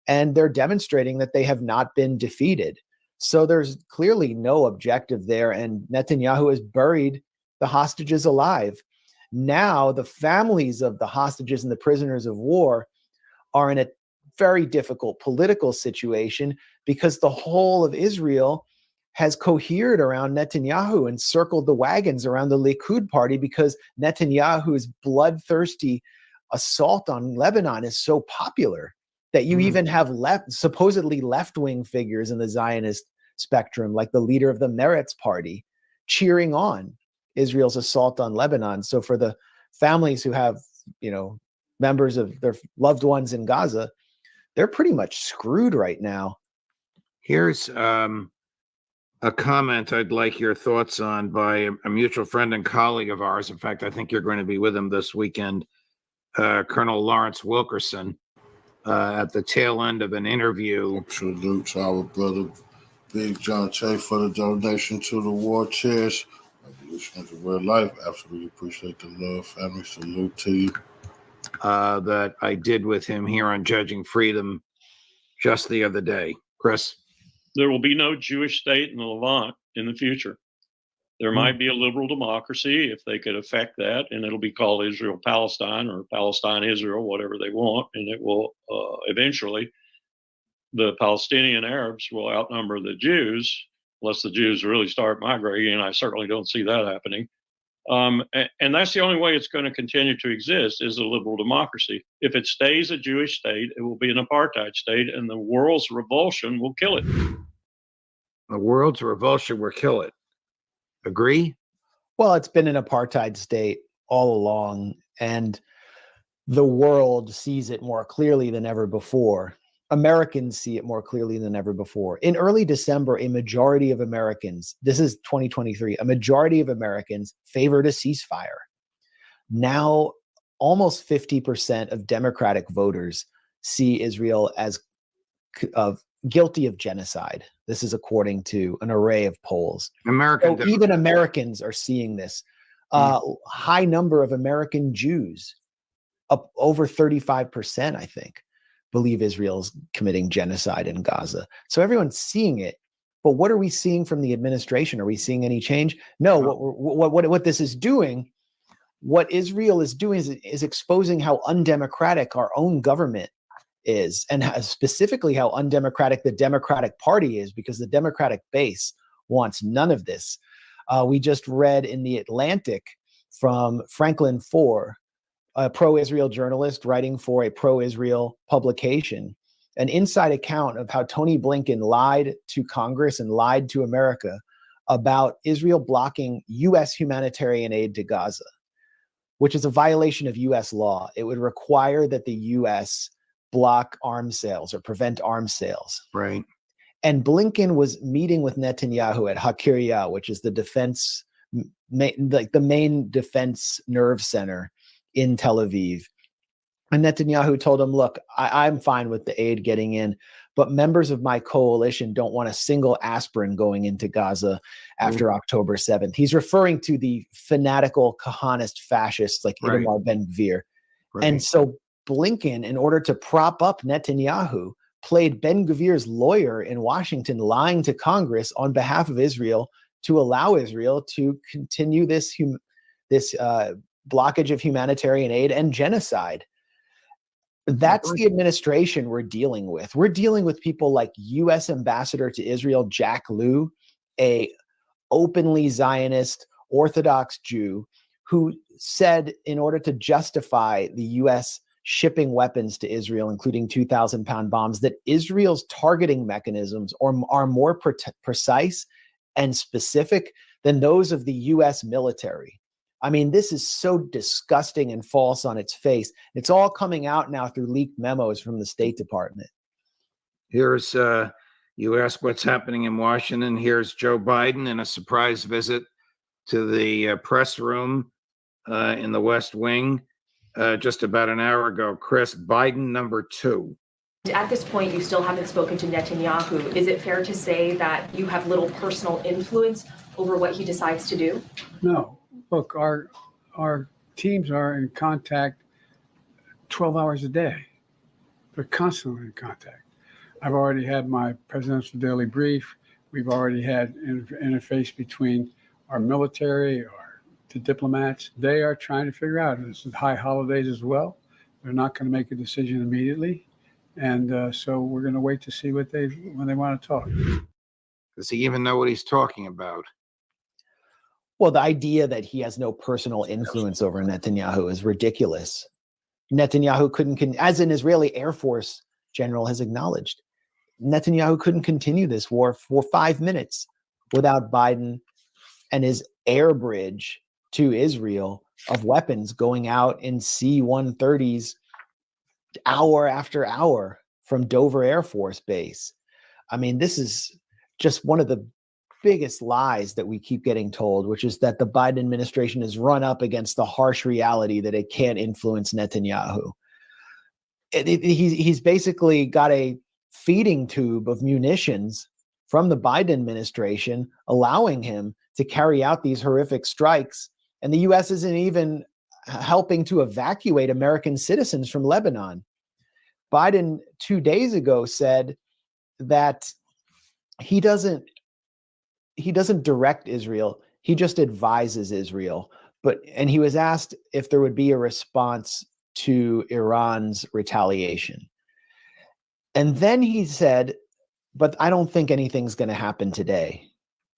and they're demonstrating that they have not been defeated. So there's clearly no objective there, and Netanyahu has buried the hostages alive. Now the families of the hostages and the prisoners of war are in a very difficult political situation because the whole of Israel has cohered around Netanyahu and circled the wagons around the Likud party because Netanyahu's bloodthirsty assault on Lebanon is so popular that you even have supposedly left-wing figures in the Zionist spectrum, like the leader of the Meretz party, cheering on Israel's assault on Lebanon. So for the families who have, members of their loved ones in Gaza, they're pretty much screwed right now. Here's a comment I'd like your thoughts on by a mutual friend and colleague of ours. In fact, I think you're going to be with him this weekend, Colonel Lawrence Wilkerson, at the tail end of an interview. Salute to our brother Big John Che for the donation to the war chest. Revolutionaries of Real Life. Absolutely appreciate the love, family. Salute to you. That I did with him here on Judging Freedom just the other day. Chris? There will be no Jewish state in the Levant in the future. There might be a liberal democracy if they could affect that, and it'll be called Israel-Palestine or Palestine-Israel, whatever they want, and it will eventually, the Palestinian Arabs will outnumber the Jews, unless the Jews really start migrating, and I certainly don't see that happening. And that's the only way it's going to continue to exist is a liberal democracy. If it stays a Jewish state, it will be an apartheid state, and the world's revulsion will kill it. The world's revulsion will kill it. Agree? Well, it's been an apartheid state all along, and the world sees it more clearly than ever before. Americans see it more clearly than ever before. In early December, a majority of Americans, this is 2023, a majority of Americans favored a ceasefire. Now, almost 50% of Democratic voters see Israel as guilty of genocide. This is according to an array of polls. American so even Americans are seeing this. High number of American Jews, up over 35%, I think, believe Israel's committing genocide in Gaza. So everyone's seeing it. But what are we seeing from the administration? Are we seeing any change? No. What this is doing, what Israel is doing is exposing how undemocratic our own government is, and specifically how undemocratic the Democratic Party is, because the Democratic base wants none of this. We just read in The Atlantic from Franklin Foer, a pro-Israel journalist writing for a pro-Israel publication, an inside account of how Tony Blinken lied to Congress and lied to America about Israel blocking U.S. humanitarian aid to Gaza, which is a violation of U.S. law. It would require that the U.S. block arms sales or prevent arms sales. Right. And Blinken was meeting with Netanyahu at Hakiria, which is the defense, like the main defense nerve center in Tel Aviv. And Netanyahu told him, look, I'm fine with the aid getting in, but members of my coalition don't want a single aspirin going into Gaza after October 7th. He's referring to the fanatical Kahanist fascists like Itamar Ben-Gvir. And so Blinken, in order to prop up Netanyahu, played Ben-Gvir's lawyer in Washington, lying to Congress on behalf of Israel to allow Israel to continue this blockage of humanitarian aid and genocide. That's the administration we're dealing with. We're dealing with people like U.S. Ambassador to Israel, Jack Lew, a openly Zionist Orthodox Jew, who said in order to justify the U.S. shipping weapons to Israel, including 2,000-pound bombs, that Israel's targeting mechanisms are more precise and specific than those of the U.S. military. I mean, this is so disgusting and false on its face. It's all coming out now through leaked memos from the State Department. Here's, you ask what's happening in Washington. Here's Joe Biden in a surprise visit to the press room in the West Wing just about an hour ago. Chris, Biden #2. At this point, you still haven't spoken to Netanyahu. Is it fair to say that you have little personal influence over what he decides to do? No. Look, our teams are in contact 12 hours a day. They're constantly in contact. I've already had my presidential daily brief. We've already had interface between our military, the diplomats. They are trying to figure out, and this is high holidays as well. They're not going to make a decision immediately. And so we're going to wait to see when they want to talk. Does he even know what he's talking about? Well, the idea that he has no personal influence over Netanyahu is ridiculous. Netanyahu couldn't, as an Israeli Air Force general has acknowledged, Netanyahu couldn't continue this war for 5 minutes without Biden and his air bridge to Israel of weapons going out in C-130s hour after hour from Dover Air Force Base. I mean, this is just one of the biggest lies that we keep getting told, which is that the Biden administration has run up against the harsh reality that it can't influence Netanyahu. He's basically got a feeding tube of munitions from the Biden administration, allowing him to carry out these horrific strikes. And the U.S. isn't even helping to evacuate American citizens from Lebanon. Biden 2 days ago said that he doesn't direct Israel. He just advises Israel. And he was asked if there would be a response to Iran's retaliation. And then he said, but I don't think anything's going to happen today.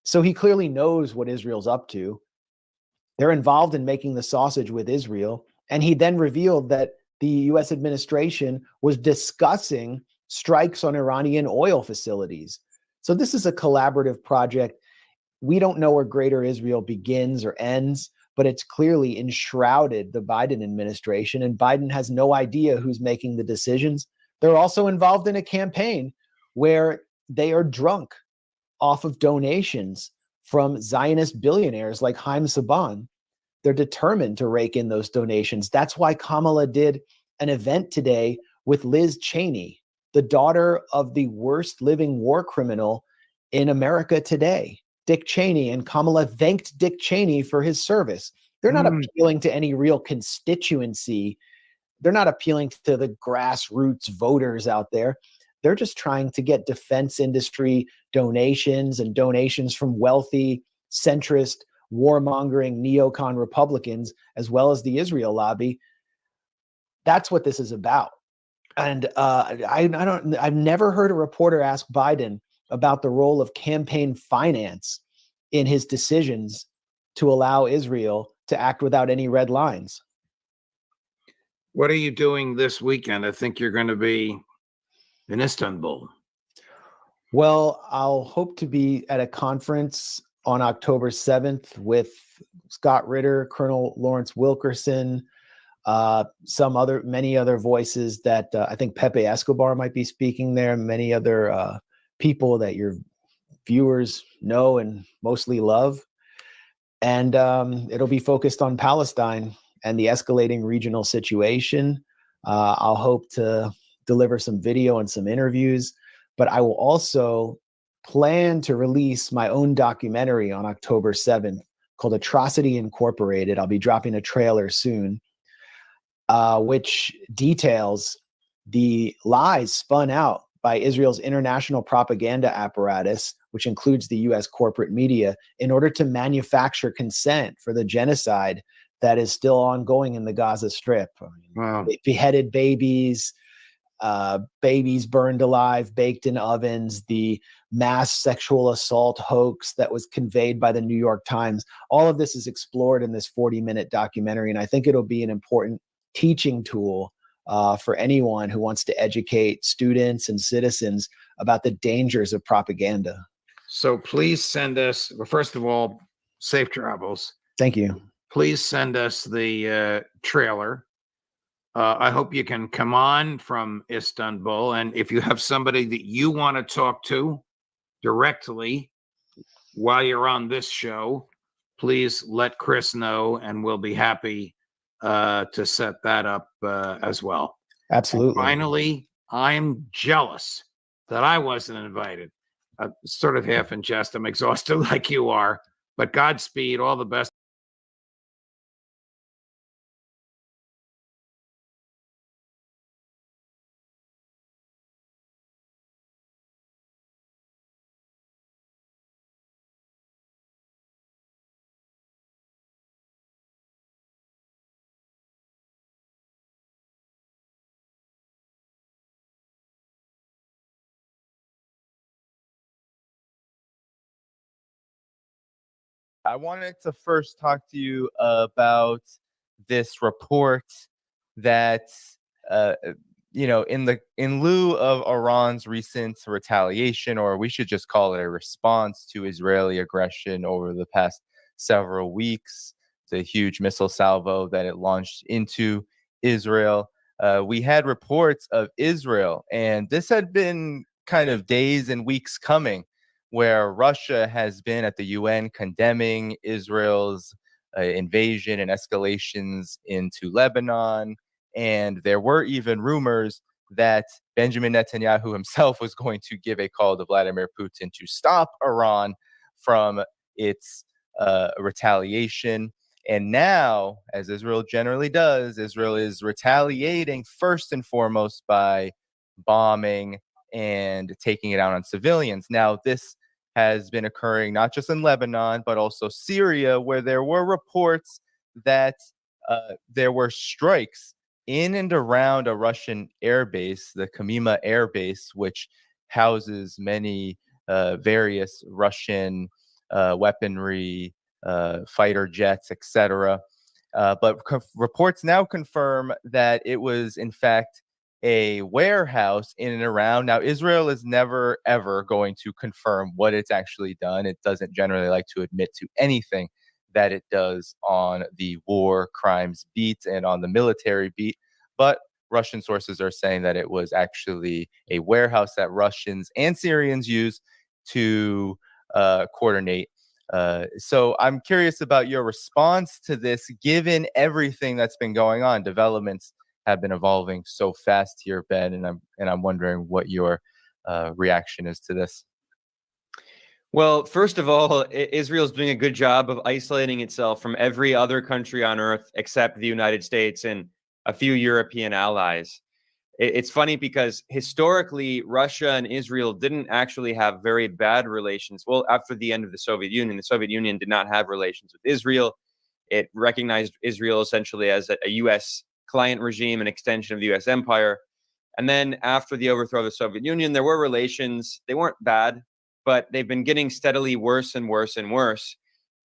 So he clearly knows what Israel's up to. They're involved in making the sausage with Israel. And he then revealed that the US administration was discussing strikes on Iranian oil facilities. So this is a collaborative project. We don't know where Greater Israel begins or ends, but it's clearly enshrouded the Biden administration, and Biden has no idea who's making the decisions. They're also involved in a campaign where they are drunk off of donations from Zionist billionaires like Haim Saban. They're determined to rake in those donations. That's why Kamala did an event today with Liz Cheney, the daughter of the worst living war criminal in America today, Dick Cheney. And Kamala thanked Dick Cheney for his service. They're not appealing to any real constituency. They're not appealing to the grassroots voters out there. They're just trying to get defense industry donations and donations from wealthy, centrist, warmongering neocon Republicans, as well as the Israel lobby. That's what this is about. And I've never heard a reporter ask Biden about the role of campaign finance in his decisions to allow Israel to act without any red lines. What are you doing this weekend? I think you're going to be in Istanbul. Well, I'll hope to be at a conference on October 7th with Scott Ritter, Colonel Lawrence Wilkerson, many other voices that I think Pepe Escobar might be speaking there, many other people that your viewers know and mostly love. And it'll be focused on Palestine and the escalating regional situation. I'll hope to deliver some video and some interviews, but I will also plan to release my own documentary on October 7th called Atrocity Incorporated. I'll be dropping a trailer soon, which details the lies spun out by Israel's international propaganda apparatus, which includes the US corporate media, in order to manufacture consent for the genocide that is still ongoing in the Gaza Strip. Wow. Beheaded babies, babies burned alive, baked in ovens, the mass sexual assault hoax that was conveyed by the New York Times. All of this is explored in this 40-minute documentary, and I think it'll be an important teaching tool for anyone who wants to educate students and citizens about the dangers of propaganda. So please send us, well, first of all, safe travels. Thank you. Please send us the trailer. I hope you can come on from Istanbul. And if you have somebody that you want to talk to directly while you're on this show, please let Chris know, and we'll be happy to set that up as well. Absolutely. And finally, I'm jealous that I wasn't invited. Sort of half in jest. I'm exhausted like you are, but Godspeed, all the best. I wanted to first talk to you about this report that, in lieu of Iran's recent retaliation, or we should just call it a response to Israeli aggression over the past several weeks, the huge missile salvo that it launched into Israel, we had reports of Israel, and this had been kind of days and weeks coming, where Russia has been at the UN condemning Israel's invasion and escalations into Lebanon. And there were even rumors that Benjamin Netanyahu himself was going to give a call to Vladimir Putin to stop Iran from its retaliation. And now, as Israel generally does, Israel is retaliating first and foremost by bombing and taking it out on civilians. Now, this has been occurring not just in Lebanon, but also Syria, where there were reports that there were strikes in and around a Russian airbase, the Kamima airbase, which houses many various Russian weaponry fighter jets, etc. But reports now confirm that it was, in fact, a warehouse in and around. Now, Israel is never, ever going to confirm what it's actually done. It doesn't generally like to admit to anything that it does on the war crimes beat and on the military beat. But Russian sources are saying that it was actually a warehouse that Russians and Syrians use to coordinate. So I'm curious about your response to this, given everything that's been going on. Developments have been evolving so fast here, Ben, and I'm wondering what your reaction is to this. Well, first of all, Israel's doing a good job of isolating itself from every other country on earth except the United States and a few European allies. It's funny because historically, Russia and Israel didn't actually have very bad relations. Well, after the end of the Soviet Union did not have relations with Israel. It recognized Israel essentially as a U.S. client regime, an extension of the U.S. empire. And then after the overthrow of the Soviet Union, there were relations. They weren't bad, but they've been getting steadily worse and worse and worse.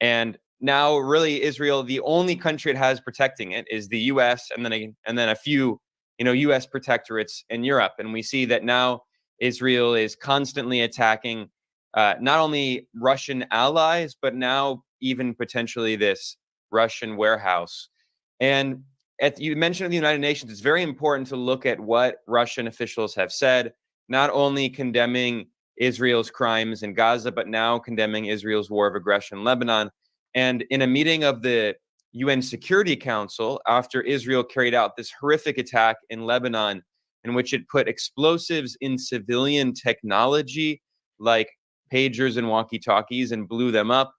And now, really, Israel, the only country it has protecting it is the U.S. and then a few, U.S. protectorates in Europe. And we see that now Israel is constantly attacking not only Russian allies, but now even potentially this Russian warehouse. And you mentioned the United Nations. It's very important to look at what Russian officials have said, not only condemning Israel's crimes in Gaza, but now condemning Israel's war of aggression in Lebanon. And in a meeting of the UN Security Council, after Israel carried out this horrific attack in Lebanon, in which it put explosives in civilian technology like pagers and walkie-talkies and blew them up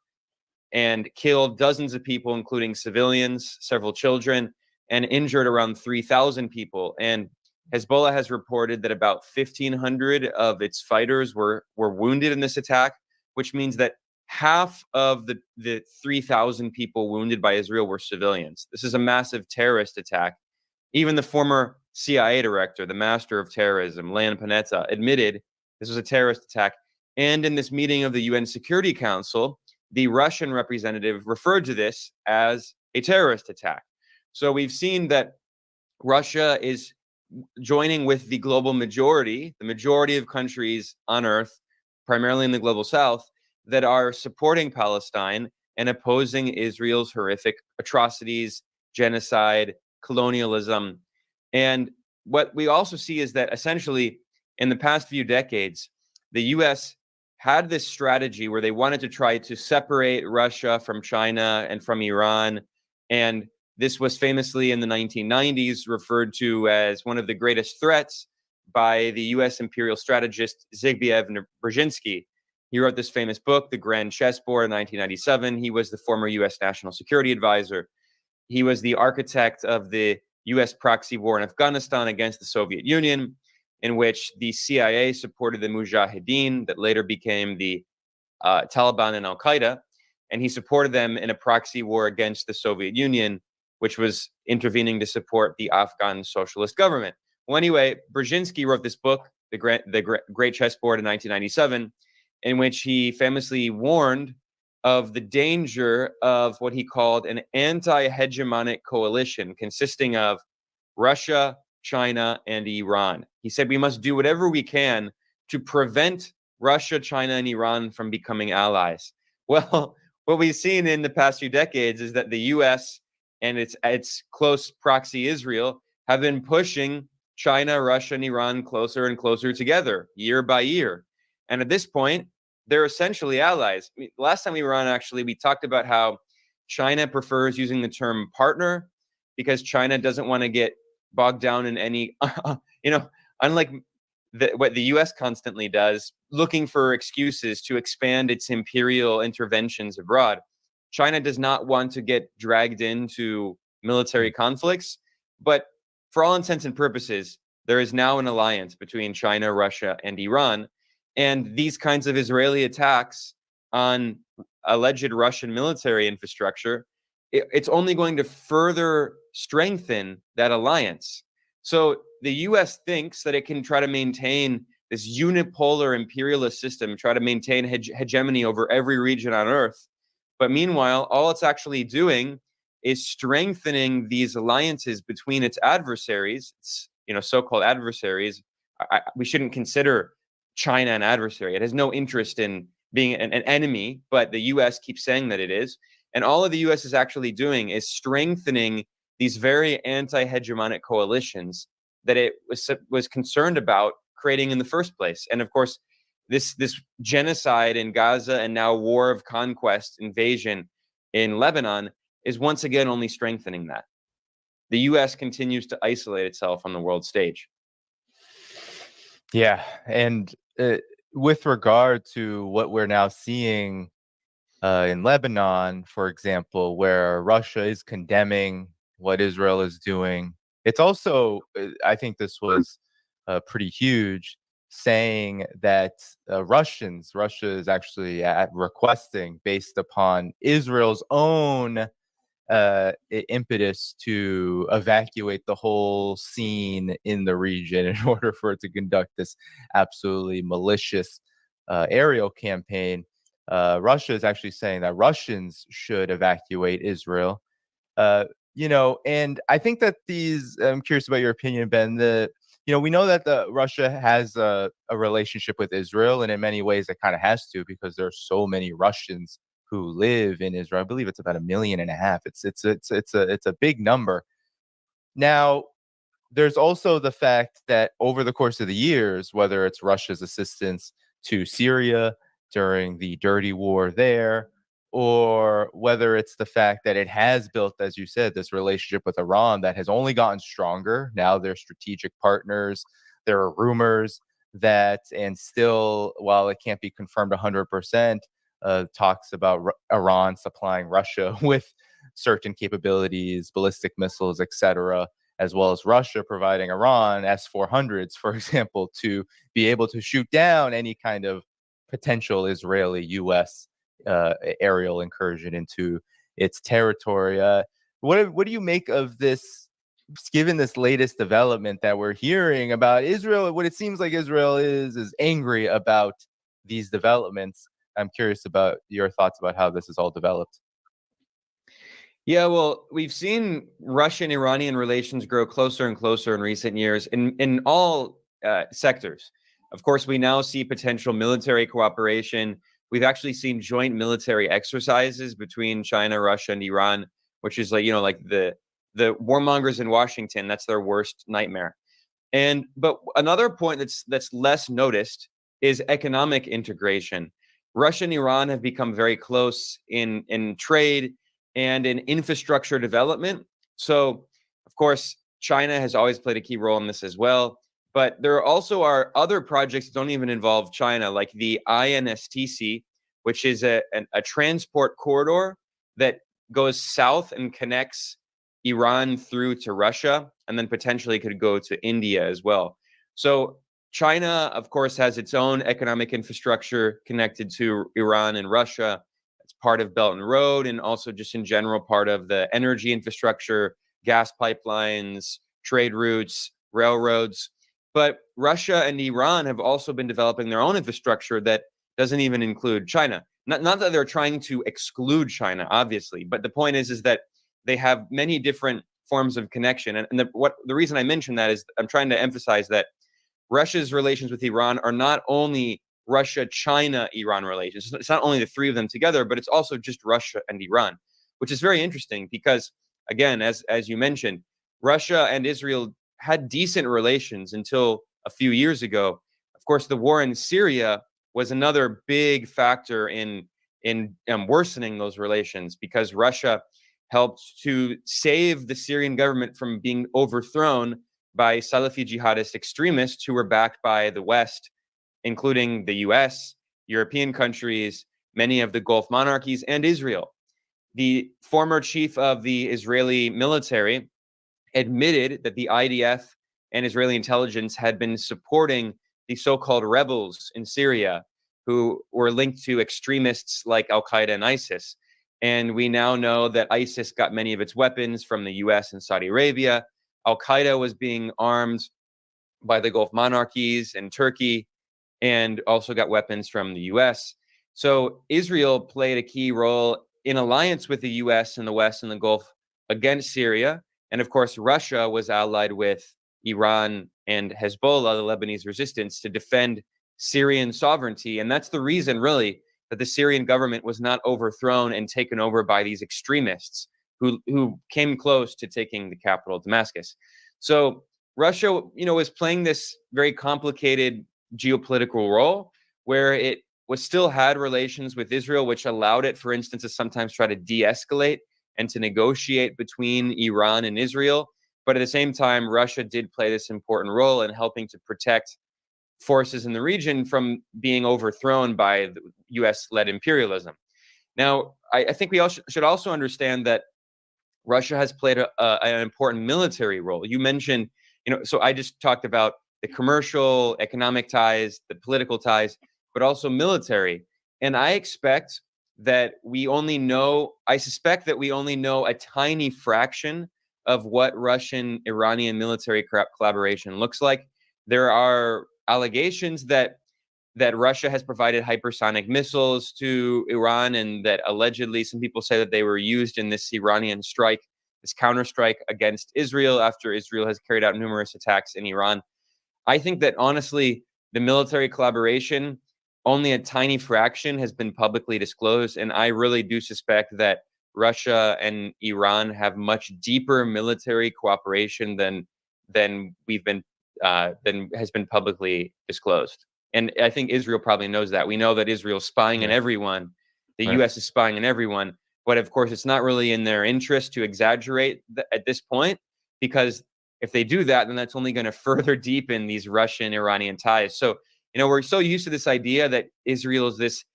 and killed dozens of people, including civilians, several children, and injured around 3,000 people. And Hezbollah has reported that about 1,500 of its fighters were wounded in this attack, which means that half of the 3,000 people wounded by Israel were civilians. This is a massive terrorist attack. Even the former CIA director, the master of terrorism, Leon Panetta, admitted this was a terrorist attack. And in this meeting of the UN Security Council, the Russian representative referred to this as a terrorist attack. So we've seen that Russia is joining with the global majority, the majority of countries on earth, primarily in the global south, that are supporting Palestine and opposing Israel's horrific atrocities, genocide, colonialism. And what we also see is that essentially in the past few decades, the US had this strategy where they wanted to try to separate Russia from China and from Iran. And this was famously in the 1990s referred to as one of the greatest threats by the US imperial strategist Zbigniew Brzezinski. He wrote this famous book, The Grand Chessboard, in 1997. He was the former US National Security Advisor. He was the architect of the US proxy war in Afghanistan against the Soviet Union, in which the CIA supported the Mujahideen that later became the Taliban and Al-Qaeda. And he supported them in a proxy war against the Soviet Union, which was intervening to support the Afghan socialist government. Well, anyway, Brzezinski wrote this book, The Great Chessboard, in 1997, in which he famously warned of the danger of what he called an anti-hegemonic coalition consisting of Russia, China, and Iran. He said we must do whatever we can to prevent Russia, China, and Iran from becoming allies. Well, what we've seen in the past few decades is that the US and its close proxy Israel have been pushing China, Russia, and Iran closer and closer together year by year. And at this point, they're essentially allies. I mean, last time we were on, actually, we talked about how China prefers using the term partner because China doesn't want to get bogged down in any, unlike what the US constantly does, looking for excuses to expand its imperial interventions abroad. China does not want to get dragged into military conflicts, but for all intents and purposes, there is now an alliance between China, Russia, and Iran. And these kinds of Israeli attacks on alleged Russian military infrastructure, it's only going to further strengthen that alliance. So the US thinks that it can try to maintain this unipolar imperialist system, try to maintain hegemony over every region on earth. But meanwhile, all it's actually doing is strengthening these alliances between its adversaries, so-called adversaries. We shouldn't consider China an adversary. It has no interest in being an enemy, but the U.S. keeps saying that it is. And all of the U.S. is actually doing is strengthening these very anti-hegemonic coalitions that it was concerned about creating in the first place. And of course, this genocide in Gaza and now war of conquest, invasion in Lebanon is once again only strengthening that. The U.S. continues to isolate itself on the world stage. Yeah, and with regard to what we're now seeing in Lebanon, for example, where Russia is condemning what Israel is doing, it's also, I think this was pretty huge, saying that Russia is actually requesting, based upon Israel's own impetus, to evacuate the whole scene in the region in order for it to conduct this absolutely malicious aerial campaign. Russia is actually saying that Russians should evacuate Israel. And I think that I'm curious about your opinion, Ben. We know that Russia has a relationship with Israel, and in many ways it kind of has to, because there are so many Russians who live in Israel. I believe it's about 1.5 million. It's a big number. Now, there's also the fact that over the course of the years, whether it's Russia's assistance to Syria during the dirty war there, or whether it's the fact that it has built, as you said, this relationship with Iran that has only gotten stronger. Now they're strategic partners. There are rumors that, and still, while it can't be confirmed 100%, talks about Iran supplying Russia with certain capabilities, ballistic missiles, etc., as well as Russia providing Iran S-400s, for example, to be able to shoot down any kind of potential Israeli-U.S. Aerial incursion into its territory. What do you make of this, given this latest development that we're hearing about Israel? What it seems like Israel is angry about these developments. I'm curious about your thoughts about how this is all developed. Yeah, well, we've seen Russian-Iranian relations grow closer and closer in recent years in all sectors. Of course, we now see potential military cooperation. We've actually seen joint military exercises between China, Russia, and Iran, which is like the warmongers in Washington. That's their worst nightmare. But another point that's less noticed is economic integration. Russia and Iran have become very close in trade and in infrastructure development. So, of course, China has always played a key role in this as well. But there also are other projects that don't even involve China, like the INSTC, which is a transport corridor that goes south and connects Iran through to Russia, and then potentially could go to India as well. So China, of course, has its own economic infrastructure connected to Iran and Russia. It's part of Belt and Road, and also just in general part of the energy infrastructure, gas pipelines, trade routes, railroads. But Russia and Iran have also been developing their own infrastructure that doesn't even include China. Not that they're trying to exclude China, obviously, but the point is that they have many different forms of connection. And the reason I mention that is I'm trying to emphasize that Russia's relations with Iran are not only Russia-China-Iran relations. It's not only the three of them together, but it's also just Russia and Iran, which is very interesting because, again, as you mentioned, Russia and Israel had decent relations until a few years ago. Of course, the war in Syria was another big factor in worsening those relations, because Russia helped to save the Syrian government from being overthrown by Salafi jihadist extremists who were backed by the West, including the US, European countries, many of the Gulf monarchies, and Israel. The former chief of the Israeli military admitted that the IDF and Israeli intelligence had been supporting the so-called rebels in Syria who were linked to extremists like Al-Qaeda and ISIS. And we now know that ISIS got many of its weapons from the US and Saudi Arabia. Al-Qaeda was being armed by the Gulf monarchies and Turkey, and also got weapons from the US. So Israel played a key role in alliance with the US and the West and the Gulf against Syria. And of course, Russia was allied with Iran and Hezbollah, the Lebanese resistance, to defend Syrian sovereignty. And that's the reason, really, that the Syrian government was not overthrown and taken over by these extremists who came close to taking the capital, Damascus. So Russia, was playing this very complicated geopolitical role where it was still had relations with Israel, which allowed it, for instance, to sometimes try to de-escalate and to negotiate between Iran and Israel. But at the same time, Russia did play this important role in helping to protect forces in the region from being overthrown by the US-led imperialism. Now, I think we should also understand that Russia has played an important military role. You mentioned, so I just talked about the commercial, economic ties, the political ties, but also military. And I suspect that we only know a tiny fraction of what Russian-Iranian military collaboration looks like. There are allegations that Russia has provided hypersonic missiles to Iran, and that allegedly some people say that they were used in this Iranian strike, this counterstrike against Israel after Israel has carried out numerous attacks in Iran. I think that honestly, the military collaboration, only a tiny fraction has been publicly disclosed, and I really do suspect that Russia and Iran have much deeper military cooperation than has been publicly disclosed. And I think Israel probably knows that. We know that Israel's spying on everyone. The US is spying on everyone. But of course, it's not really in their interest to exaggerate at this point, because if they do that, then that's only going to further deepen these Russian-Iranian ties. So, we're so used to this idea that Israel is this,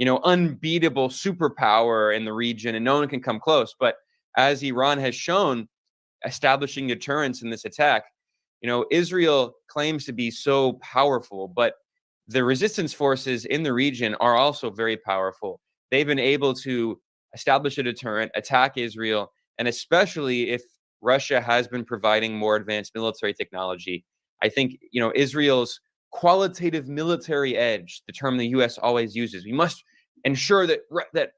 unbeatable superpower in the region and no one can come close. But as Iran has shown, establishing deterrence in this attack, Israel claims to be so powerful, but the resistance forces in the region are also very powerful. They've been able to establish a deterrent, attack Israel, and especially if Russia has been providing more advanced military technology. I think, Israel's qualitative military edge, the term the US always uses, we must ensure that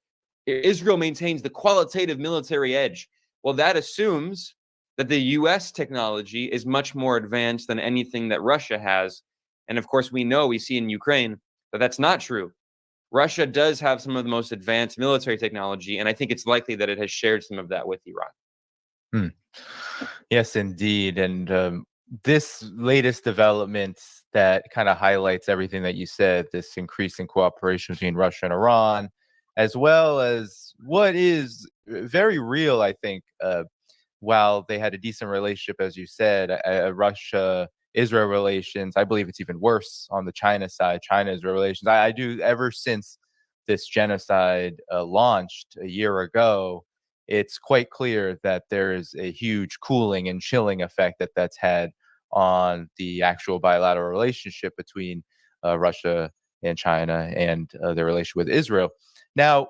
Israel maintains the qualitative military edge. Well, that assumes that the US technology is much more advanced than anything that Russia has. And of course, we see in Ukraine that that's not true. Russia does have some of the most advanced military technology, and I think it's likely that it has shared some of that with Iran. Yes, indeed. And this latest development that kind of highlights everything that you said, this increasing cooperation between Russia and Iran, as well as what is very real, I think, while they had a decent relationship, as you said, Russia-Israel relations, I believe it's even worse on the China side, China-Israel relations. I do, ever since this genocide launched a year ago, it's quite clear that there is a huge cooling and chilling effect that's had on the actual bilateral relationship between Russia and China and their relationship with Israel. Now,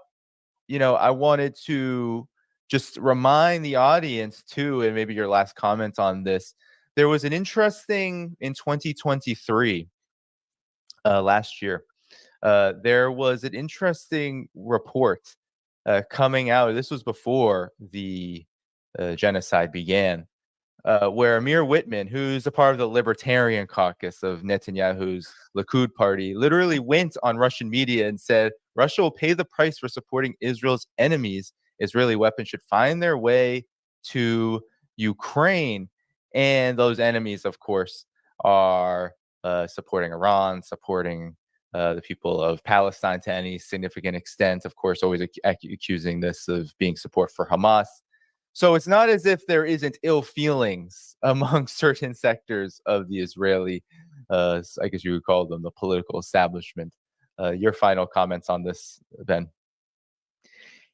I wanted to just remind the audience too, and maybe your last comments on this. There was an interesting in 2023, last year. There was an interesting report coming out. This was before the genocide began, where Amir Whitman, who's a part of the Libertarian Caucus of Netanyahu's Likud party, literally went on Russian media and said, Russia will pay the price for supporting Israel's enemies. Israeli weapons should find their way to Ukraine. And those enemies, of course, are supporting Iran, supporting the people of Palestine to any significant extent, of course, always accusing this of being support for Hamas. So it's not as if there isn't ill feelings among certain sectors of the Israeli, I guess you would call them the political establishment. Your final comments on this, Ben?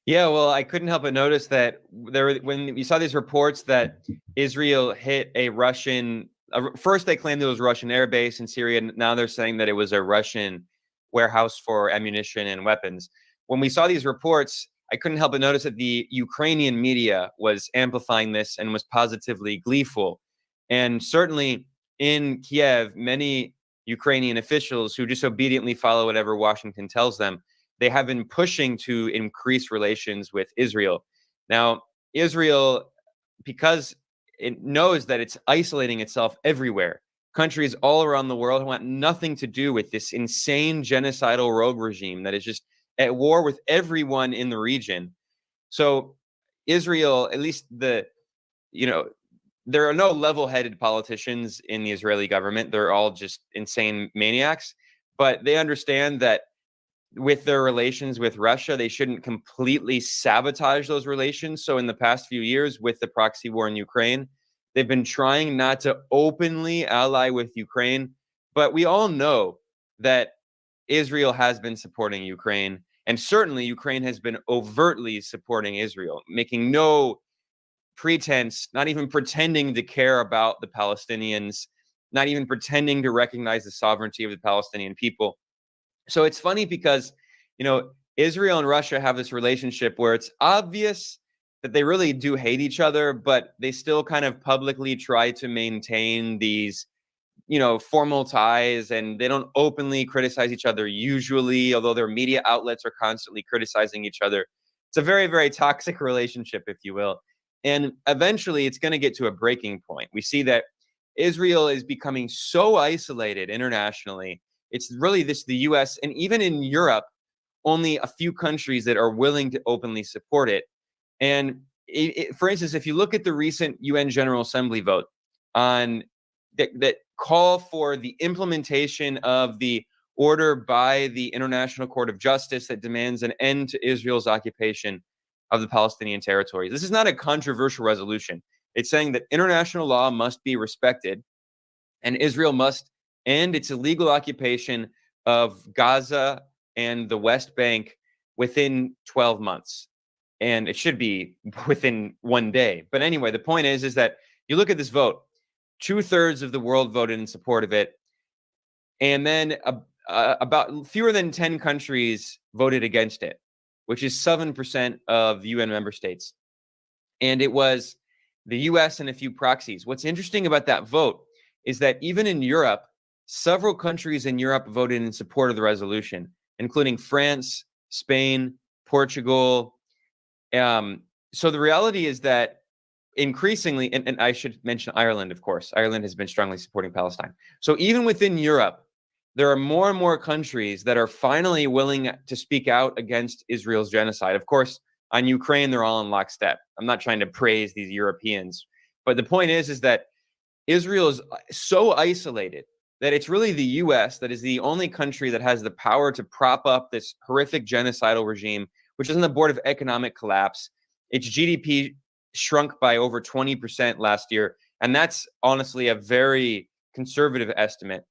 Yeah, well, I couldn't help but notice that when you saw these reports that Israel hit a Russian, first they claimed it was a Russian air base in Syria, and now they're saying that it was a Russian warehouse for ammunition and weapons. When we saw these reports, I couldn't help but notice that the Ukrainian media was amplifying this and was positively gleeful. And certainly in Kiev, many Ukrainian officials who just obediently follow whatever Washington tells them they have been pushing to increase relations with Israel. Now, Israel, because it knows that it's isolating itself everywhere, countries all around the world want nothing to do with this insane genocidal rogue regime that is just at war with everyone in the region. So Israel, at least there are no level-headed politicians in the Israeli government. They're all just insane maniacs. But they understand that with their relations with Russia, they shouldn't completely sabotage those relations. So in the past few years, with the proxy war in Ukraine, they've been trying not to openly ally with Ukraine. But we all know that Israel has been supporting Ukraine. And certainly Ukraine has been overtly supporting Israel, making no pretense, not even pretending to care about the Palestinians, not even pretending to recognize the sovereignty of the Palestinian people. So it's funny because, Israel and Russia have this relationship where it's obvious that they really do hate each other, but they still kind of publicly try to maintain these, formal ties, and they don't openly criticize each other usually, although their media outlets are constantly criticizing each other. It's a very, very toxic relationship, if you will. And eventually it's going to get to a breaking point. We see that Israel is becoming so isolated internationally. It's really the US, and even in Europe, only a few countries that are willing to openly support it. And for instance, if you look at the recent UN General Assembly vote on that call for the implementation of the order by the International Court of Justice that demands an end to Israel's occupation of the Palestinian territories. This is not a controversial resolution. It's saying that international law must be respected and Israel must end its illegal occupation of Gaza and the West Bank within 12 months. And it should be within one day. But anyway, the point is that you look at this vote, 2/3 of the world voted in support of it. And then about fewer than 10 countries voted against it, which is 7% of UN member states. And it was the US and a few proxies. What's interesting about that vote is that even in Europe, several countries in Europe voted in support of the resolution, including France, Spain, Portugal. So the reality is that increasingly, and I should mention Ireland, of course. Ireland has been strongly supporting Palestine. So even within Europe, there are more and more countries that are finally willing to speak out against Israel's genocide. Of course, on Ukraine, they're all in lockstep. I'm not trying to praise these Europeans, but the point is that Israel is so isolated that it's really the US that is the only country that has the power to prop up this horrific genocidal regime, which is on the board of economic collapse. Its GDP shrunk by over 20% last year, and that's honestly a very conservative estimate.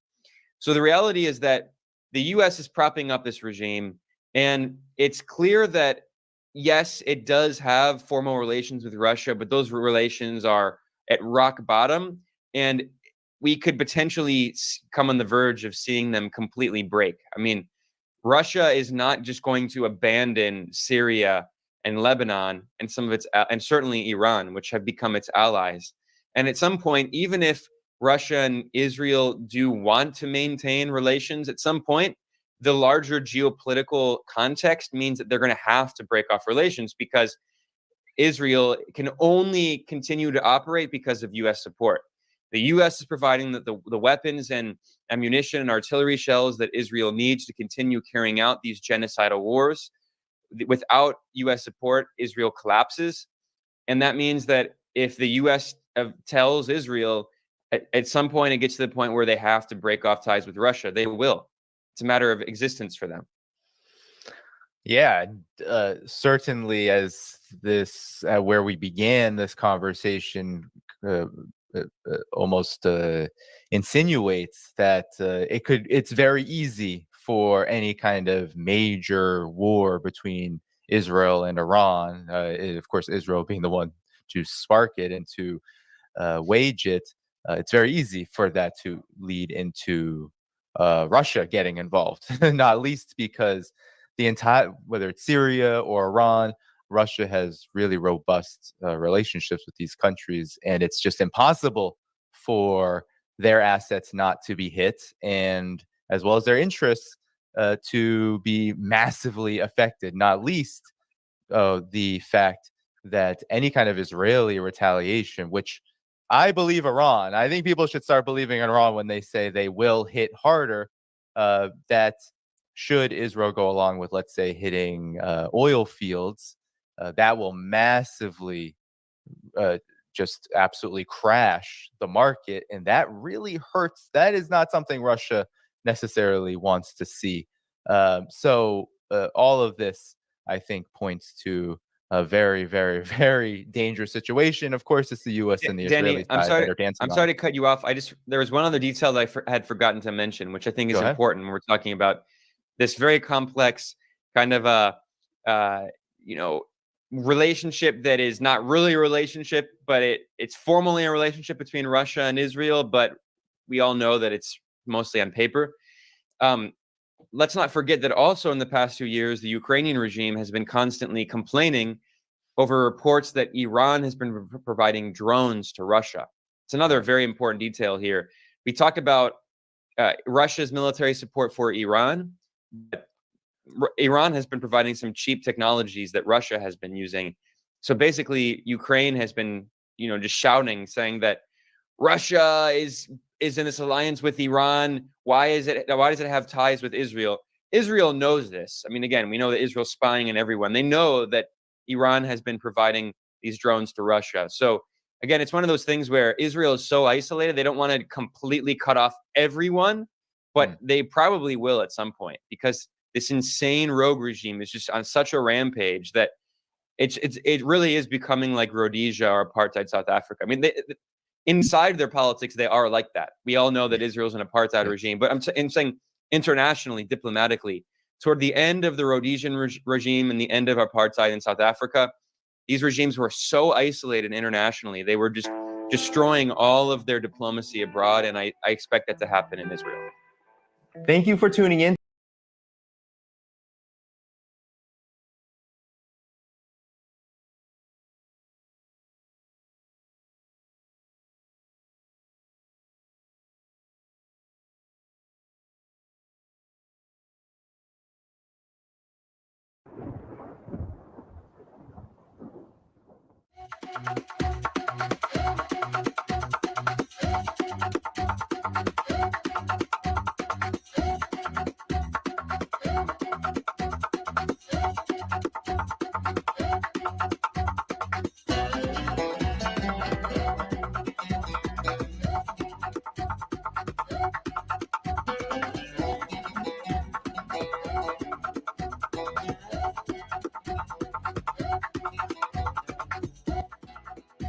So the reality is that the US is propping up this regime, and it's clear that, yes, it does have formal relations with Russia, but those relations are at rock bottom, and we could potentially come on the verge of seeing them completely break. I mean, Russia is not just going to abandon Syria and Lebanon and some of its, and certainly Iran, which have become its allies. And at some point, even if Russia and Israel do want to maintain relations, at some point, the larger geopolitical context means that they're going to have to break off relations, because Israel can only continue to operate because of U.S. support. The U.S. is providing the weapons and ammunition and artillery shells that Israel needs to continue carrying out these genocidal wars. Without U.S. support, Israel collapses. And that means that if the U.S. tells Israel at some point, it gets to the point where they have to break off ties with Russia, they will. It's a matter of existence for them. Yeah, certainly, as this where we began this conversation almost insinuates that it's very easy for any kind of major war between Israel and Iran, of course, Israel being the one to spark it and to wage it. It's very easy for that to lead into Russia getting involved, not least because the entire, whether it's Syria or Iran, Russia has really robust relationships with these countries, and it's just impossible for their assets not to be hit, and as well as their interests to be massively affected, not least the fact that any kind of Israeli retaliation, which I believe Iran, I think people should start believing in Iran when they say they will hit harder, that should Israel go along with, let's say, hitting oil fields, that will massively just absolutely crash the market. And that really hurts. That is not something Russia necessarily wants to see. So all of this, I think, points to a very, very, very dangerous situation. Of course, it's the U.S. and the Israeli side that are dancing. I'm sorry to cut you off. There was one other detail that I had forgotten to mention, which I think is important when we're talking about this very complex kind of relationship that is not really a relationship, but it's formally a relationship between Russia and Israel, but we all know that it's mostly on paper. Let's not forget that also in the past 2 years, the Ukrainian regime has been constantly complaining over reports that Iran has been providing drones to Russia. It's another very important detail here. We talk about Russia's military support for Iran, but Iran has been providing some cheap technologies that Russia has been using. So basically, Ukraine has been, just shouting, saying that Russia is in this alliance with Iran. Why does it have ties with Israel? Israel knows this. I mean, again, we know that Israel's spying on everyone. They know that Iran has been providing these drones to Russia. So again, it's one of those things where Israel is so isolated, they don't want to completely cut off everyone, but they probably will at some point, because this insane rogue regime is just on such a rampage that it really is becoming like Rhodesia or apartheid South Africa. I mean, inside their politics, they are like that. We all know that Israel's an apartheid regime, but I'm saying internationally, diplomatically, toward the end of the Rhodesian regime and the end of apartheid in South Africa, these regimes were so isolated internationally. They were just destroying all of their diplomacy abroad, and I expect that to happen in Israel. Thank you for tuning in.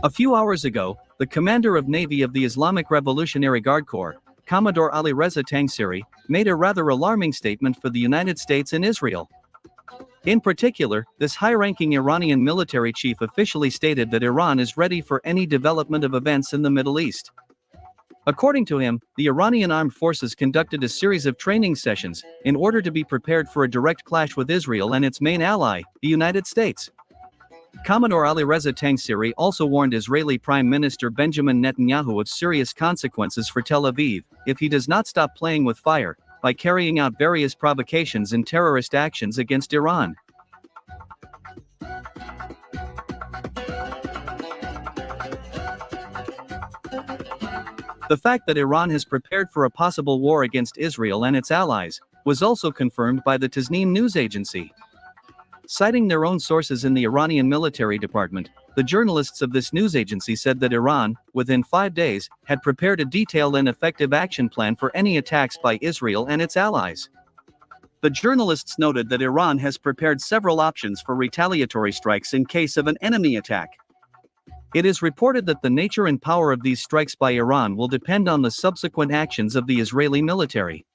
A few hours ago, the commander of Navy of the Islamic Revolutionary Guard Corps, Commodore Ali Reza Tangsiri, made a rather alarming statement for the United States and Israel. In particular, this high-ranking Iranian military chief officially stated that Iran is ready for any development of events in the Middle East. According to him, the Iranian armed forces conducted a series of training sessions in order to be prepared for a direct clash with Israel and its main ally, the United States. Commodore Ali Reza Tangsiri also warned Israeli Prime Minister Benjamin Netanyahu of serious consequences for Tel Aviv if he does not stop playing with fire by carrying out various provocations and terrorist actions against Iran. The fact that Iran has prepared for a possible war against Israel and its allies was also confirmed by the Tasnim news agency. Citing their own sources in the Iranian military department, the journalists of this news agency said that Iran, within 5 days, had prepared a detailed and effective action plan for any attacks by Israel and its allies. The journalists noted that Iran has prepared several options for retaliatory strikes in case of an enemy attack. It is reported that the nature and power of these strikes by Iran will depend on the subsequent actions of the Israeli military.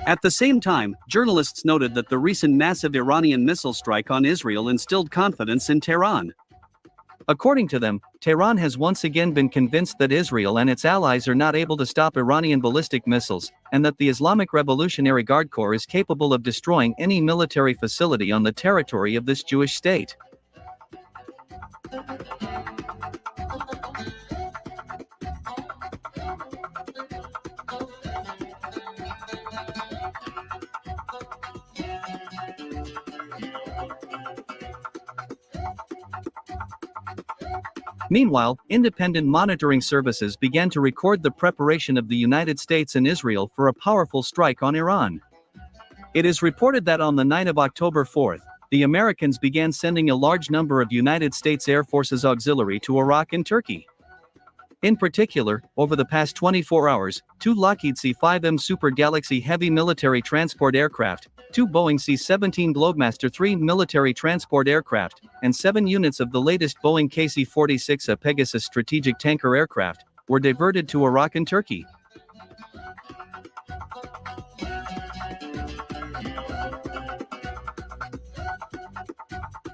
At the same time, journalists noted that the recent massive Iranian missile strike on Israel instilled confidence in Tehran. According to them, Tehran has once again been convinced that Israel and its allies are not able to stop Iranian ballistic missiles, and that the Islamic Revolutionary Guard Corps is capable of destroying any military facility on the territory of this Jewish state. Meanwhile, independent monitoring services began to record the preparation of the United States and Israel for a powerful strike on Iran. It is reported that on the night of October 4th, the Americans began sending a large number of United States Air Force's auxiliary to Iraq and Turkey. In particular, over the past 24 hours, 2 Lockheed C-5M Super Galaxy heavy military transport aircraft, 2 Boeing C-17 Globemaster III military transport aircraft, and 7 units of the latest Boeing KC-46A Pegasus strategic tanker aircraft were diverted to Iraq and Turkey.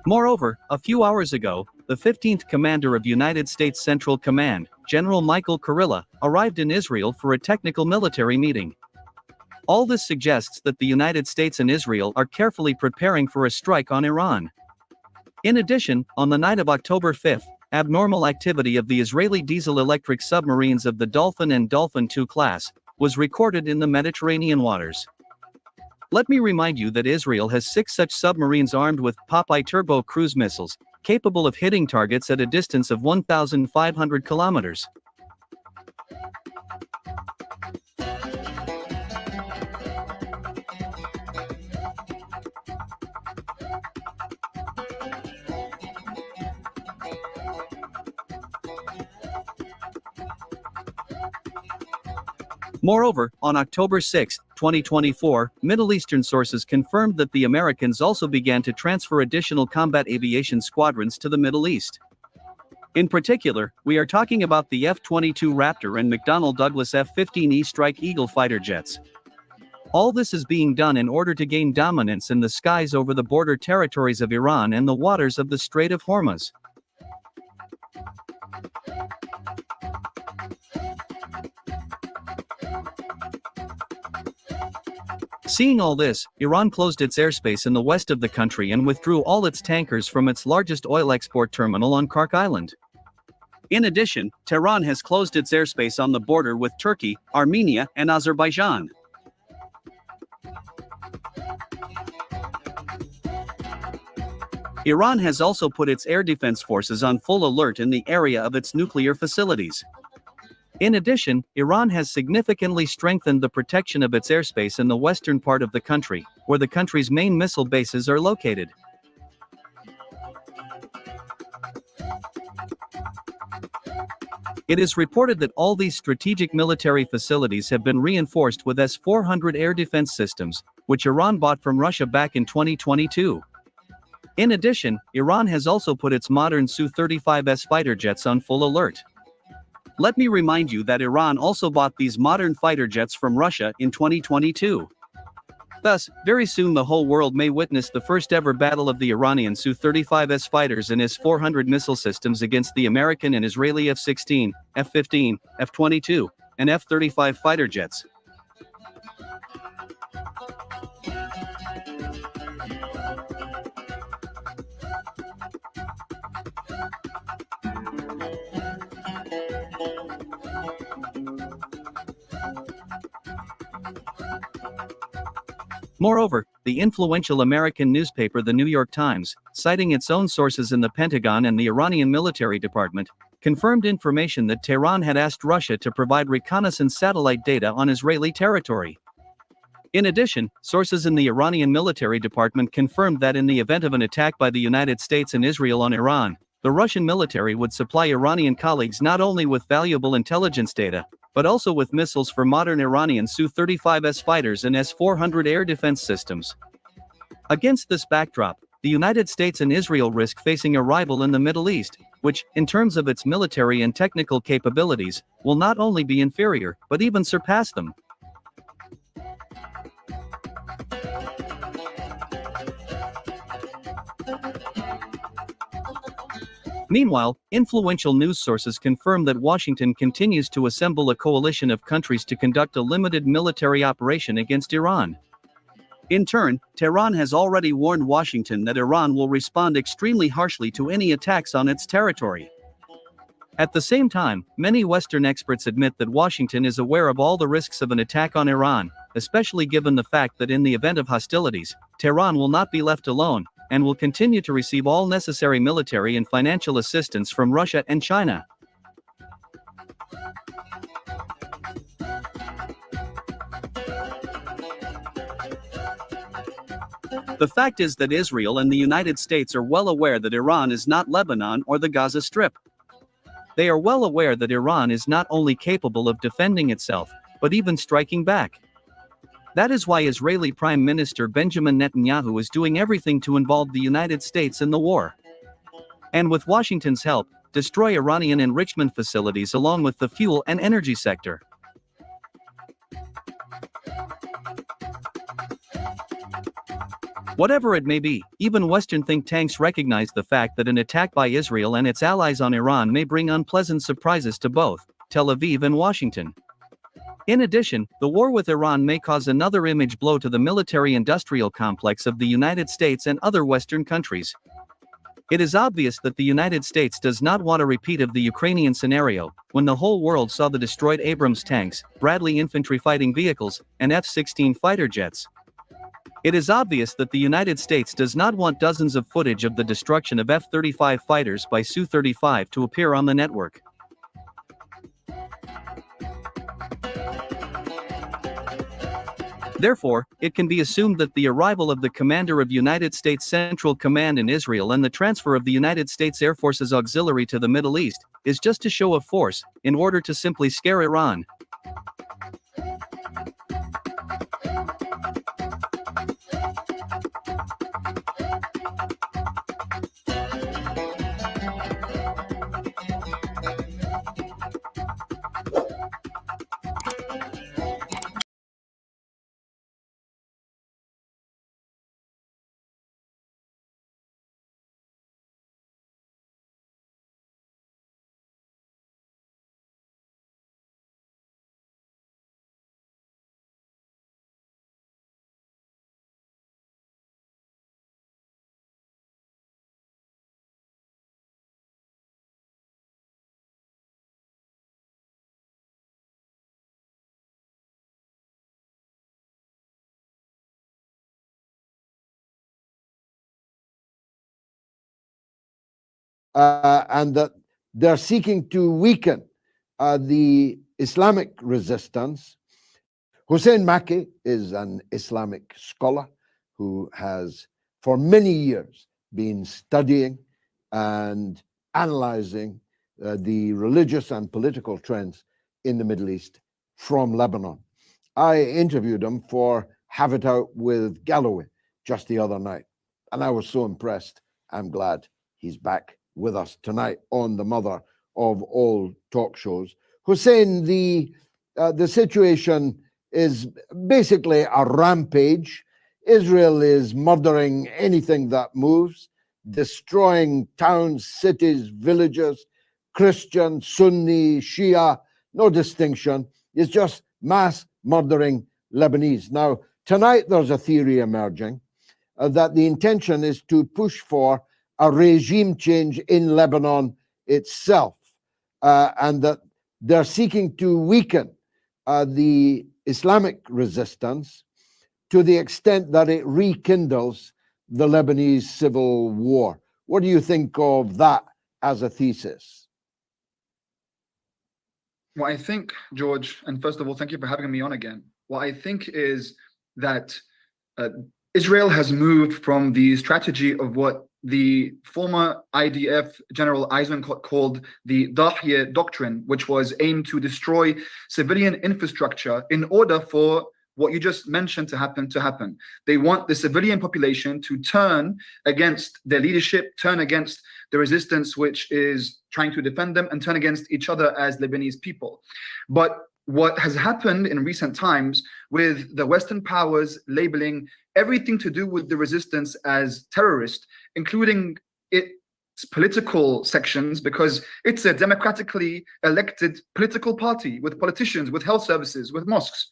Moreover, a few hours ago, the 15th Commander of United States Central Command, General Michael Kurilla, arrived in Israel for a technical military meeting. All this suggests that the United States and Israel are carefully preparing for a strike on Iran. In addition, on the night of October 5th, abnormal activity of the Israeli diesel-electric submarines of the Dolphin and Dolphin II class was recorded in the Mediterranean waters. Let me remind you that Israel has 6 such submarines armed with Popeye turbo cruise missiles, capable of hitting targets at a distance of 1,500 kilometers. Moreover, on October 6, 2024, Middle Eastern sources confirmed that the Americans also began to transfer additional combat aviation squadrons to the Middle East. In particular, we are talking about the F-22 Raptor and McDonnell Douglas F-15E Strike Eagle fighter jets. All this is being done in order to gain dominance in the skies over the border territories of Iran and the waters of the Strait of Hormuz. Seeing all this, Iran closed its airspace in the west of the country and withdrew all its tankers from its largest oil export terminal on Kark Island. In addition, Tehran has closed its airspace on the border with Turkey, Armenia, and Azerbaijan. Iran has also put its air defense forces on full alert in the area of its nuclear facilities. In addition, Iran has significantly strengthened the protection of its airspace in the western part of the country, where the country's main missile bases are located. It is reported that all these strategic military facilities have been reinforced with S-400 air defense systems, which Iran bought from Russia back in 2022. In addition, Iran has also put its modern Su-35S fighter jets on full alert. Let me remind you that Iran also bought these modern fighter jets from Russia in 2022. Thus, very soon the whole world may witness the first ever battle of the Iranian Su-35S fighters and S-400 missile systems against the American and Israeli F-16, F-15, F-22, and F-35 fighter jets. Moreover, the influential American newspaper The New York Times, citing its own sources in the Pentagon and the Iranian military department, confirmed information that Tehran had asked Russia to provide reconnaissance satellite data on Israeli territory. In addition, sources in the Iranian military department confirmed that in the event of an attack by the United States and Israel on Iran, the Russian military would supply Iranian colleagues not only with valuable intelligence data, but also with missiles for modern Iranian Su-35S fighters and S-400 air defense systems. Against this backdrop, the United States and Israel risk facing a rival in the Middle East, which, in terms of its military and technical capabilities, will not only be inferior, but even surpass them. Meanwhile, influential news sources confirm that Washington continues to assemble a coalition of countries to conduct a limited military operation against Iran. In turn, Tehran has already warned Washington that Iran will respond extremely harshly to any attacks on its territory. At the same time, many Western experts admit that Washington is aware of all the risks of an attack on Iran, especially given the fact that in the event of hostilities, Tehran will not be left alone, and will continue to receive all necessary military and financial assistance from Russia and China. The fact is that Israel and the United States are well aware that Iran is not Lebanon or the Gaza Strip. They are well aware that Iran is not only capable of defending itself, but even striking back. That is why Israeli Prime Minister Benjamin Netanyahu is doing everything to involve the United States in the war. And with Washington's help, destroy Iranian enrichment facilities along with the fuel and energy sector. Whatever it may be, even Western think tanks recognize the fact that an attack by Israel and its allies on Iran may bring unpleasant surprises to both Tel Aviv and Washington. In addition, the war with Iran may cause another image blow to the military-industrial complex of the United States and other Western countries. It is obvious that the United States does not want a repeat of the Ukrainian scenario, when the whole world saw the destroyed Abrams tanks, Bradley infantry fighting vehicles, and F-16 fighter jets. It is obvious that the United States does not want dozens of footage of the destruction of F-35 fighters by Su-35 to appear on the network. Therefore, it can be assumed that the arrival of the commander of United States Central Command in Israel and the transfer of the United States Air Force's auxiliary to the Middle East is just a show of force, in order to simply scare Iran. And that they're seeking to weaken the Islamic resistance. Hussein Maki is an Islamic scholar who has for many years been studying and analyzing the religious and political trends in the Middle East from Lebanon. I interviewed him for Have It Out with Galloway just the other night, and I was so impressed. I'm glad he's back with us tonight on the mother of all talk shows. Hussein, the situation is basically a rampage. Israel is murdering anything that moves, destroying towns, cities, villages, Christian, Sunni, Shia, no distinction. It's just mass murdering Lebanese. Now, tonight there's a theory emerging that the intention is to push for a regime change in Lebanon itself, and that they're seeking to weaken the Islamic resistance to the extent that it rekindles the Lebanese civil war. What do you think of that as a thesis? What I think, George, and first of all, thank you for having me on again. What I think is that Israel has moved from the strategy of what the former IDF General Eisenkot called the Dahye Doctrine, which was aimed to destroy civilian infrastructure in order for what you just mentioned to happen. They want the civilian population to turn against their leadership, turn against the resistance which is trying to defend them, and turn against each other as Lebanese people. But what has happened in recent times with the Western powers labeling everything to do with the resistance as terrorist, including its political sections, because it's a democratically elected political party with politicians, with health services, with mosques.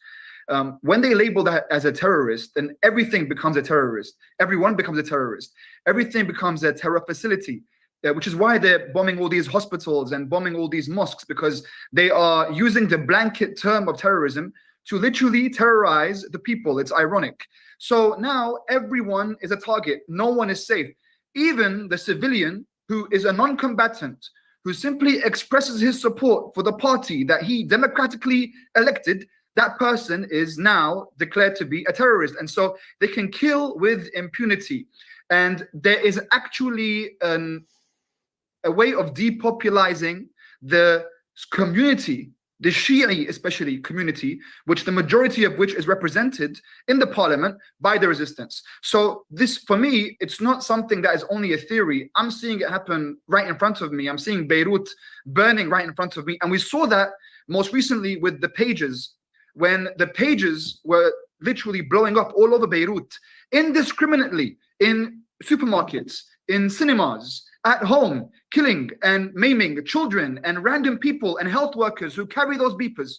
When they label that as a terrorist, then everything becomes a terrorist. Everyone becomes a terrorist. Everything becomes a terror facility, which is why they're bombing all these hospitals and bombing all these mosques, because they are using the blanket term of terrorism to literally terrorize the people. It's ironic. So now everyone is a target. No one is safe. Even the civilian who is a non-combatant, who simply expresses his support for the party that he democratically elected, that person is now declared to be a terrorist. And so they can kill with impunity. And there is actually a way of depopulizing the community, the Shia especially community, which the majority of which is represented in the parliament by the resistance. So this, for me, it's not something that is only a theory. I'm seeing it happen right in front of me. I'm seeing Beirut burning right in front of me. And we saw that most recently with the pages, when the pages were literally blowing up all over Beirut, indiscriminately, in supermarkets, in cinemas, at home, killing and maiming children and random people and health workers who carry those beepers.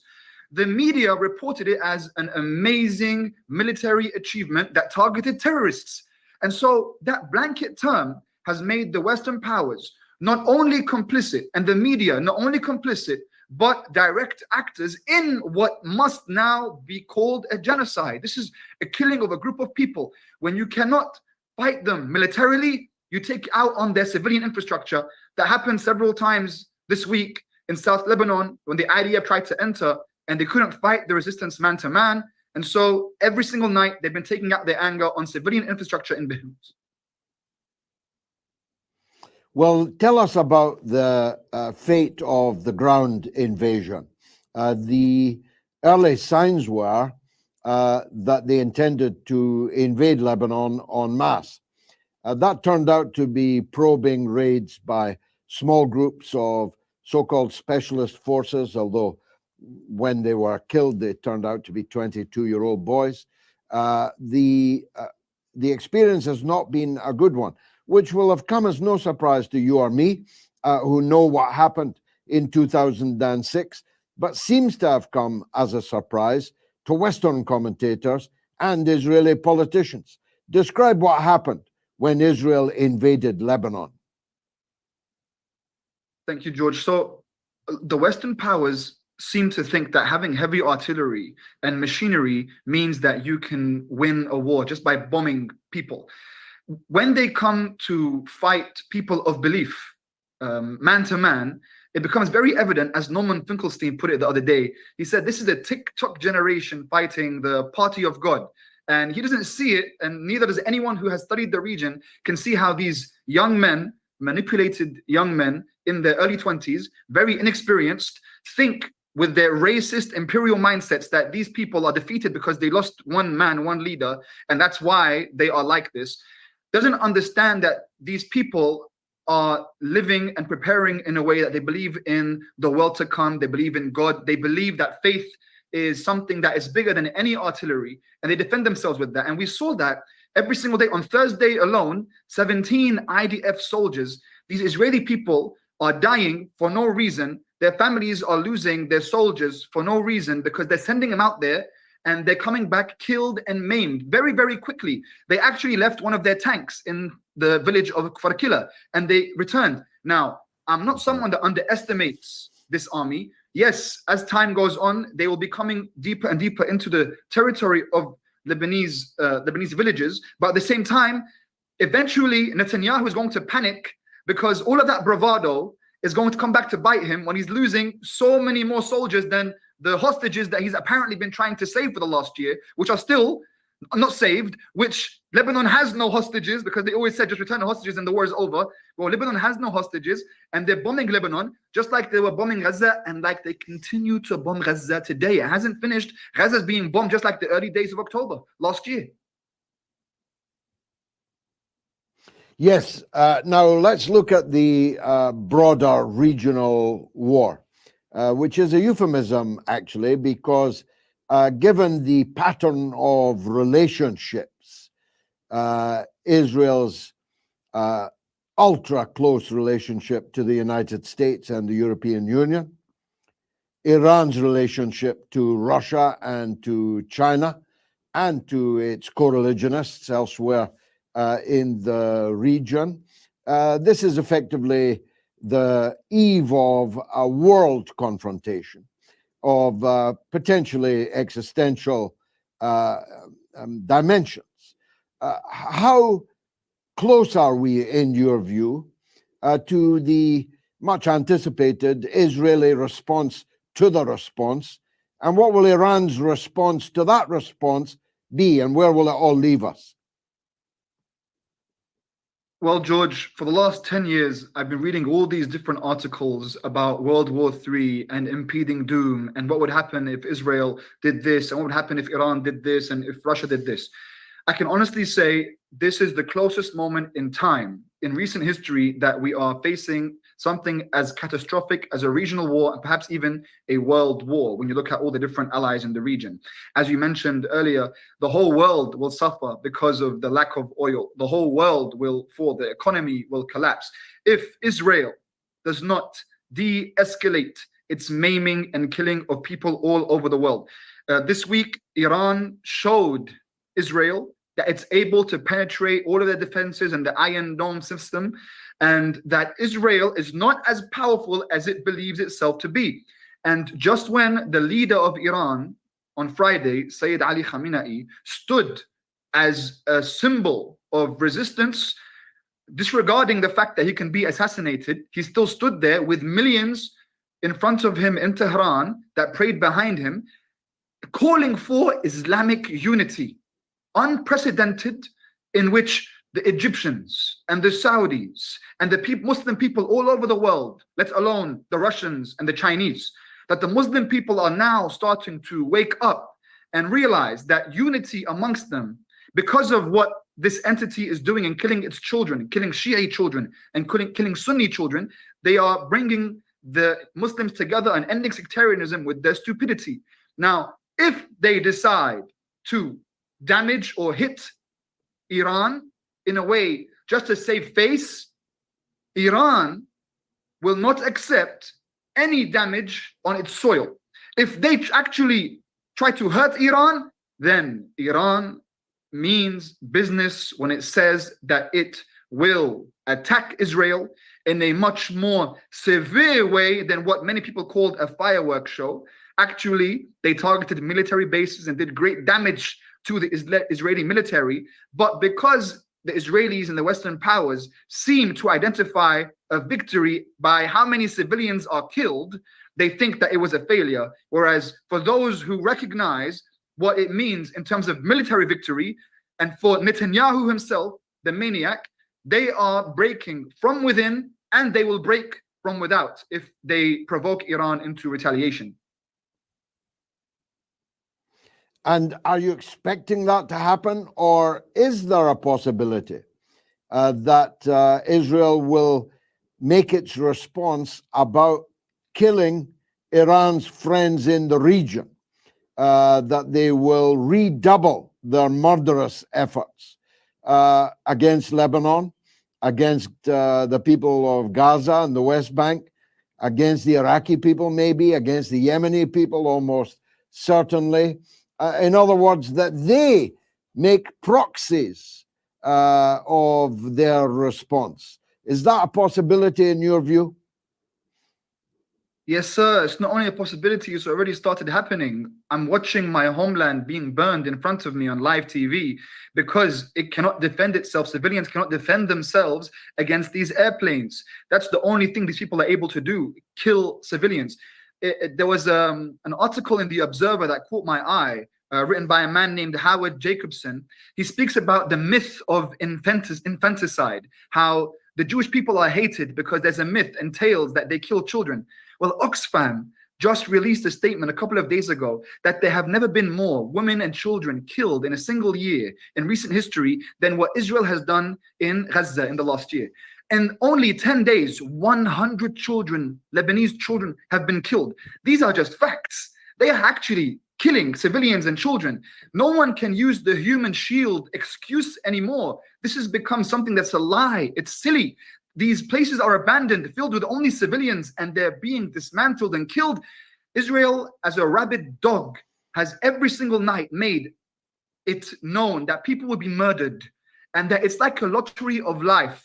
The media reported it as an amazing military achievement that targeted terrorists. And so that blanket term has made the Western powers not only complicit, and the media not only complicit, but direct actors in what must now be called a genocide. This is a killing of a group of people. When you cannot fight them militarily, you take out on their civilian infrastructure. That happened several times this week in South Lebanon when the IDF tried to enter and they couldn't fight the resistance man to man. And so every single night they've been taking out their anger on civilian infrastructure in Beirut. Well, tell us about the fate of the ground invasion. The early signs were that they intended to invade Lebanon en masse. That turned out to be probing raids by small groups of so-called specialist forces, although when they were killed, they turned out to be 22-year-old boys. The experience has not been a good one, which will have come as no surprise to you or me, who know what happened in 2006, but seems to have come as a surprise to Western commentators and Israeli politicians. Describe what happened when Israel invaded Lebanon. Thank you, George. So the Western powers seem to think that having heavy artillery and machinery means that you can win a war just by bombing people. When they come to fight people of belief, man to man, it becomes very evident, as Norman Finkelstein put it the other day. He said, this is a TikTok generation fighting the party of God. And he doesn't see it, and neither does anyone who has studied the region can see how these young men, manipulated young men in their early 20s, very inexperienced, think with their racist imperial mindsets that these people are defeated because they lost one man, one leader, and that's why they are like this. Doesn't understand that these people are living and preparing in a way that they believe in the world to come. They believe in God. They believe that faith is something that is bigger than any artillery, and they defend themselves with that. And we saw that every single day. On Thursday alone, 17 IDF soldiers, these Israeli people, are dying for no reason. Their families are losing their soldiers for no reason because they're sending them out there and they're coming back killed and maimed very, very quickly. They actually left one of their tanks in the village of Kfarkila and they returned. Now, I'm not someone that underestimates this army. Yes, as time goes on, they will be coming deeper and deeper into the territory of Lebanese villages. But at the same time, eventually Netanyahu is going to panic because all of that bravado is going to come back to bite him when he's losing so many more soldiers than the hostages that he's apparently been trying to save for the last year, which are still not saved, which Lebanon has no hostages because they always said just return the hostages and the war is over. Well, Lebanon has no hostages and they're bombing Lebanon just like they were bombing Gaza and like they continue to bomb Gaza today. It hasn't finished. Gaza is being bombed just like the early days of October last year. Yes, now let's look at the broader regional war, which is a euphemism actually, because given the pattern of relationships, Israel's ultra close relationship to the United States and the European Union, Iran's relationship to Russia and to China and to its co-religionists elsewhere in the region. This is effectively the eve of a world confrontation. of potentially existential dimensions. How close are we, in your view, to the much anticipated Israeli response to the response? And what will Iran's response to that response be? And where will it all leave us? Well, George, for the last 10 years, I've been reading all these different articles about World War III and impending doom and what would happen if Israel did this and what would happen if Iran did this and if Russia did this. I can honestly say this is the closest moment in time in recent history that we are facing something as catastrophic as a regional war and perhaps even a world war when you look at all the different allies in the region. As you mentioned earlier, the whole world will suffer because of the lack of oil. The whole world will fall. The economy will collapse. If Israel does not de-escalate its maiming and killing of people all over the world. This week, Iran showed Israel that it's able to penetrate all of their defenses and the Iron Dome system, and that Israel is not as powerful as it believes itself to be. And just when the leader of Iran on Friday, Sayyid Ali Khamenei, stood as a symbol of resistance, disregarding the fact that he can be assassinated, he still stood there with millions in front of him in Tehran that prayed behind him, calling for Islamic unity. Unprecedented, in which the Egyptians and the Saudis and the Muslim people all over the world, let alone the Russians and the Chinese, that the Muslim people are now starting to wake up and realize that unity amongst them, because of what this entity is doing and killing its children, killing Shia children and killing Sunni children, they are bringing the Muslims together and ending sectarianism with their stupidity. Now, if they decide to damage or hit Iran in a way just to save face, Iran will not accept any damage on its soil. If they actually try to hurt Iran, then Iran means business when it says that it will attack Israel in a much more severe way than what many people called a fireworks show. Actually, they targeted military bases and did great damage to the Israeli military, but because the Israelis and the Western powers seem to identify a victory by how many civilians are killed, they think that it was a failure. Whereas for those who recognize what it means in terms of military victory, and for Netanyahu himself, the maniac, they are breaking from within and they will break from without if they provoke Iran into retaliation. And are you expecting that to happen, or is there a possibility that Israel will make its response about killing Iran's friends in the region, that they will redouble their murderous efforts against Lebanon, against the people of Gaza and the West Bank, against the Iraqi people maybe, against the Yemeni people almost certainly? In other words, that they make proxies of their response. Is that a possibility in your view? Yes, sir. It's not only a possibility, it's already started happening. I'm watching my homeland being burned in front of me on live TV because it cannot defend itself. Civilians cannot defend themselves against these airplanes. That's the only thing these people are able to do, kill civilians. There was an article in The Observer that caught my eye, written by a man named Howard Jacobson. He speaks about the myth of infanticide, how the Jewish people are hated because there's a myth and tales that they kill children. Well, Oxfam just released a statement a couple of days ago that there have never been more women and children killed in a single year in recent history than what Israel has done in Gaza in the last year. In only 10 days, 100 children, Lebanese children, have been killed. These are just facts. They are actually killing civilians and children. No one can use the human shield excuse anymore. This has become something that's a lie. It's silly. These places are abandoned, filled with only civilians, and they're being dismantled and killed. Israel, as a rabid dog, has every single night made it known that people will be murdered and that it's like a lottery of life.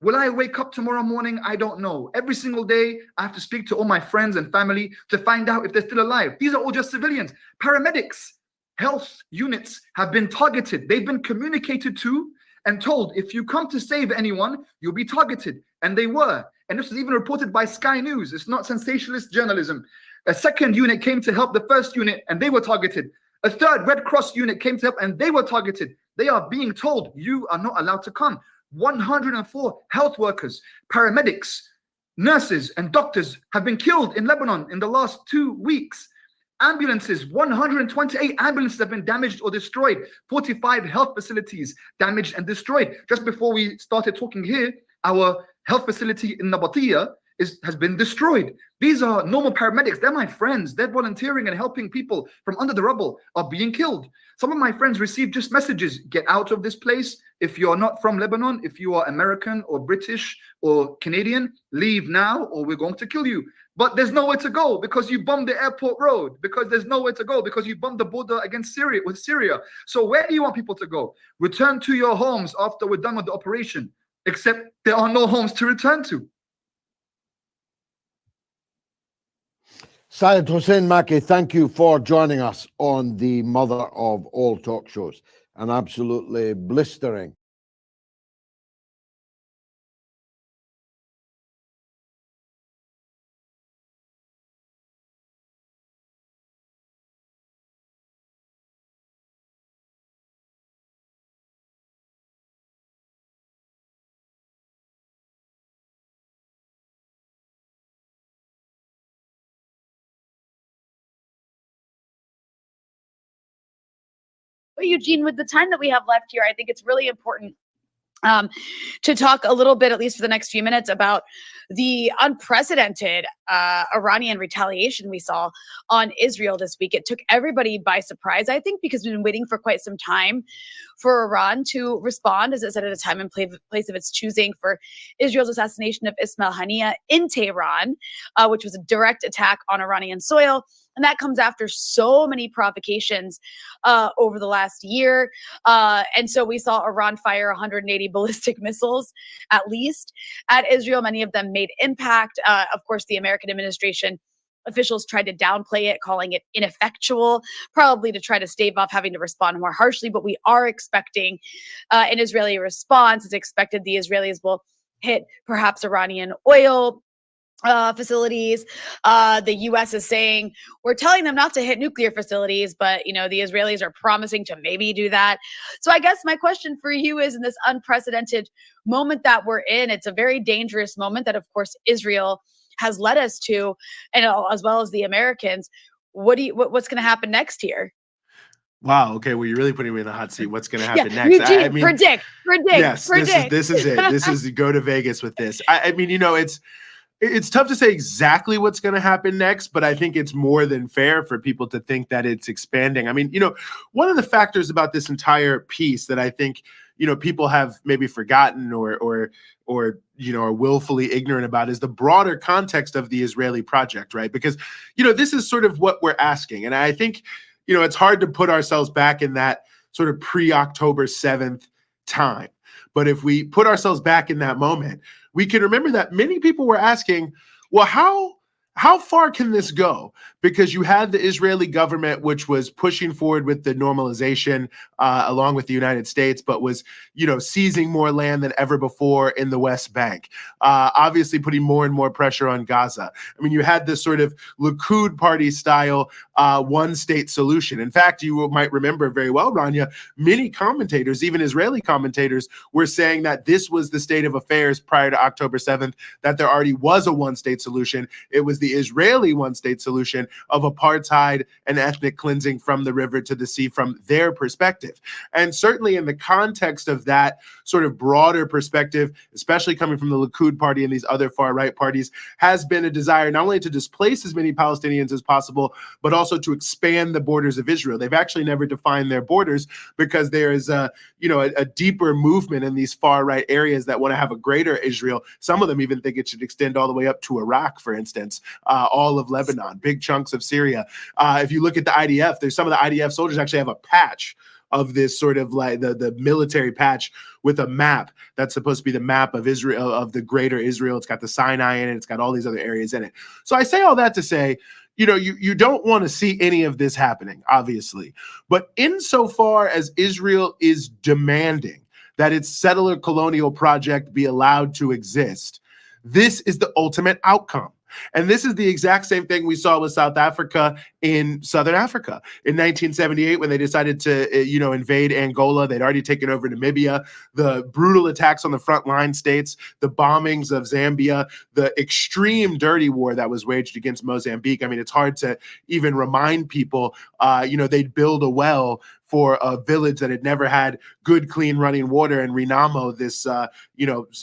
Will I wake up tomorrow morning? I don't know. Every single day, I have to speak to all my friends and family to find out if they're still alive. These are all just civilians. Paramedics, health units have been targeted. They've been communicated to and told, if you come to save anyone, you'll be targeted. And they were. And this was even reported by Sky News. It's not sensationalist journalism. A second unit came to help the first unit, and they were targeted. A third Red Cross unit came to help, and they were targeted. They are being told, you are not allowed to come. 104 health workers, paramedics, nurses, and doctors have been killed in Lebanon in the last 2 weeks. Ambulances, 128 ambulances have been damaged or destroyed. 45 health facilities damaged and destroyed. Just before we started talking here, our health facility in Nabatia has been destroyed. These are normal paramedics. They're my friends. They're volunteering and helping people from under the rubble are being killed. Some of my friends received just messages, get out of this place. If you're not from Lebanon, if you are American or British or Canadian, leave now or we're going to kill you. But there's nowhere to go because you bombed the airport road, because there's nowhere to go because you bombed the border against Syria with Syria. So where do you want people to go? Return to your homes after we're done with the operation, except there are no homes to return to. Syed Hussein Maki, thank you for joining us on the mother of all talk shows. An absolutely blistering. Eugene, with the time that we have left here, I think it's really important to talk a little bit, at least for the next few minutes, about the unprecedented Iranian retaliation we saw on Israel this week. It took everybody by surprise, I think, because we've been waiting for quite some time for Iran to respond, as it said, at a time and place of its choosing, for Israel's assassination of Ismail Haniyeh in Tehran, which was a direct attack on Iranian soil. And that comes after so many provocations over the last year. And so we saw Iran fire 180 ballistic missiles, at least, at Israel. Many of them made impact. Of course, the American administration officials tried to downplay it, calling it ineffectual, probably to try to stave off having to respond more harshly. But we are expecting an Israeli response. It's expected the Israelis will hit perhaps Iranian oil facilities. The U.S. is saying we're telling them not to hit nuclear facilities, but the Israelis are promising to maybe do that. So I guess my question for you is, in this unprecedented moment that we're in, it's a very dangerous moment that, of course, Israel has led us to, and as well as the Americans. What's going to happen next here? Wow. Okay. Well, you're really putting me in the hot seat. What's going to happen next? Eugene, I mean, predict. Yes, this is it. This is go to Vegas with this. I mean, it's tough to say exactly what's going to happen next, but I think it's more than fair for people to think that it's expanding. I mean, one of the factors about this entire piece that I think, people have maybe forgotten or are willfully ignorant about is the broader context of the Israeli project, right? Because, this is sort of what we're asking. And I think, it's hard to put ourselves back in that sort of pre-October 7th time. But if we put ourselves back in that moment, we can remember that many people were asking, well, how far can this go? Because you had the Israeli government, which was pushing forward with the normalization along with the United States, but was, seizing more land than ever before in the West Bank, obviously putting more and more pressure on Gaza. I mean, you had this sort of Likud party style one-state solution. In fact, you might remember very well, Rania, many commentators, even Israeli commentators, were saying that this was the state of affairs prior to October 7th, that there already was a one-state solution. It was the Israeli one-state solution of apartheid and ethnic cleansing from the river to the sea from their perspective. And certainly in the context of that sort of broader perspective, especially coming from the Likud party and these other far-right parties, has been a desire not only to displace as many Palestinians as possible, but also to expand the borders of Israel. They've actually never defined their borders because there is a deeper movement in these far-right areas that want to have a greater Israel. Some of them even think it should extend all the way up to Iraq, for instance, all of Lebanon, big chunks of Syria. If you look at the IDF, there's some of the IDF soldiers actually have a patch of this sort of like the military patch with a map that's supposed to be the map of Israel, of the greater Israel. It's got the Sinai in it. It's got all these other areas in it. So I say all that to say, you don't want to see any of this happening, obviously. But insofar as Israel is demanding that its settler colonial project be allowed to exist, this is the ultimate outcome. And this is the exact same thing we saw with South Africa in Southern Africa in 1978 when they decided to, invade Angola. They'd already taken over Namibia. The brutal attacks on the frontline states, the bombings of Zambia, the extreme dirty war that was waged against Mozambique. I mean, it's hard to even remind people, they'd build a well for a village that had never had good, clean running water. And Renamo, this,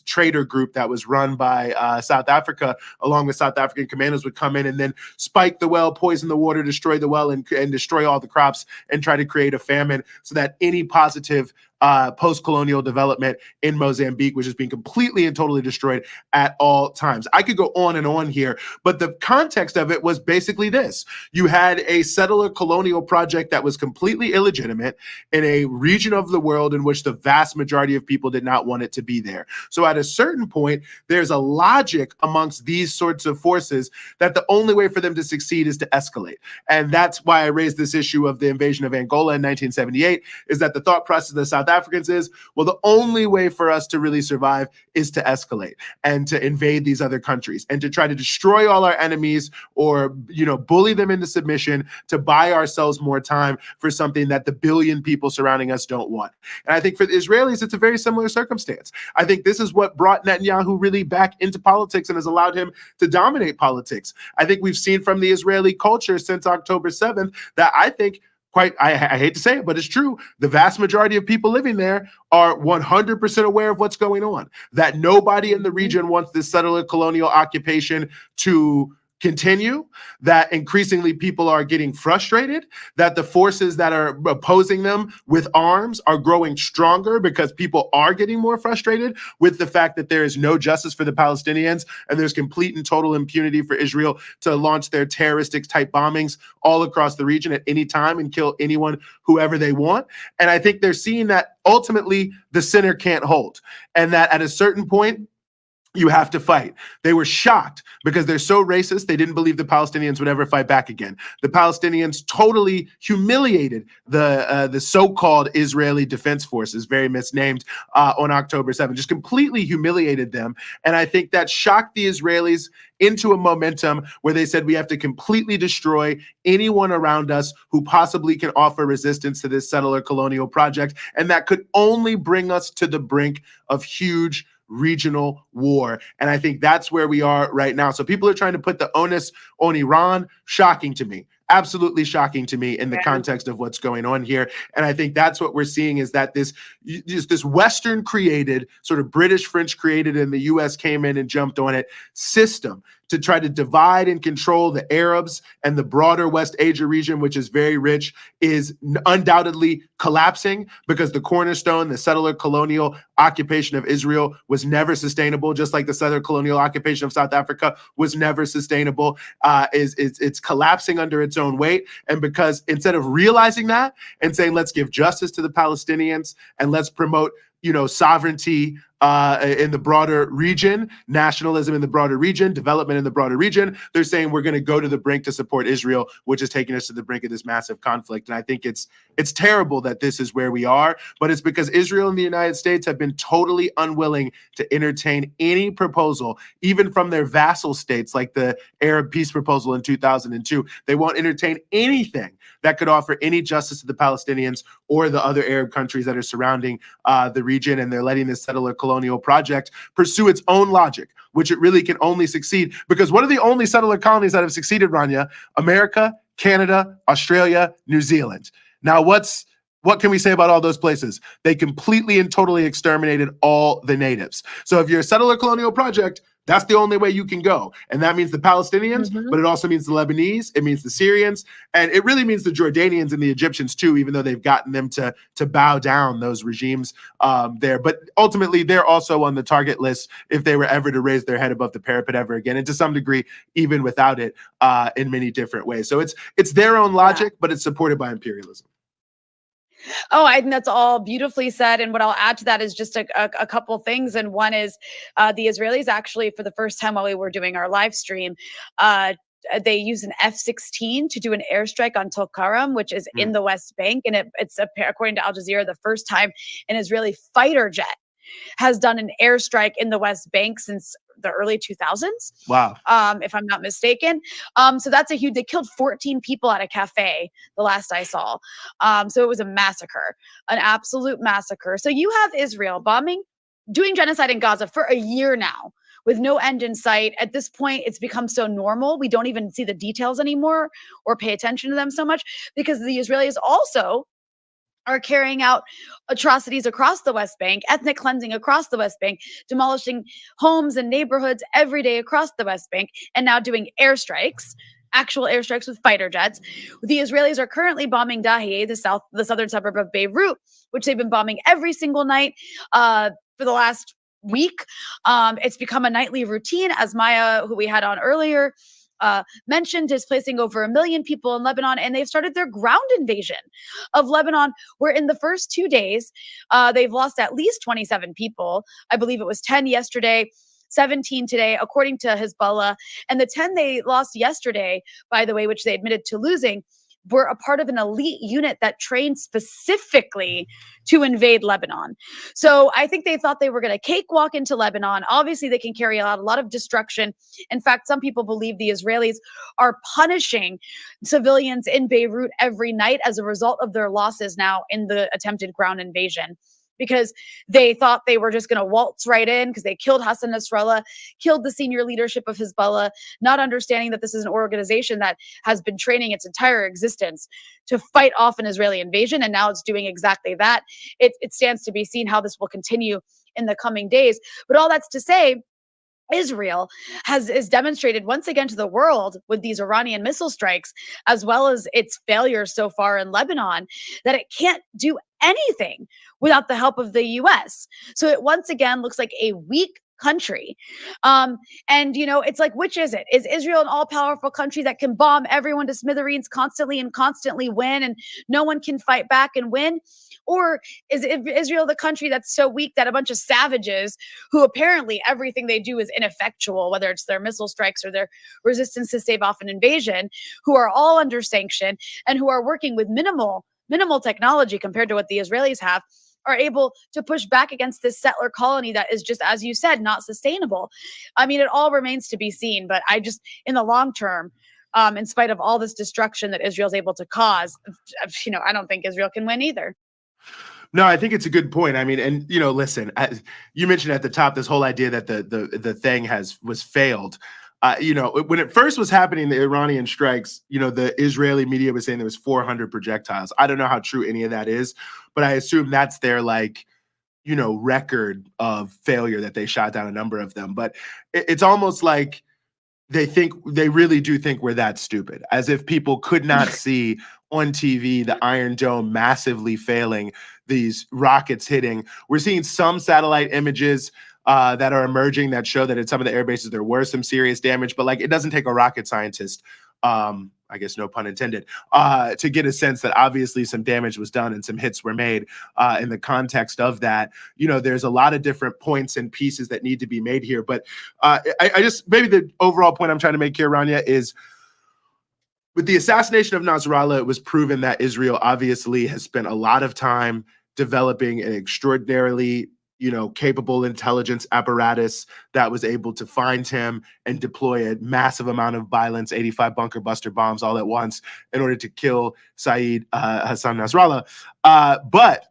trader group that was run by South Africa, along with South African commandos, would come in and then spike the well, poison the water, destroy the well, and destroy all the crops, and try to create a famine so that any positive post-colonial development in Mozambique was just being completely and totally destroyed at all times. I could go on and on here, but the context of it was basically this. You had a settler colonial project that was completely illegitimate in a region of the world in which the vast majority of people did not want it to be there. So at a certain point, there's a logic amongst these sorts of forces that the only way for them to succeed is to escalate. And that's why I raised this issue of the invasion of Angola in 1978, is that the thought process of the South Africans is, well, the only way for us to really survive is to escalate and to invade these other countries and to try to destroy all our enemies or, bully them into submission to buy ourselves more time for something that the billion people surrounding us don't want. And I think for the Israelis, it's a very similar circumstance. I think this is what brought Netanyahu really back into politics and has allowed him to dominate politics. I think we've seen from the Israeli culture since October 7th that I think, I hate to say it, but it's true, the vast majority of people living there are 100% aware of what's going on, that nobody in the region wants this settler colonial occupation to continue, that increasingly people are getting frustrated, that the forces that are opposing them with arms are growing stronger because people are getting more frustrated with the fact that there is no justice for the Palestinians and there's complete and total impunity for Israel to launch their terroristic type bombings all across the region at any time and kill anyone, whoever they want. And I think they're seeing that ultimately the center can't hold, and that at a certain point, you have to fight. They were shocked because they're so racist. They didn't believe the Palestinians would ever fight back again. The Palestinians totally humiliated the so-called Israeli Defense Forces, very misnamed, on October 7th, just completely humiliated them. And I think that shocked the Israelis into a momentum where they said, we have to completely destroy anyone around us who possibly can offer resistance to this settler colonial project. And that could only bring us to the brink of huge regional war. And I think that's where we are right now. So people are trying to put the onus on Iran. Shocking to me. Absolutely shocking to me in the context of what's going on here. And I think that's what we're seeing, is that this Western created, sort of British, French created, and the US came in and jumped on it, system to try to divide and control the Arabs and the broader West Asia region, which is very rich, is undoubtedly collapsing, because the cornerstone, the settler colonial occupation of Israel, was never sustainable, just like the settler colonial occupation of South Africa was never sustainable. It's collapsing under its own weight. And because instead of realizing that and saying, let's give justice to the Palestinians and let's promote sovereignty in the broader region, nationalism in the broader region, development in the broader region, they're saying we're going to go to the brink to support Israel, which is taking us to the brink of this massive conflict. And I think it's terrible that this is where we are, but it's because Israel and the United States have been totally unwilling to entertain any proposal, even from their vassal states, like the Arab peace proposal in 2002. They won't entertain anything that could offer any justice to the Palestinians or the other Arab countries that are surrounding the region, and they're letting this settler colonial project pursue its own logic, which it really can only succeed because what are the only settler colonies that have succeeded, Rania? America, Canada, Australia, New Zealand. Now, what can we say about all those places? They completely and totally exterminated all the natives. So if you're a settler colonial project, that's the only way you can go. And that means the Palestinians, but it also means the Lebanese, it means the Syrians, and it really means the Jordanians and the Egyptians too, even though they've gotten them to bow down, those regimes there. But ultimately, they're also on the target list if they were ever to raise their head above the parapet ever again, and to some degree, even without it, in many different ways. So it's their own logic, but it's supported by imperialism. Oh, I think that's all beautifully said. And what I'll add to that is just a couple things. And one is the Israelis actually, for the first time while we were doing our live stream, they used an F-16 to do an airstrike on Tulkarem, which is in the West Bank. And it's according to Al Jazeera, the first time an Israeli fighter jet has done an airstrike in the West Bank since the early 2000s. Wow. If I'm not mistaken. So that's a huge, they killed 14 people at a cafe the last I saw. So it was a massacre, an absolute massacre. So you have Israel bombing, doing genocide in Gaza for a year now with no end in sight. At this point, it's become so normal. We don't even see the details anymore or pay attention to them so much because the Israelis also are carrying out atrocities across the West Bank, ethnic cleansing across the West Bank, demolishing homes and neighborhoods every day across the West Bank, and now doing airstrikes, actual airstrikes with fighter jets. The Israelis are currently bombing Dahieh, the southern suburb of Beirut, which they've been bombing every single night for the last week. It's become a nightly routine, as Maya, who we had on earlier, mentioned, displacing over 1 million people in Lebanon, and they've started their ground invasion of Lebanon, where in the first 2 days, they've lost at least 27 people. I believe it was 10 yesterday, 17 today, according to Hezbollah. And the 10 they lost yesterday, by the way, which they admitted to losing, were a part of an elite unit that trained specifically to invade Lebanon. So I think they thought they were going to cakewalk into Lebanon. Obviously, they can carry out a lot of destruction. In fact, some people believe the Israelis are punishing civilians in Beirut every night as a result of their losses now in the attempted ground invasion, because they thought they were just going to waltz right in because they killed Hassan Nasrallah, killed the senior leadership of Hezbollah, not understanding that this is an organization that has been training its entire existence to fight off an Israeli invasion, and now it's doing exactly that. It stands to be seen how this will continue in the coming days. But all that's to say, Israel is demonstrated once again to the world with these Iranian missile strikes, as well as its failures so far in Lebanon, that it can't do anything without the help of the US. So it once again looks like a weak country. And, it's like, which is it? Is Israel an all-powerful country that can bomb everyone to smithereens constantly and constantly win, and no one can fight back and win? Or is Israel the country that's so weak that a bunch of savages who apparently everything they do is ineffectual, whether it's their missile strikes or their resistance to stave off an invasion, who are all under sanction and who are working with minimal technology compared to what the Israelis have, are able to push back against this settler colony that is just, as you said, not sustainable? I mean, it all remains to be seen, but in the long term, in spite of all this destruction that Israel's able to cause, I don't think Israel can win either. No, I think it's a good point. I mean, and listen, you mentioned at the top this whole idea that the thing was failed. When it first was happening, the Iranian strikes, the Israeli media was saying there was 400 projectiles. I don't know how true any of that is, but I assume that's their record of failure, that they shot down a number of them. But it's almost like they really do think we're that stupid, as if people could not see on TV the Iron Dome massively failing, these rockets hitting. We're seeing some satellite images that are emerging that show that at some of the air bases there were some serious damage, but it doesn't take a rocket scientist, I guess no pun intended, to get a sense that obviously some damage was done and some hits were made. In the context of that, there's a lot of different points and pieces that need to be made here. But I just, maybe the overall point I'm trying to make here, Rania, is with the assassination of Nasrallah, it was proven that Israel obviously has spent a lot of time developing an extraordinarily capable intelligence apparatus that was able to find him and deploy a massive amount of violence, 85 bunker buster bombs all at once, in order to kill Saeed Hassan Nasrallah. But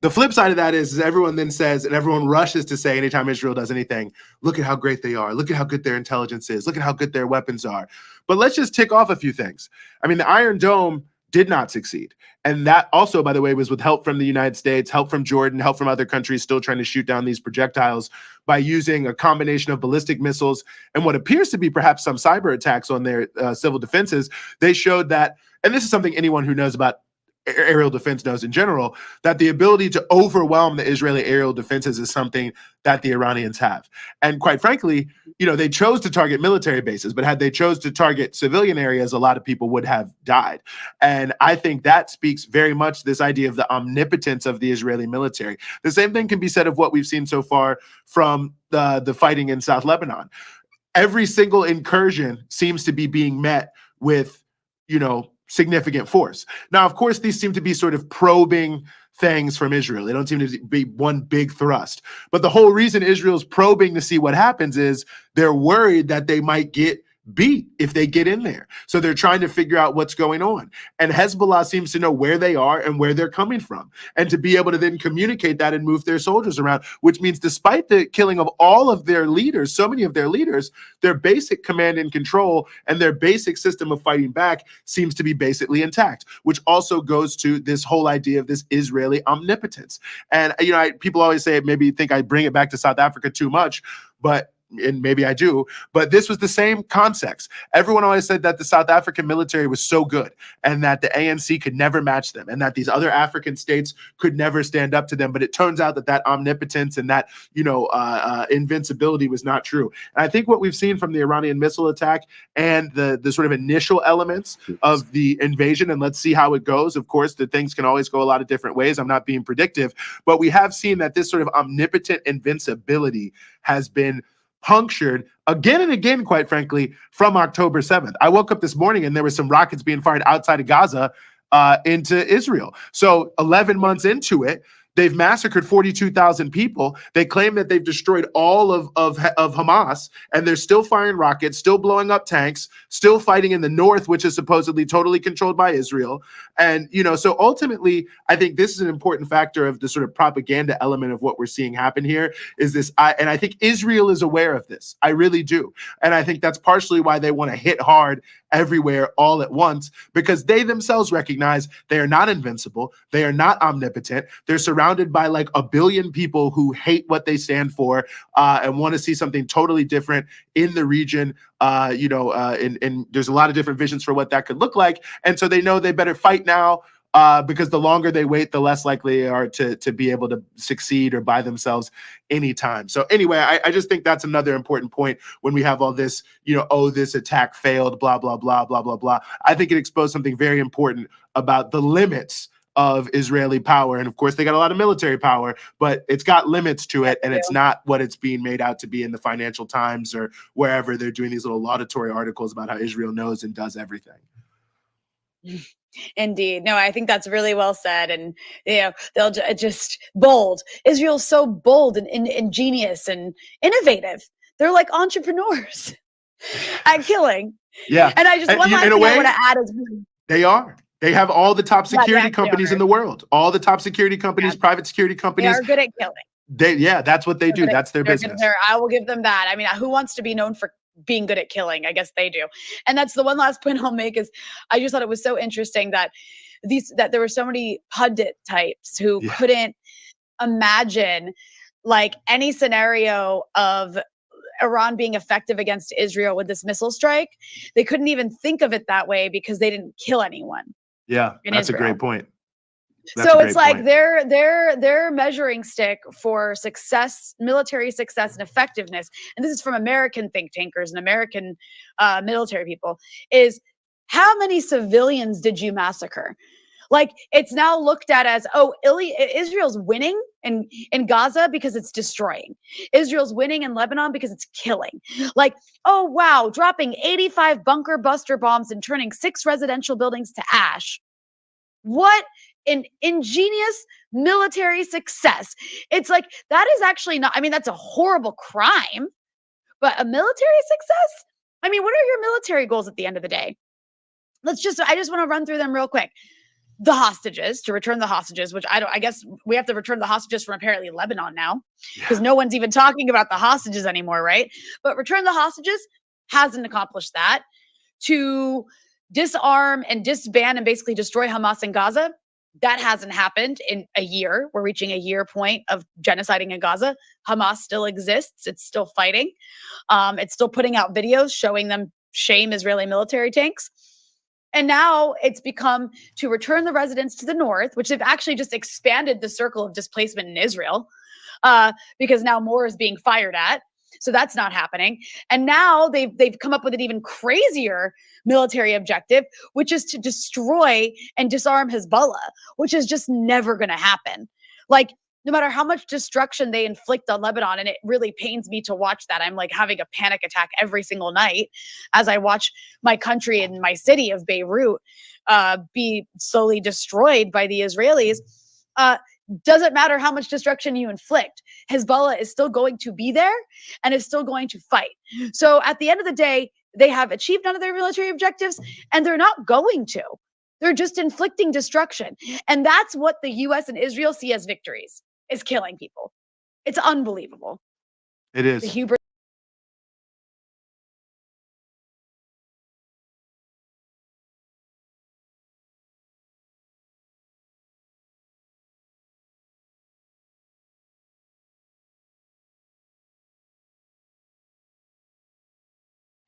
the flip side of that is everyone then says, and everyone rushes to say anytime Israel does anything, look at how great they are. Look at how good their intelligence is. Look at how good their weapons are. But let's just tick off a few things. I mean, the Iron Dome did not succeed. And that also, by the way, was with help from the United States, help from Jordan, help from other countries still trying to shoot down these projectiles by using a combination of ballistic missiles and what appears to be perhaps some cyber attacks on their civil defenses. They showed that, and this is something anyone who knows about aerial defense knows in general, that the ability to overwhelm the Israeli aerial defenses is something that the Iranians have. And quite frankly, they chose to target military bases, but had they chose to target civilian areas, a lot of people would have died. And I think that speaks very much to this idea of the omnipotence of the Israeli military. The same thing can be said of what we've seen so far from the fighting in South Lebanon. Every single incursion seems to be being met with, significant force. Now, of course, these seem to be sort of probing things from Israel. They don't seem to be one big thrust. But the whole reason Israel's probing to see what happens is they're worried that they might get beat if they get in there. So they're trying to figure out what's going on. And Hezbollah seems to know where they are and where they're coming from, and to be able to then communicate that and move their soldiers around, which means despite the killing of all of their leaders, so many of their leaders, their basic command and control and their basic system of fighting back seems to be basically intact, which also goes to this whole idea of this Israeli omnipotence. And, people always say, maybe think I bring it back to South Africa too much, and maybe I do, but this was the same context. Everyone always said that the South African military was so good and that the ANC could never match them and that these other African states could never stand up to them. But it turns out that omnipotence and that, invincibility was not true. And I think what we've seen from the Iranian missile attack and the sort of initial elements of the invasion, and let's see how it goes. Of course, the things can always go a lot of different ways. I'm not being predictive, but we have seen that this sort of omnipotent invincibility has been punctured again and again, quite frankly, from October 7th. I woke up this morning and there were some rockets being fired outside of Gaza into Israel. So 11 months into it, they've massacred 42,000 people. They claim that they've destroyed all of Hamas, and they're still firing rockets, still blowing up tanks, still fighting in the north, which is supposedly totally controlled by Israel. And, so ultimately, I think this is an important factor of the sort of propaganda element of what we're seeing happen here is this. And I think Israel is aware of this. I really do. And I think that's partially why they want to hit hard everywhere all at once, because they themselves recognize they are not invincible. They are not omnipotent. They're surrounded by like a billion people who hate what they stand for and want to see something totally different in the region. And there's a lot of different visions for what that could look like. And so they know they better fight now because the longer they wait, the less likely they are to be able to succeed or buy themselves any time. So anyway, I just think that's another important point when we have all this, this attack failed, blah, blah, blah, blah, blah, blah. I think it exposed something very important about the limits of Israeli power. And of course, they got a lot of military power, but it's got limits to it. And it's not what it's being made out to be in the Financial Times or wherever they're doing these little laudatory articles about how Israel knows and does everything. Indeed. No, I think that's really well said. And, they'll just bold. Israel's so bold and ingenious and innovative. They're like entrepreneurs at killing. Yeah. And I just, one last thing I want to add is they are. They have all the top security companies in the world. All the top security companies, private security companies. They are good at killing. That's what they do. That's their business. I will give them that. I mean, who wants to be known for being good at killing? I guess they do. And that's the one last point I'll make is I just thought it was so interesting that there were so many pundit types who couldn't imagine like any scenario of Iran being effective against Israel with this missile strike. They couldn't even think of it that way because they didn't kill anyone. Yeah, that's Israel. A great point. So it's like their measuring stick for success, military success and effectiveness, and this is from American think tankers and American military people, is how many civilians did you massacre? Like it's now looked at as, Israel's winning in Gaza because it's destroying. Israel's winning in Lebanon because it's killing. Like, oh wow, dropping 85 bunker buster bombs and turning 6 residential buildings to ash. What an ingenious military success. It's like, that is actually not, that's a horrible crime, but a military success? What are your military goals at the end of the day? I just want to run through them real quick. The hostages, to return the hostages, which I guess we have to return the hostages from apparently Lebanon now, because no one's even talking about the hostages anymore, right? But return the hostages hasn't accomplished that. To disarm and disband and basically destroy Hamas in Gaza, that hasn't happened in a year. We're reaching a year point of genociding in Gaza. Hamas still exists. It's still fighting. It's still putting out videos showing them shame Israeli military tanks. And now it's become to return the residents to the north, which they've actually just expanded the circle of displacement in Israel, because now more is being fired at. So that's not happening. And now they've come up with an even crazier military objective, which is to destroy and disarm Hezbollah, which is just never going to happen. Like, no matter how much destruction they inflict on Lebanon, and it really pains me to watch that. I'm like having a panic attack every single night as I watch my country and my city of Beirut be slowly destroyed by the Israelis. Doesn't matter how much destruction you inflict, Hezbollah is still going to be there and is still going to fight. So at the end of the day, they have achieved none of their military objectives, and they're not going to. They're just inflicting destruction. And that's what the US and Israel see as victories, is killing people. It's unbelievable. It is. The hubris.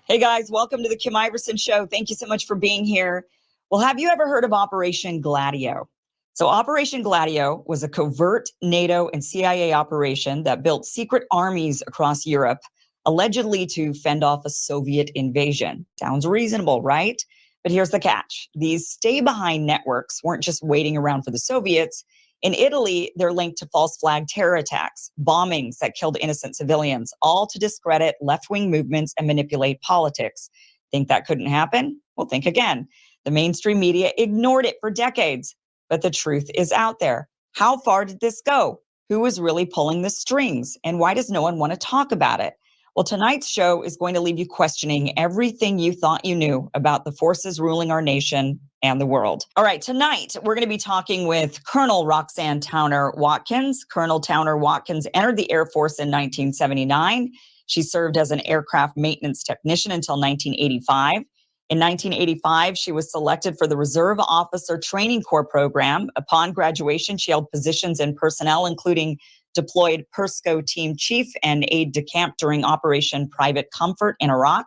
Hey guys, welcome to the Kim Iverson Show. Thank you so much for being here. Well, have you ever heard of Operation Gladio? So Operation Gladio was a covert NATO and CIA operation that built secret armies across Europe, allegedly to fend off a Soviet invasion. Sounds reasonable, right? But here's the catch. These stay-behind networks weren't just waiting around for the Soviets. In Italy, they're linked to false flag terror attacks, bombings that killed innocent civilians, all to discredit left-wing movements and manipulate politics. Think that couldn't happen? Well, think again. The mainstream media ignored it for decades, but the truth is out there. How far did this go? Who is really pulling the strings? And why does no one want to talk about it? Well, tonight's show is going to leave you questioning everything you thought you knew about the forces ruling our nation and the world. All right, tonight we're going to be talking with Colonel Roxanne Towner Watkins. Colonel Towner Watkins entered the Air Force in 1979. She served as an aircraft maintenance technician until 1985. In 1985, she was selected for the Reserve Officer Training Corps program. Upon graduation, she held positions in personnel, including deployed PERSCO team chief and aide-de-camp during Operation Private Comfort in Iraq,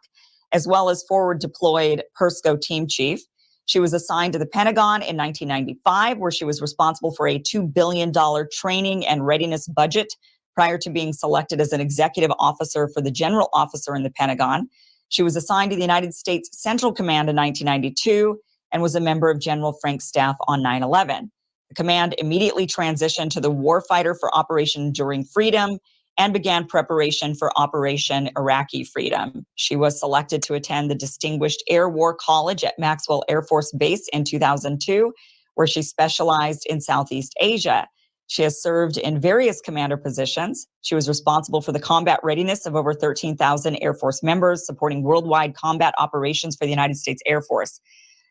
as well as forward deployed PERSCO team chief. She was assigned to the Pentagon in 1995, where she was responsible for a $2 billion training and readiness budget prior to being selected as an executive officer for the general officer in the Pentagon. She was assigned to the United States Central Command in 1992 and was a member of General Frank's staff on 9/11. The command immediately transitioned to the warfighter for Operation Enduring Freedom and began preparation for Operation Iraqi Freedom. She was selected to attend the Distinguished Air War College at Maxwell Air Force Base in 2002, where she specialized in Southeast Asia. She has served in various commander positions. She was responsible for the combat readiness of over 13,000 Air Force members, supporting worldwide combat operations for the United States Air Force.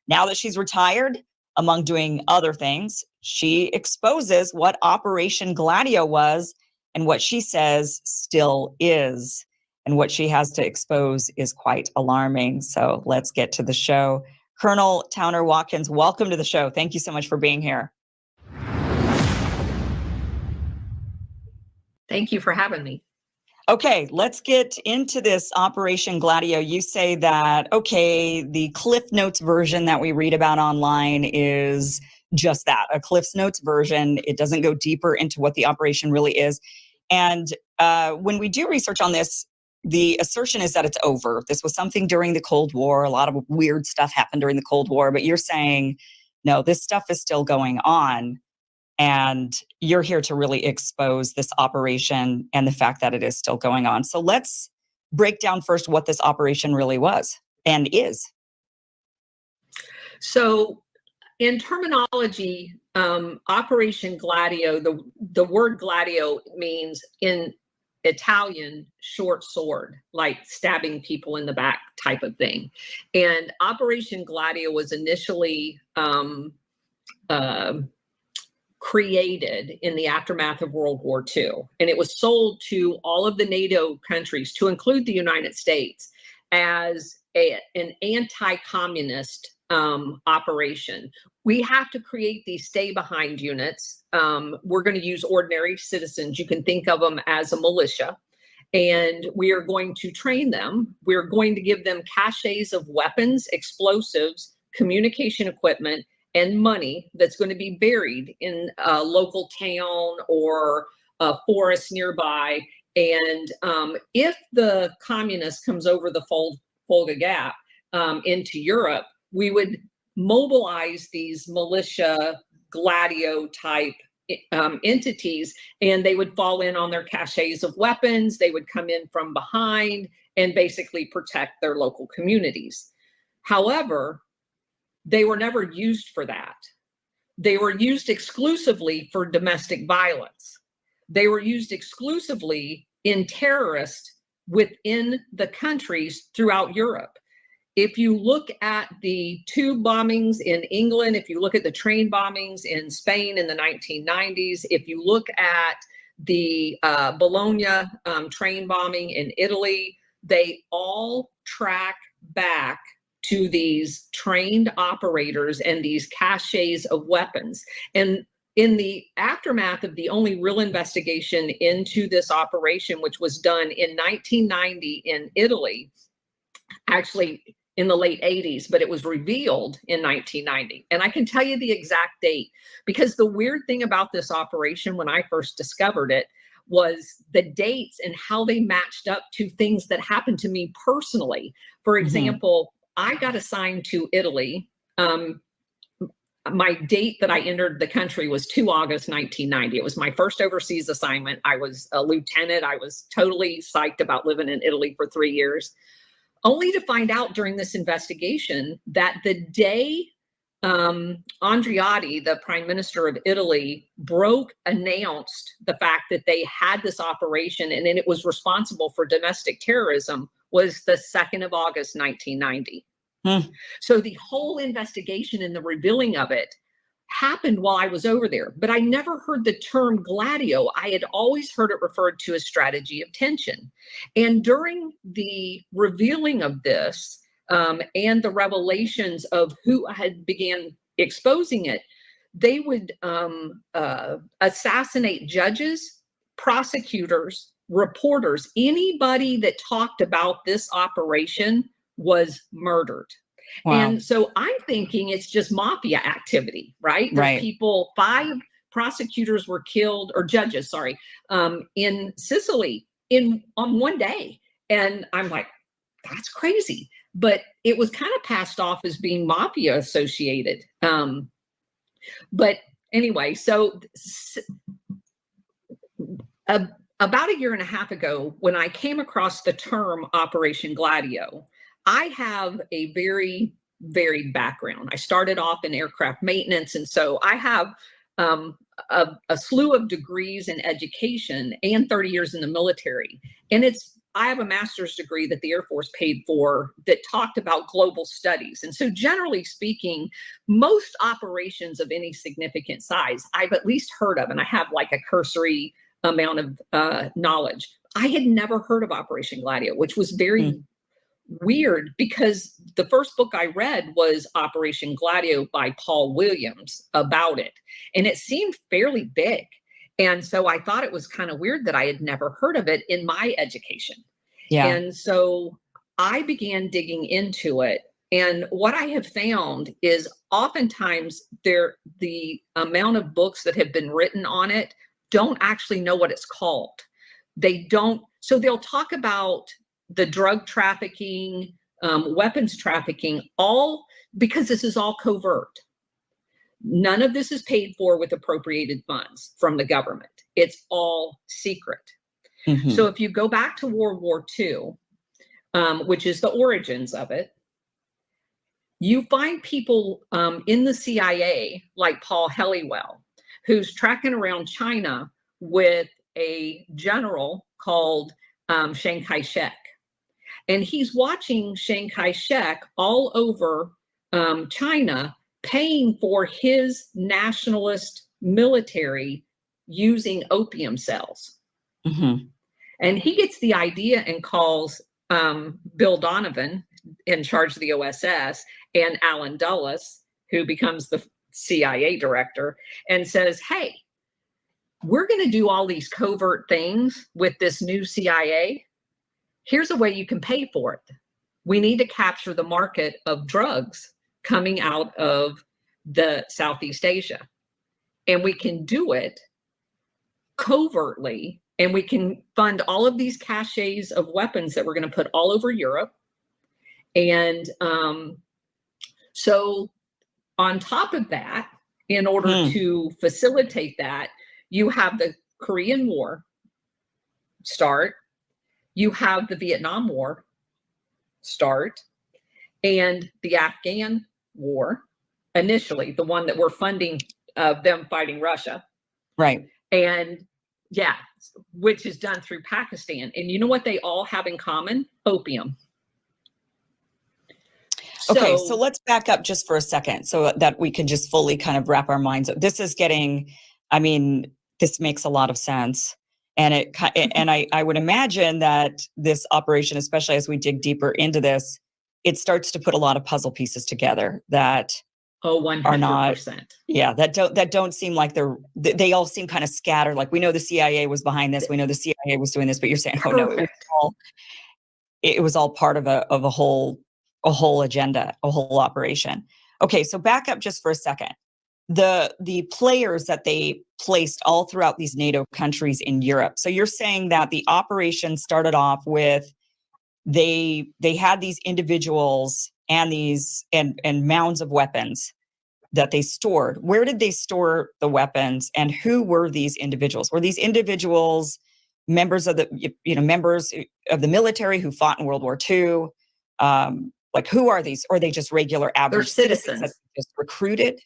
Now that she's retired, among doing other things, she exposes what Operation Gladio was and what she says still is. And what she has to expose is quite alarming. So let's get to the show. Colonel Towner Watkins, welcome to the show. Thank you so much for being here. Thank you for having me. Okay, let's get into this Operation Gladio. You say that, okay, the Cliff Notes version that we read about online is just that, a Cliff Notes version. It doesn't go deeper into what the operation really is. And when we do research on this, the assertion is that it's over. This was something during the Cold War. A lot of weird stuff happened during the Cold War, but you're saying, no, this stuff is still going on. And you're here to really expose this operation and the fact that it is still going on. So let's break down first what this operation really was and is. So in terminology, Operation Gladio, the word gladio means in Italian short sword, like stabbing people in the back type of thing. And Operation Gladio was initially created in the aftermath of World War II. And it was sold to all of the NATO countries, to include the United States, as an anti-communist operation. We have to create these stay-behind units. We're going to use ordinary citizens. You can think of them as a militia. And we are going to train them. We're going to give them caches of weapons, explosives, communication equipment and money that's going to be buried in a local town or a forest nearby. And if the communist comes over the Volga Gap into Europe, we would mobilize these militia Gladio type entities, and they would fall in on their caches of weapons. They would come in from behind and basically protect their local communities. However, they were never used for that. They were used exclusively for domestic violence. They were used exclusively in terrorists within the countries throughout Europe. If you look at the tube bombings in England, if you look at the train bombings in Spain in the 1990s, if you look at the Bologna train bombing in Italy, they all track back to these trained operators and these caches of weapons. And in the aftermath of the only real investigation into this operation, which was done in 1990 in Italy, actually in the late 80s, but it was revealed in 1990. And I can tell you the exact date, because the weird thing about this operation when I first discovered it was the dates and how they matched up to things that happened to me personally. For example, I got assigned to Italy. My date that I entered the country was 2 August 1990. It was my first overseas assignment. I was a lieutenant. I was totally psyched about living in Italy for 3 years, only to find out during this investigation that the day Andreotti, the prime minister of Italy, announced the fact that they had this operation and then it was responsible for domestic terrorism, was the 2nd of August, 1990. So the whole investigation and the revealing of it happened while I was over there, but I never heard the term Gladio. I had always heard it referred to as strategy of tension. And during the revealing of this and the revelations of who had began exposing it, they would assassinate judges, prosecutors, reporters. Anybody that talked about this operation was murdered. Wow. And so I'm thinking it's just mafia activity, right? There's people, 5 prosecutors were killed, or judges, sorry, in Sicily on one day. And I'm like, that's crazy. But it was kind of passed off as being mafia associated. But anyway, so about a year and a half ago, when I came across the term Operation Gladio, I have a very varied background. I started off in aircraft maintenance, and so I have a slew of degrees in education and 30 years in the military. And I have a master's degree that the Air Force paid for that talked about global studies. And so generally speaking, most operations of any significant size, I've at least heard of, and I have like a cursory amount of knowledge. I had never heard of Operation Gladio, which was very weird, because the first book I read was Operation Gladio by Paul Williams about it. And it seemed fairly big. And so I thought it was kind of weird that I had never heard of it in my education. Yeah. And so I began digging into it. And what I have found is oftentimes the amount of books that have been written on it don't actually know what it's called. They don't. So they'll talk about the drug trafficking, weapons trafficking, all because this is all covert. None of this is paid for with appropriated funds from the government. It's all secret. So if you go back to World War II, which is the origins of it, you find people in the CIA like Paul Helliwell, who's tracking around China with a general called Chiang Kai-shek. And he's watching Chiang Kai-shek all over China, paying for his nationalist military using opium cells. And he gets the idea and calls Bill Donovan, in charge of the OSS, and Alan Dulles, who becomes the CIA director, and says, hey, we're going to do all these covert things with this new CIA. Here's a way you can pay for it. We need to capture the market of drugs coming out of the Southeast Asia. And we can do it covertly, and we can fund all of these caches of weapons that we're going to put all over Europe. And so on top of that, in order to facilitate that, you have the Korean War start, you have the Vietnam War start, and the Afghan War, initially, the one that we're funding of them fighting Russia. Right. And yeah, which is done through Pakistan. And you know what they all have in common? Opium. Okay, so let's back up just for a second so that we can just fully kind of wrap our minds. This is getting, I mean, this makes a lot of sense. And I would imagine that this operation, especially as we dig deeper into this, it starts to put a lot of puzzle pieces together that 100%. are not, yeah, that don't seem like they all seem kind of scattered. Like, we know the CIA was behind this, we know the CIA was doing this, but you're saying, oh no, it was all part of a whole agenda, a whole operation. Okay, so back up just for a second. The players that they placed all throughout these NATO countries in Europe. So you're saying that the operation started off with they had these individuals and these and mounds of weapons that they stored. Where did they store the weapons, and who were these individuals? Were these individuals members of the members of the military who fought in World War II? Like, who are these? Or are they just regular average citizens that just recruited?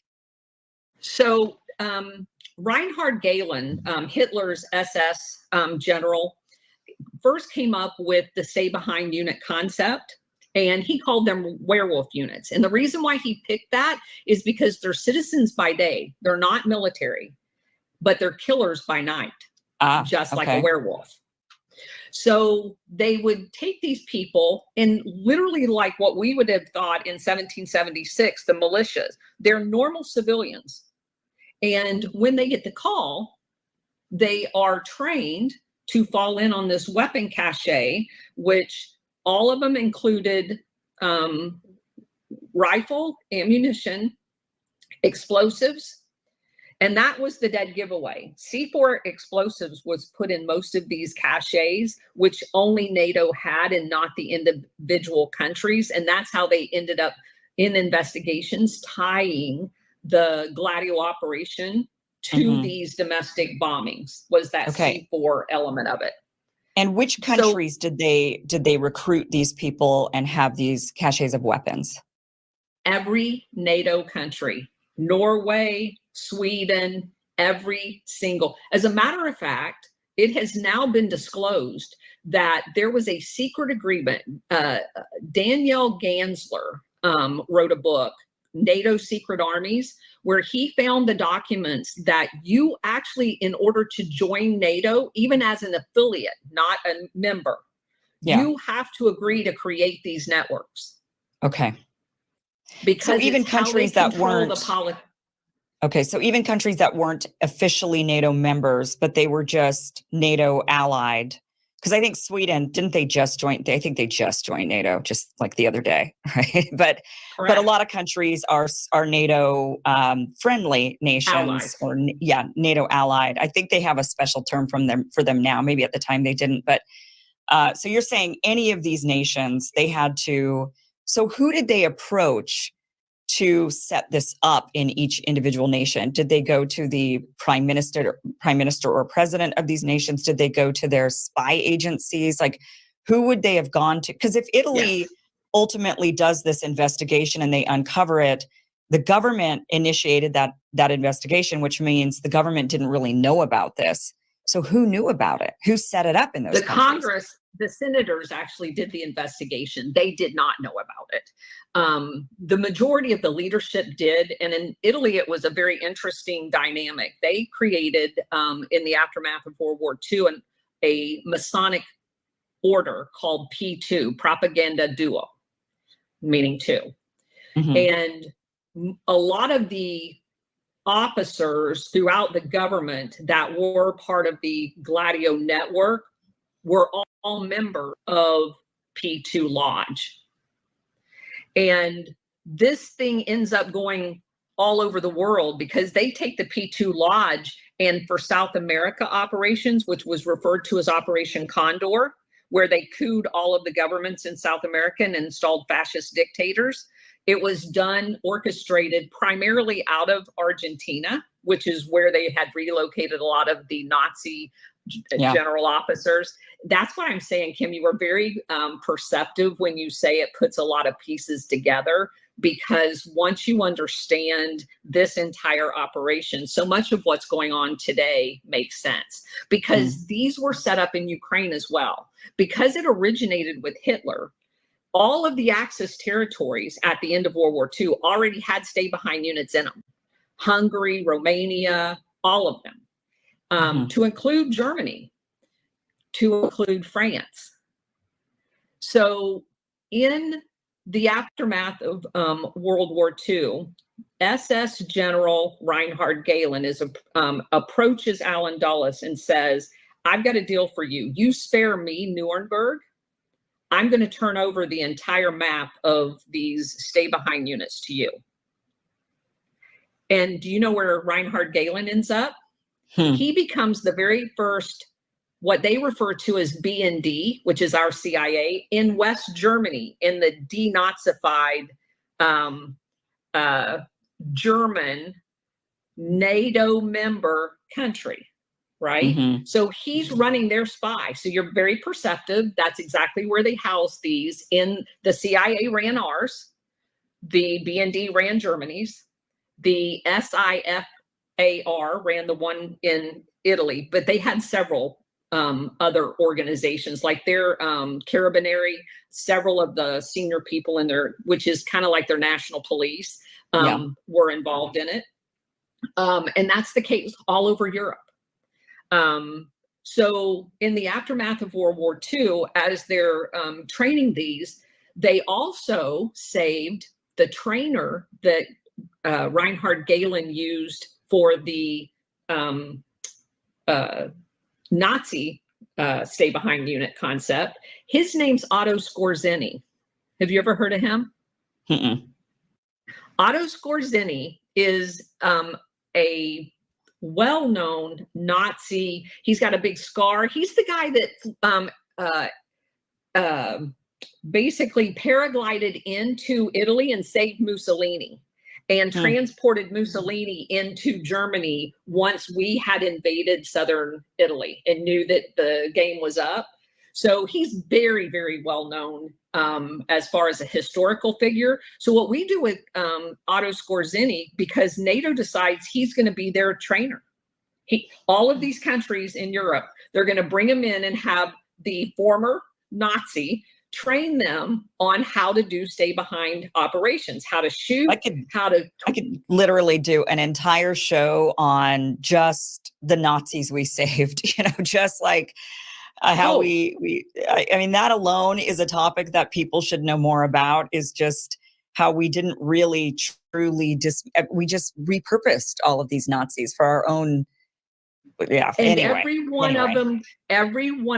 So Reinhard Gehlen, Hitler's SS general, first came up with the stay behind unit concept, and he called them werewolf units. And the reason why he picked that is because they're citizens by day. They're not military, but they're killers by night, just like a werewolf. So they would take these people and literally, like what we would have thought in 1776, the militias, they're normal civilians. And when they get the call, they are trained to fall in on this weapon cache, which all of them included rifle, ammunition, explosives. And that was the dead giveaway. C4 explosives was put in most of these caches, which only NATO had and not the individual countries. And that's how they ended up in investigations tying the Gladio operation to these domestic bombings, was that C4 element of it. And which countries did they recruit these people and have these caches of weapons? Every NATO country, Norway, Sweden, every single. As a matter of fact, it has now been disclosed that there was a secret agreement. Daniel Gansler wrote a book, NATO Secret Armies, where he found the documents that you actually, in order to join NATO, even as an affiliate, not a member, you have to agree to create these networks. Okay. Because so even countries that weren't so even countries that weren't officially NATO members, but they were just NATO allied. Because I think Sweden, didn't they just join? I think they just joined NATO just like the other day, right? But a lot of countries are NATO friendly nations, allies. Or NATO allied. I think they have a special term for them now. Maybe at the time they didn't. But so you're saying any of these nations, they had to. So who did they approach to set this up in each individual nation? Did they go to the prime minister or president of these nations? Did they go to their spy agencies? Like, who would they have gone to? Because if Italy ultimately does this investigation and they uncover it, the government initiated that investigation, which means the government didn't really know about this. So who knew about it? Who set it up in those countries? Congress, the senators actually did the investigation. They did not know about it. The majority of the leadership did. And in Italy, it was a very interesting dynamic. They created, in the aftermath of World War II, a Masonic order called P2, Propaganda Duo, meaning two. And a lot of the officers throughout the government that were part of the Gladio network were all members of P2 Lodge. And this thing ends up going all over the world because they take the P2 Lodge, and for South America operations, which was referred to as Operation Condor, where they couped all of the governments in South America and installed fascist dictators. It was done, orchestrated primarily out of Argentina, which is where they had relocated a lot of the Nazi general officers. That's why I'm saying, Kim, you were very perceptive when you say it puts a lot of pieces together, because once you understand this entire operation, so much of what's going on today makes sense, because these were set up in Ukraine as well. Because it originated with Hitler, all of the Axis territories at the end of World War II already had stay-behind units in them. Hungary, Romania, all of them, to include Germany, to include France. So in the aftermath of World War II, SS General Reinhard Gehlen approaches Allen Dulles and says, I've got a deal for you. You spare me Nuremberg, I'm going to turn over the entire map of these stay-behind units to you. And do you know where Reinhard Gehlen ends up? He becomes the very first, what they refer to as BND, which is our CIA, in West Germany, in the denazified German NATO member country, right? So he's running their spy. So you're very perceptive. That's exactly where they house these. In the CIA ran ours, the BND ran Germany's, the SIFAR ran the one in Italy, but they had several other organizations, like their Carabinieri, several of the senior people in their, which is kind of like their national police, were involved in it. And that's the case all over Europe. So in the aftermath of World War II, as they're training these, they also saved the trainer that Reinhard Gehlen used for the Nazi stay-behind unit concept. His name's Otto Skorzeny. Have you ever heard of him? Otto Skorzeny is a well-known Nazi. He's got a big scar. He's the guy that basically paraglided into Italy and saved Mussolini, and transported Mussolini into Germany once we had invaded southern Italy and knew that the game was up. So he's very, very well known as far as a historical figure. So what we do with Otto Skorzeny, because NATO decides he's going to be their trainer. All of these countries in Europe, they're going to bring him in and have the former Nazi train them on how to do stay-behind operations, how to shoot, I could literally do an entire show on just the Nazis we saved, just like how I mean, that alone is a topic that people should know more about, is just how we didn't really truly we just repurposed all of these Nazis for our own. And anyway, every one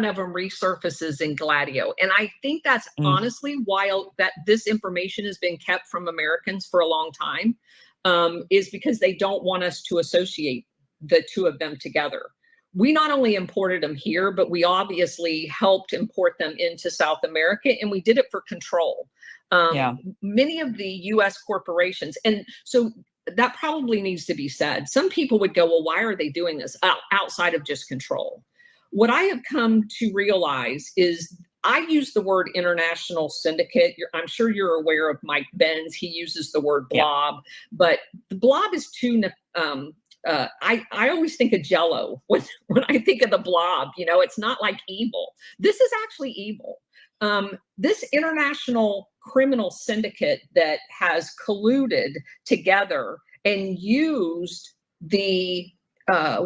of them resurfaces in Gladio. And I think that's honestly why that this information has been kept from Americans for a long time, is because they don't want us to associate the two of them together. We not only imported them here, but we obviously helped import them into South America, and we did it for control. Many of the U.S. corporations, and so that probably needs to be said. Some people would go, well, why are they doing this outside of just control? What I have come to realize is I use the word international syndicate. I'm sure you're aware of Mike Benz. He uses the word blob, but the blob is too, I always think of Jell-O when I think of the blob. It's not like evil. This is actually evil. This international criminal syndicate that has colluded together and used the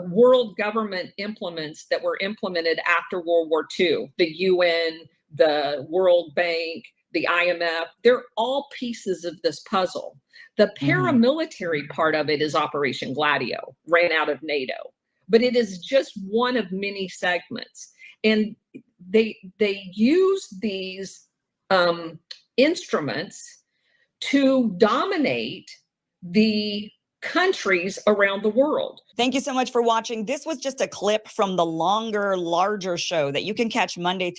world government implements that were implemented after World War II, the UN, the World Bank, the IMF, they're all pieces of this puzzle. The paramilitary part of it is Operation Gladio, ran out of NATO, but it is just one of many segments. And they use these instruments to dominate the countries around the world. Thank you so much for watching. This was just a clip from the longer, larger show that you can catch Monday through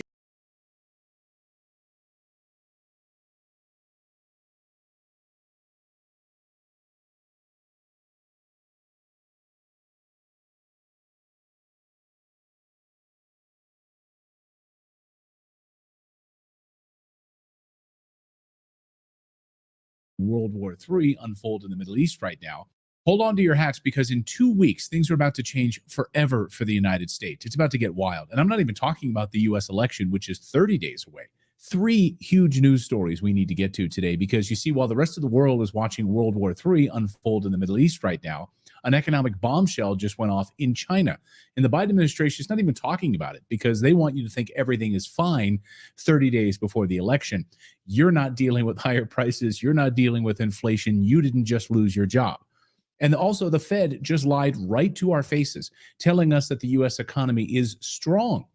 World War III unfold in the Middle East right now. Hold on to your hats, because in 2 weeks, things are about to change forever for the United States. It's about to get wild. And I'm not even talking about the US election, which is 30 days away. 3 huge news stories we need to get to today, because you see, while the rest of the world is watching World War III unfold in the Middle East right now, an economic bombshell just went off in China. And the Biden administration is not even talking about it, because they want you to think everything is fine 30 days before the election. You're not dealing with higher prices. You're not dealing with inflation. You didn't just lose your job. And also, the Fed just lied right to our faces, telling us that the U.S. economy is strong.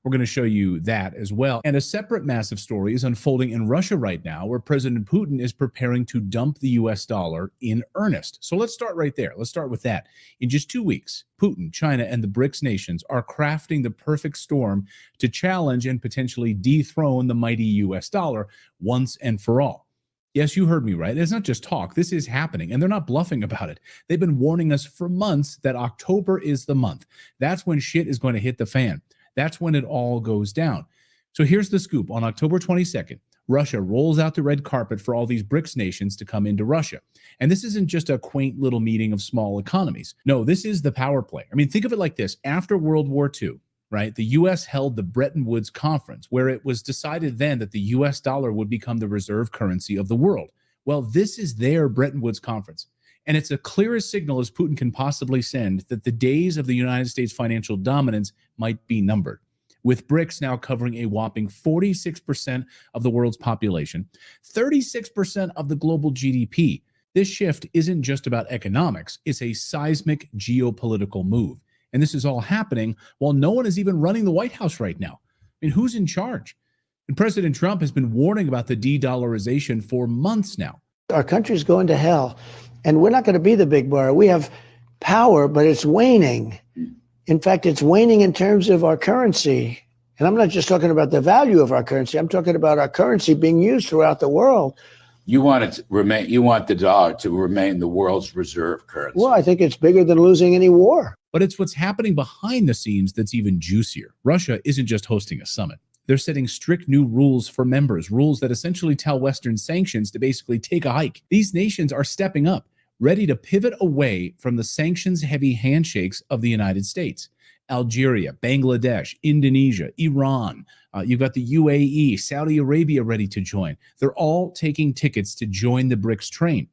We're going to show you that as well. And a separate massive story is unfolding in Russia right now, where President Putin is preparing to dump the U.S. dollar in earnest. So let's start right there. Let's start with that. In just 2 weeks, Putin, China, and the BRICS nations are crafting the perfect storm to challenge and potentially dethrone the mighty U.S. dollar once and for all. Yes, you heard me right. It's not just talk. This is happening, and they're not bluffing about it. They've been warning us for months that October is the month. That's when shit is going to hit the fan. That's when it all goes down. So here's the scoop. On October 22nd, Russia rolls out the red carpet for all these BRICS nations to come into Russia. And this isn't just a quaint little meeting of small economies. No, this is the power play. I mean, think of it like this. After World War II, right, the U.S. held the Bretton Woods Conference, where it was decided then that the U.S. dollar would become the reserve currency of the world. Well, this is their Bretton Woods Conference. And it's the clearest signal as Putin can possibly send that the days of the United States financial dominance might be numbered. With BRICS now covering a whopping 46% of the world's population, 36% of the global GDP, this shift isn't just about economics, it's a seismic geopolitical move. And this is all happening while no one is even running the White House right now. I mean, who's in charge? And President Trump has been warning about the de-dollarization for months now. Our country's going to hell, and we're not going to be the big bar. We have power, but it's waning. In fact, it's waning in terms of our currency. And I'm not just talking about the value of our currency. I'm talking about our currency being used throughout the world. You want it to remain, you want the dollar to remain the world's reserve currency. Well, I think it's bigger than losing any war. But it's what's happening behind the scenes that's even juicier. Russia isn't just hosting a summit. They're setting strict new rules for members, rules that essentially tell Western sanctions to basically take a hike. These nations are stepping up, ready to pivot away from the sanctions-heavy handshakes of the United States. Algeria, Bangladesh, Indonesia, Iran, you've got the UAE, Saudi Arabia ready to join. They're all taking tickets to join the BRICS train.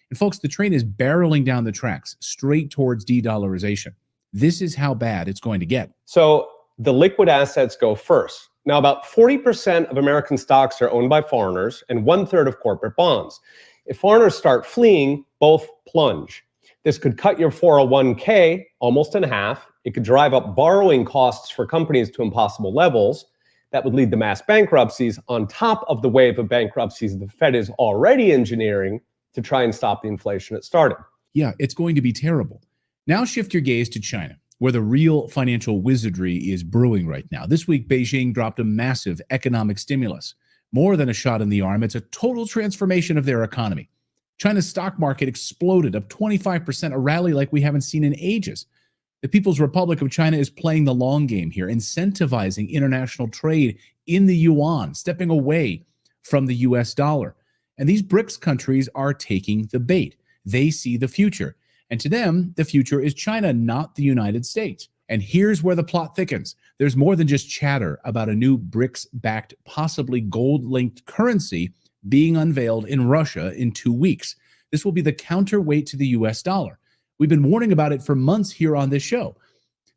And folks, the train is barreling down the tracks straight towards de-dollarization. This is how bad it's going to get. So the liquid assets go first. Now, about 40% of American stocks are owned by foreigners and 1/3 of corporate bonds. If foreigners start fleeing, both plunge. This could cut your 401k almost in half. It could drive up borrowing costs for companies to impossible levels. That would lead to mass bankruptcies on top of the wave of bankruptcies the Fed is already engineering to try and stop the inflation it started. Yeah, it's going to be terrible. Now shift your gaze to China, where the real financial wizardry is brewing right now. This week, Beijing dropped a massive economic stimulus. More than a shot in the arm, it's a total transformation of their economy. China's stock market exploded, up 25%, a rally like we haven't seen in ages. The People's Republic of China is playing the long game here, incentivizing international trade in the yuan, stepping away from the US dollar. And these BRICS countries are taking the bait. They see the future. And to them, the future is China, not the United States. And here's where the plot thickens. There's more than just chatter about a new BRICS-backed, possibly gold-linked currency being unveiled in Russia in 2 weeks. This will be the counterweight to the US dollar. We've been warning about it for months here on this show.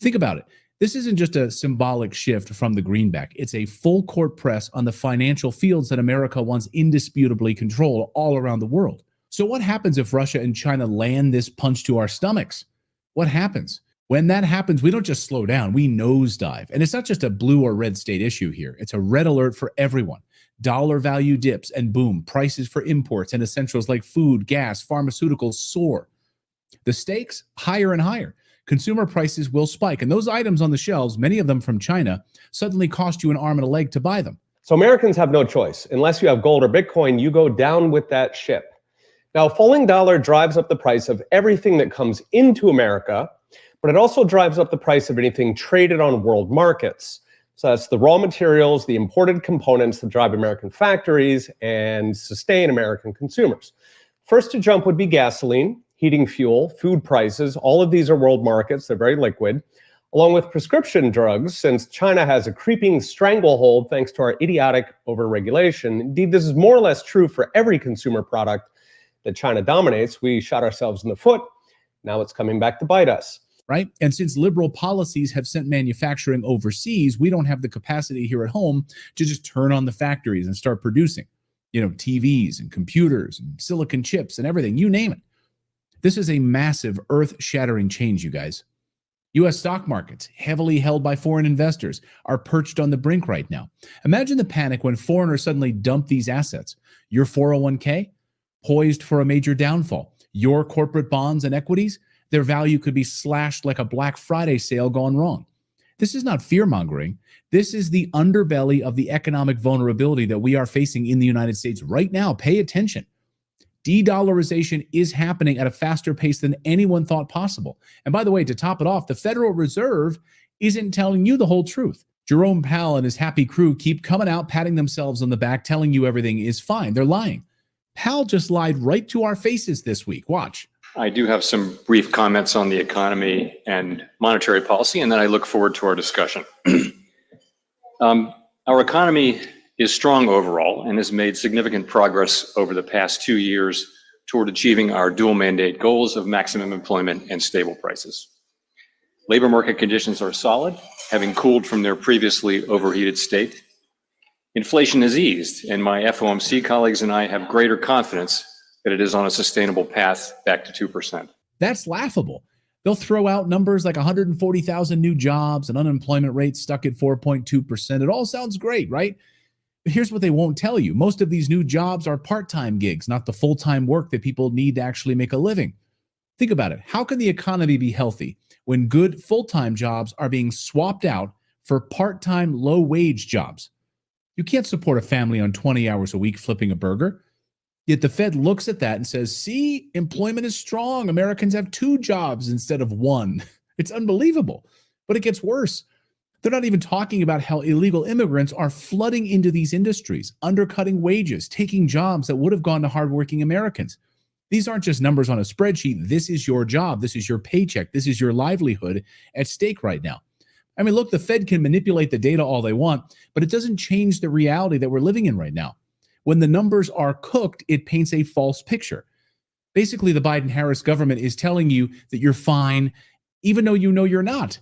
Think about it. This isn't just a symbolic shift from the greenback. It's a full court press on the financial fields that America once indisputably controlled all around the world. So what happens if Russia and China land this punch to our stomachs? What happens? When that happens, we don't just slow down, we nosedive. And it's not just a blue or red state issue here. It's a red alert for everyone. Dollar value dips, and boom, prices for imports and essentials like food, gas, pharmaceuticals soar. The stakes higher and higher. Consumer prices will spike, and those items on the shelves, many of them from China, suddenly cost you an arm and a leg to buy them. So Americans have no choice. Unless you have gold or Bitcoin, you go down with that ship. Now, a falling dollar drives up the price of everything that comes into America, but it also drives up the price of anything traded on world markets. So that's the raw materials, the imported components that drive American factories and sustain American consumers. First to jump would be gasoline, heating fuel, food prices. All of these are world markets. They're very liquid, along with prescription drugs, since China has a creeping stranglehold thanks to our idiotic overregulation. Indeed, this is more or less true for every consumer product that China dominates. We shot ourselves in the foot. Now it's coming back to bite us. Right? And since liberal policies have sent manufacturing overseas, we don't have the capacity here at home to just turn on the factories and start producing, TVs and computers and silicon chips and everything, you name it. This is a massive earth-shattering change, you guys. U.S. stock markets, heavily held by foreign investors, are perched on the brink right now. Imagine the panic when foreigners suddenly dump these assets. Your 401k, poised for a major downfall. Your corporate bonds and equities, their value could be slashed like a Black Friday sale gone wrong. This is not fear-mongering. This is the underbelly of the economic vulnerability that we are facing in the United States right now. Pay attention. De-dollarization is happening at a faster pace than anyone thought possible. And by the way, to top it off, the Federal Reserve isn't telling you the whole truth. Jerome Powell and his happy crew keep coming out, patting themselves on the back, telling you everything is fine. They're lying. Powell just lied right to our faces this week. Watch. I do have some brief comments on the economy and monetary policy, and then I look forward to our discussion. Our economy is strong overall and has made significant progress over the past 2 years toward achieving our dual mandate goals of maximum employment and stable prices. Labor market conditions are solid, having cooled from their previously overheated state. Inflation has eased, and my FOMC colleagues and I have greater confidence that it is on a sustainable path back to 2%. That's laughable. They'll throw out numbers like 140,000 new jobs and unemployment rate stuck at 4.2%. It all sounds great, right? But here's what they won't tell you. Most of these new jobs are part-time gigs, not the full-time work that people need to actually make a living. Think about it. How can the economy be healthy when good full-time jobs are being swapped out for part-time low-wage jobs? You can't support a family on 20 hours a week flipping a burger. Yet the Fed looks at that and says, see, employment is strong. Americans have 2 jobs instead of 1. It's unbelievable. But it gets worse. They're not even talking about how illegal immigrants are flooding into these industries, undercutting wages, taking jobs that would have gone to hardworking Americans. These aren't just numbers on a spreadsheet. This is your job. This is your paycheck. This is your livelihood at stake right now. I mean, look, the Fed can manipulate the data all they want, but it doesn't change the reality that we're living in right now. When the numbers are cooked, it paints a false picture. Basically, the Biden-Harris government is telling you that you're fine, even though you know you're not.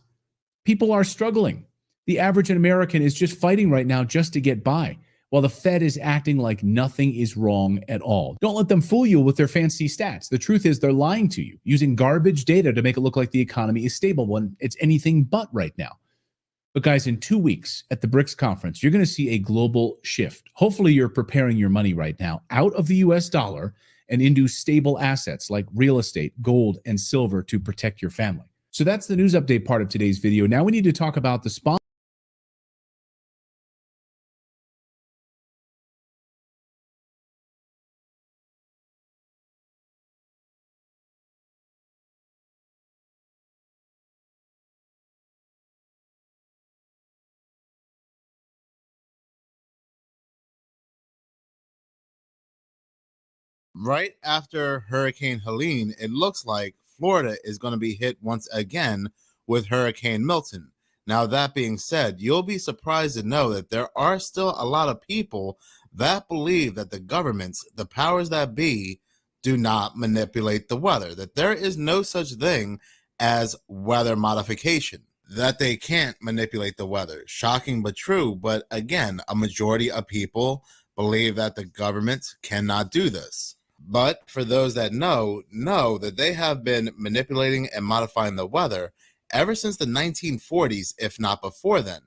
People are struggling. The average American is just fighting right now just to get by, while the Fed is acting like nothing is wrong at all. Don't let them fool you with their fancy stats. The truth is they're lying to you, using garbage data to make it look like the economy is stable when it's anything but right now. But guys, in 2 weeks at the BRICS conference, you're going to see a global shift. Hopefully you're preparing your money right now out of the US dollar and into stable assets like real estate, gold, and silver to protect your family. So that's the news update part of today's video. Now we need to talk about the sponsor. Right after Hurricane Helene, it looks like Florida is going to be hit once again with Hurricane Milton. Now, that being said, you'll be surprised to know that there are still a lot of people that believe that the governments, the powers that be, do not manipulate the weather, that there is no such thing as weather modification, that they can't manipulate the weather. Shocking but true, but again, a majority of people believe that the government cannot do this. But for those that know that they have been manipulating and modifying the weather ever since the 1940s, if not before then.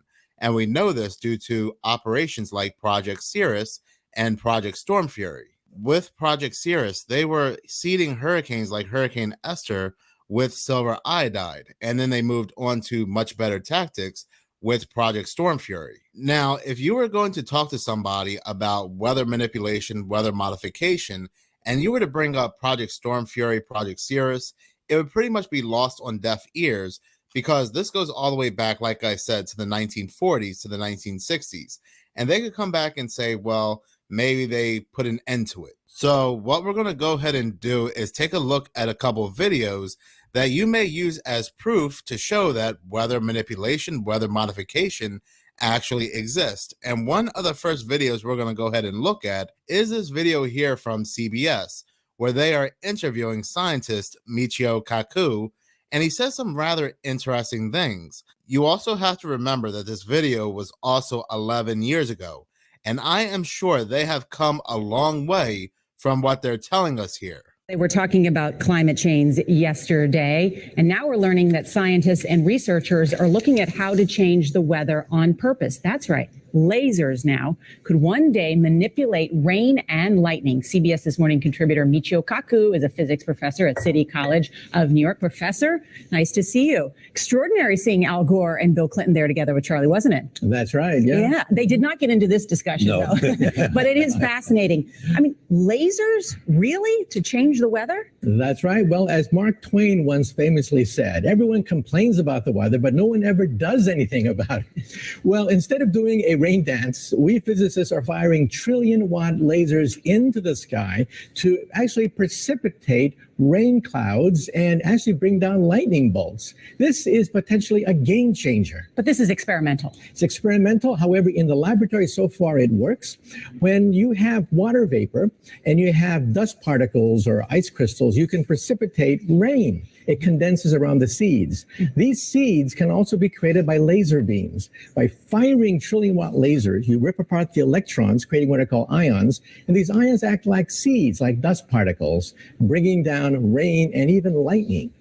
And we know this due to operations like Project Cirrus and Project Storm Fury. With Project Cirrus, they were seeding hurricanes like Hurricane Esther with silver iodide, and then they moved on to much better tactics with Project Storm Fury. Now, if you were going to talk to somebody about weather manipulation, weather modification, and you were to bring up Project Storm Fury, Project Cirrus, it would pretty much be lost on deaf ears, because this goes all the way back, like I said, to the 1940s, to the 1960s. And they could come back and say, well, maybe they put an end to it. So what we're going to go ahead and do is take a look at a couple of videos that you may use as proof to show that weather manipulation, weather modification actually exist. And one of the first videos we're going to go ahead and look at is this video here from CBS, where they are interviewing scientist Michio Kaku, and he says some rather interesting things. You also have to remember that this video was also 11 years ago, and I am sure they have come a long way from what they're telling us here. They were talking about climate change yesterday, and now we're learning that scientists and researchers are looking at how to change the weather on purpose. That's right. Lasers now could one day manipulate rain and lightning. CBS This Morning contributor Michio Kaku is a physics professor at City College of New York. Professor, nice to see you. Extraordinary seeing Al Gore and Bill Clinton there together with Charlie, wasn't it? That's right. Yeah. Yeah. They did not get into this discussion, No. though. But it is fascinating. I mean, lasers really to change the weather? That's right. Well, as Mark Twain once famously said, everyone complains about the weather, but no one ever does anything about it. Well, instead of doing a rain dance, we physicists are firing trillion-watt lasers into the sky to actually precipitate rain clouds and actually bring down lightning bolts. This is potentially a game changer. But this is experimental. It's experimental. However, in the laboratory so far, it works. When you have water vapor and you have dust particles or ice crystals, you can precipitate rain. It condenses around the seeds. These seeds can also be created by laser beams. By firing trillion-watt lasers, you rip apart the electrons, creating what are called ions, and these ions act like seeds, like dust particles, bringing down rain and even lightning.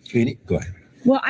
Go ahead. Well,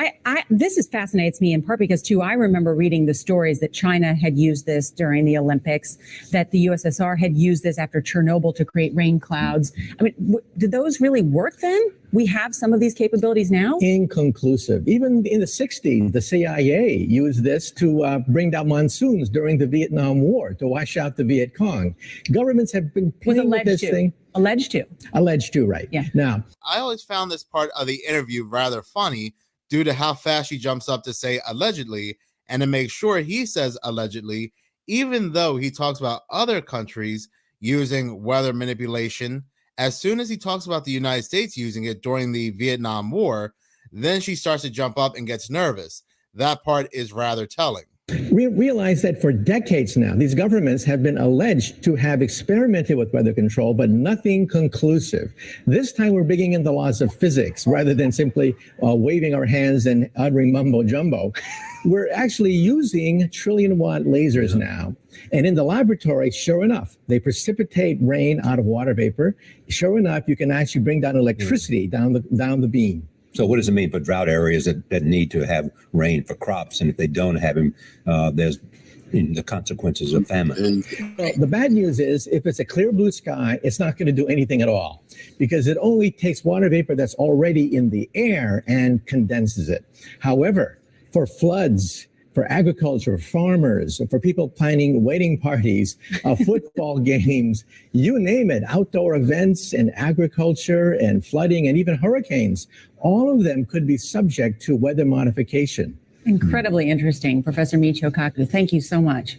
this is fascinates me in part because, too, I remember reading the stories that China had used this during the Olympics, that the USSR had used this after Chernobyl to create rain clouds. I mean, did those really work then? We have some of these capabilities now? Inconclusive. Even in the 60s, the CIA used this to bring down monsoons during the Vietnam War, to wash out the Viet Cong. Governments have been playing with this thing. Alleged to. Alleged to, right. Yeah. Now, I always found this part of the interview rather funny due to how fast she jumps up to say allegedly and to make sure he says allegedly, even though he talks about other countries using weather manipulation. As soon as he talks about the United States using it during the Vietnam War, then she starts to jump up and gets nervous. That part is rather telling. we realize that for decades now, these governments have been alleged to have experimented with weather control, but nothing conclusive. This time we're bringing in the laws of physics rather than simply waving our hands and uttering mumbo jumbo. We're actually using trillion-watt lasers now. And in the laboratory, sure enough, they precipitate rain out of water vapor. Sure enough, you can actually bring down electricity down the beam. So what does it mean for drought areas that need to have rain for crops? And if they don't have them, there's the consequences of famine. The bad news is if it's a clear blue sky, it's not going to do anything at all because it only takes water vapor that's already in the air and condenses it. However, for floods, for agriculture, farmers, for people planning wedding parties, football games, you name it, outdoor events and agriculture and flooding and even hurricanes, all of them could be subject to weather modification. Incredibly interesting, Professor Michio Kaku. Thank you so much.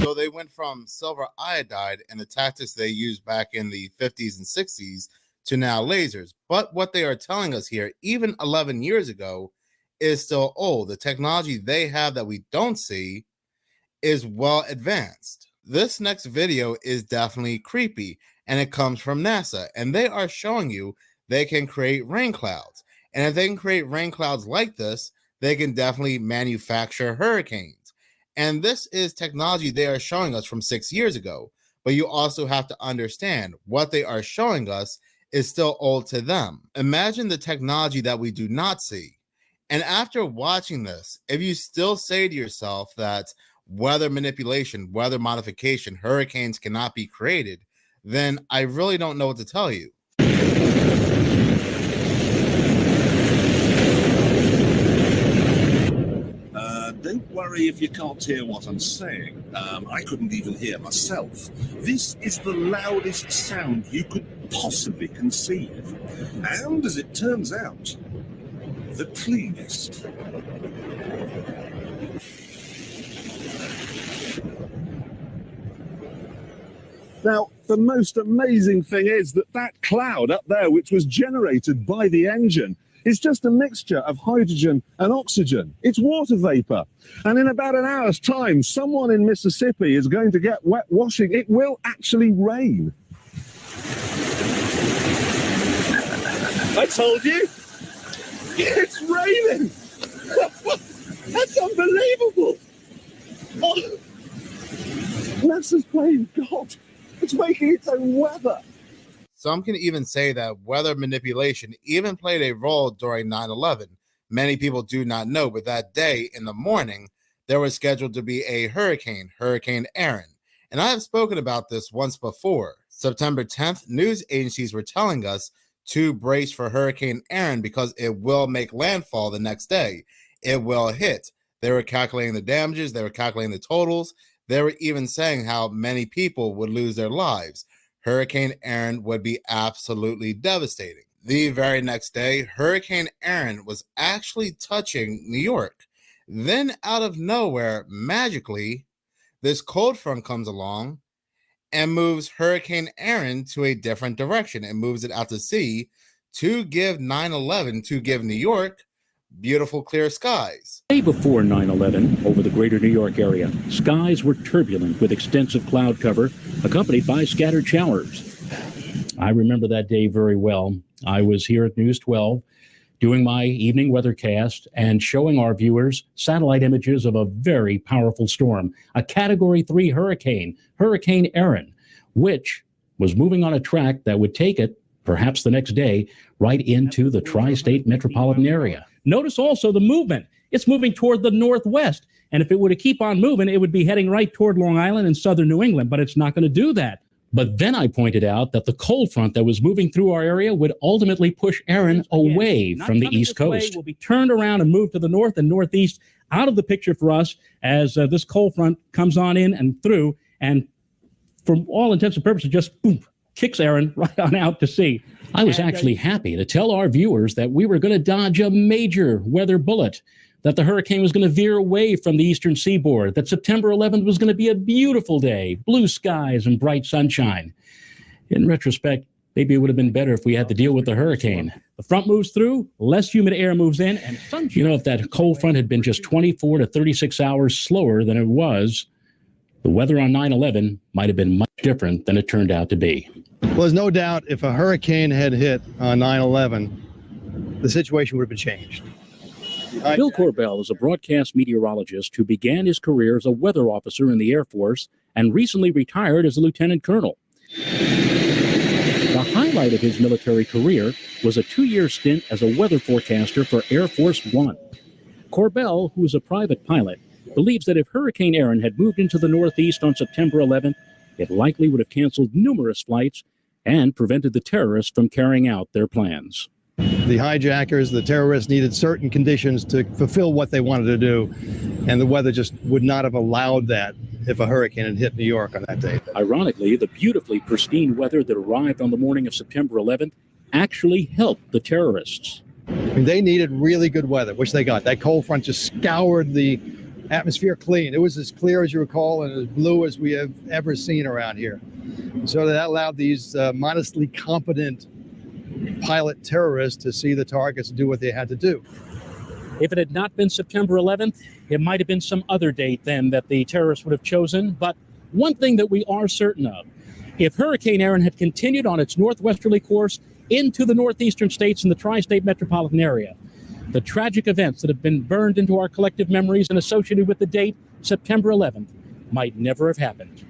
So they went from silver iodide and the tactics they used back in the 50s and 60s to now lasers. But what they are telling us here, even 11 years ago, is still old. The technology they have that we don't see is well advanced. This next video is definitely creepy, and it comes from NASA, and they are showing you they can create rain clouds. And if they can create rain clouds like this, they can definitely manufacture hurricanes. And this is technology they are showing us from 6 years ago. But you also have to understand what they are showing us is still old to them. Imagine the technology that we do not see. And after watching this, if you still say to yourself that, weather manipulation, weather modification, hurricanes cannot be created, then I really don't know what to tell you. Don't worry if you can't hear what I'm saying. I couldn't even hear myself. This is the loudest sound you could possibly conceive. And as it turns out, the cleanest. Now, the most amazing thing is that that cloud up there, which was generated by the engine, is just a mixture of hydrogen and oxygen. It's water vapor. And in about an hour's time, someone in Mississippi is going to get wet washing. It will actually rain. I told you, it's raining. That's unbelievable. Oh, NASA's playing God. It's making its own weather. Some can even say that weather manipulation even played a role during 9/11. Many people do not know, but that day in the morning, there was scheduled to be a hurricane, Hurricane Aaron. And I have spoken about this once before. September 10th, news agencies were telling us to brace for Hurricane Aaron because it will make landfall the next day. It will hit. They were calculating the damages. They were calculating the totals. They were even saying how many people would lose their lives. Hurricane Aaron would be absolutely devastating. The very next day, Hurricane Aaron was actually touching New York. Then out of nowhere, magically, this cold front comes along and moves Hurricane Aaron to a different direction and moves it out to sea to give 9/11, to give New York beautiful clear skies. The day before 9/11, over the greater New York area, skies were turbulent with extensive cloud cover, accompanied by scattered showers. I remember that day very well. I was here at News 12 doing my evening weathercast and showing our viewers satellite images of a very powerful storm, a Category 3 hurricane, Hurricane Aaron, which was moving on a track that would take it, perhaps the next day, right into the tri-state metropolitan area. Notice also the movement. It's moving toward the northwest. And if it were to keep on moving, it would be heading right toward Long Island and southern New England, but it's not going to do that. But then I pointed out that the cold front that was moving through our area would ultimately push Aaron away from the East Coast. Will be turned around and moved to the north and northeast, out of the picture for us as this cold front comes on in and through, and for all intents and purposes, just boom, kicks Aaron right on out to sea. I was actually happy to tell our viewers that we were going to dodge a major weather bullet, that the hurricane was going to veer away from the eastern seaboard, that September 11th was going to be a beautiful day, blue skies and bright sunshine. In retrospect, maybe it would have been better if we had to deal with the hurricane. The front moves through, less humid air moves in, and sunshine. You know, if that cold front had been just 24 to 36 hours slower than it was, the weather on 9/11 might have been much different than it turned out to be. Well, there's no doubt if a hurricane had hit on 9/11, the situation would have been changed. Bill Corbell is a broadcast meteorologist who began his career as a weather officer in the Air Force and recently retired as a lieutenant colonel. The highlight of his military career was a 2-year stint as a weather forecaster for Air Force One. Corbell, who is a private pilot, believes that if Hurricane Aaron had moved into the Northeast on September 11th, it likely would have canceled numerous flights and prevented the terrorists from carrying out their plans. The hijackers, the terrorists needed certain conditions to fulfill what they wanted to do, and the weather just would not have allowed that if a hurricane had hit New York on that day. Ironically, the beautifully pristine weather that arrived on the morning of September 11th actually helped the terrorists. I mean, they needed really good weather, which they got. That cold front just scoured the atmosphere clean. It was as clear as you recall and as blue as we have ever seen around here. So that allowed these modestly competent pilot terrorists to see the targets and do what they had to do. If it had not been September 11th, it might have been some other date then that the terrorists would have chosen. But one thing that we are certain of, if Hurricane Aaron had continued on its northwesterly course into the northeastern states and the tri-state metropolitan area, the tragic events that have been burned into our collective memories and associated with the date September 11th might never have happened.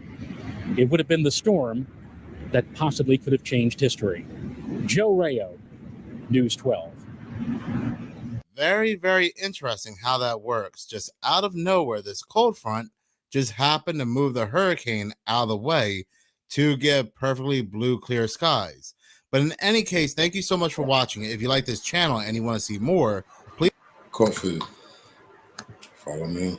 It would have been the storm that possibly could have changed history. Joe Rayo, News 12. Very, very interesting how that works. Just out of nowhere, this cold front just happened to move the hurricane out of the way to get perfectly blue, clear skies. But in any case, thank you so much for watching. If you like this channel and you want to see more, please Coffee. Follow me.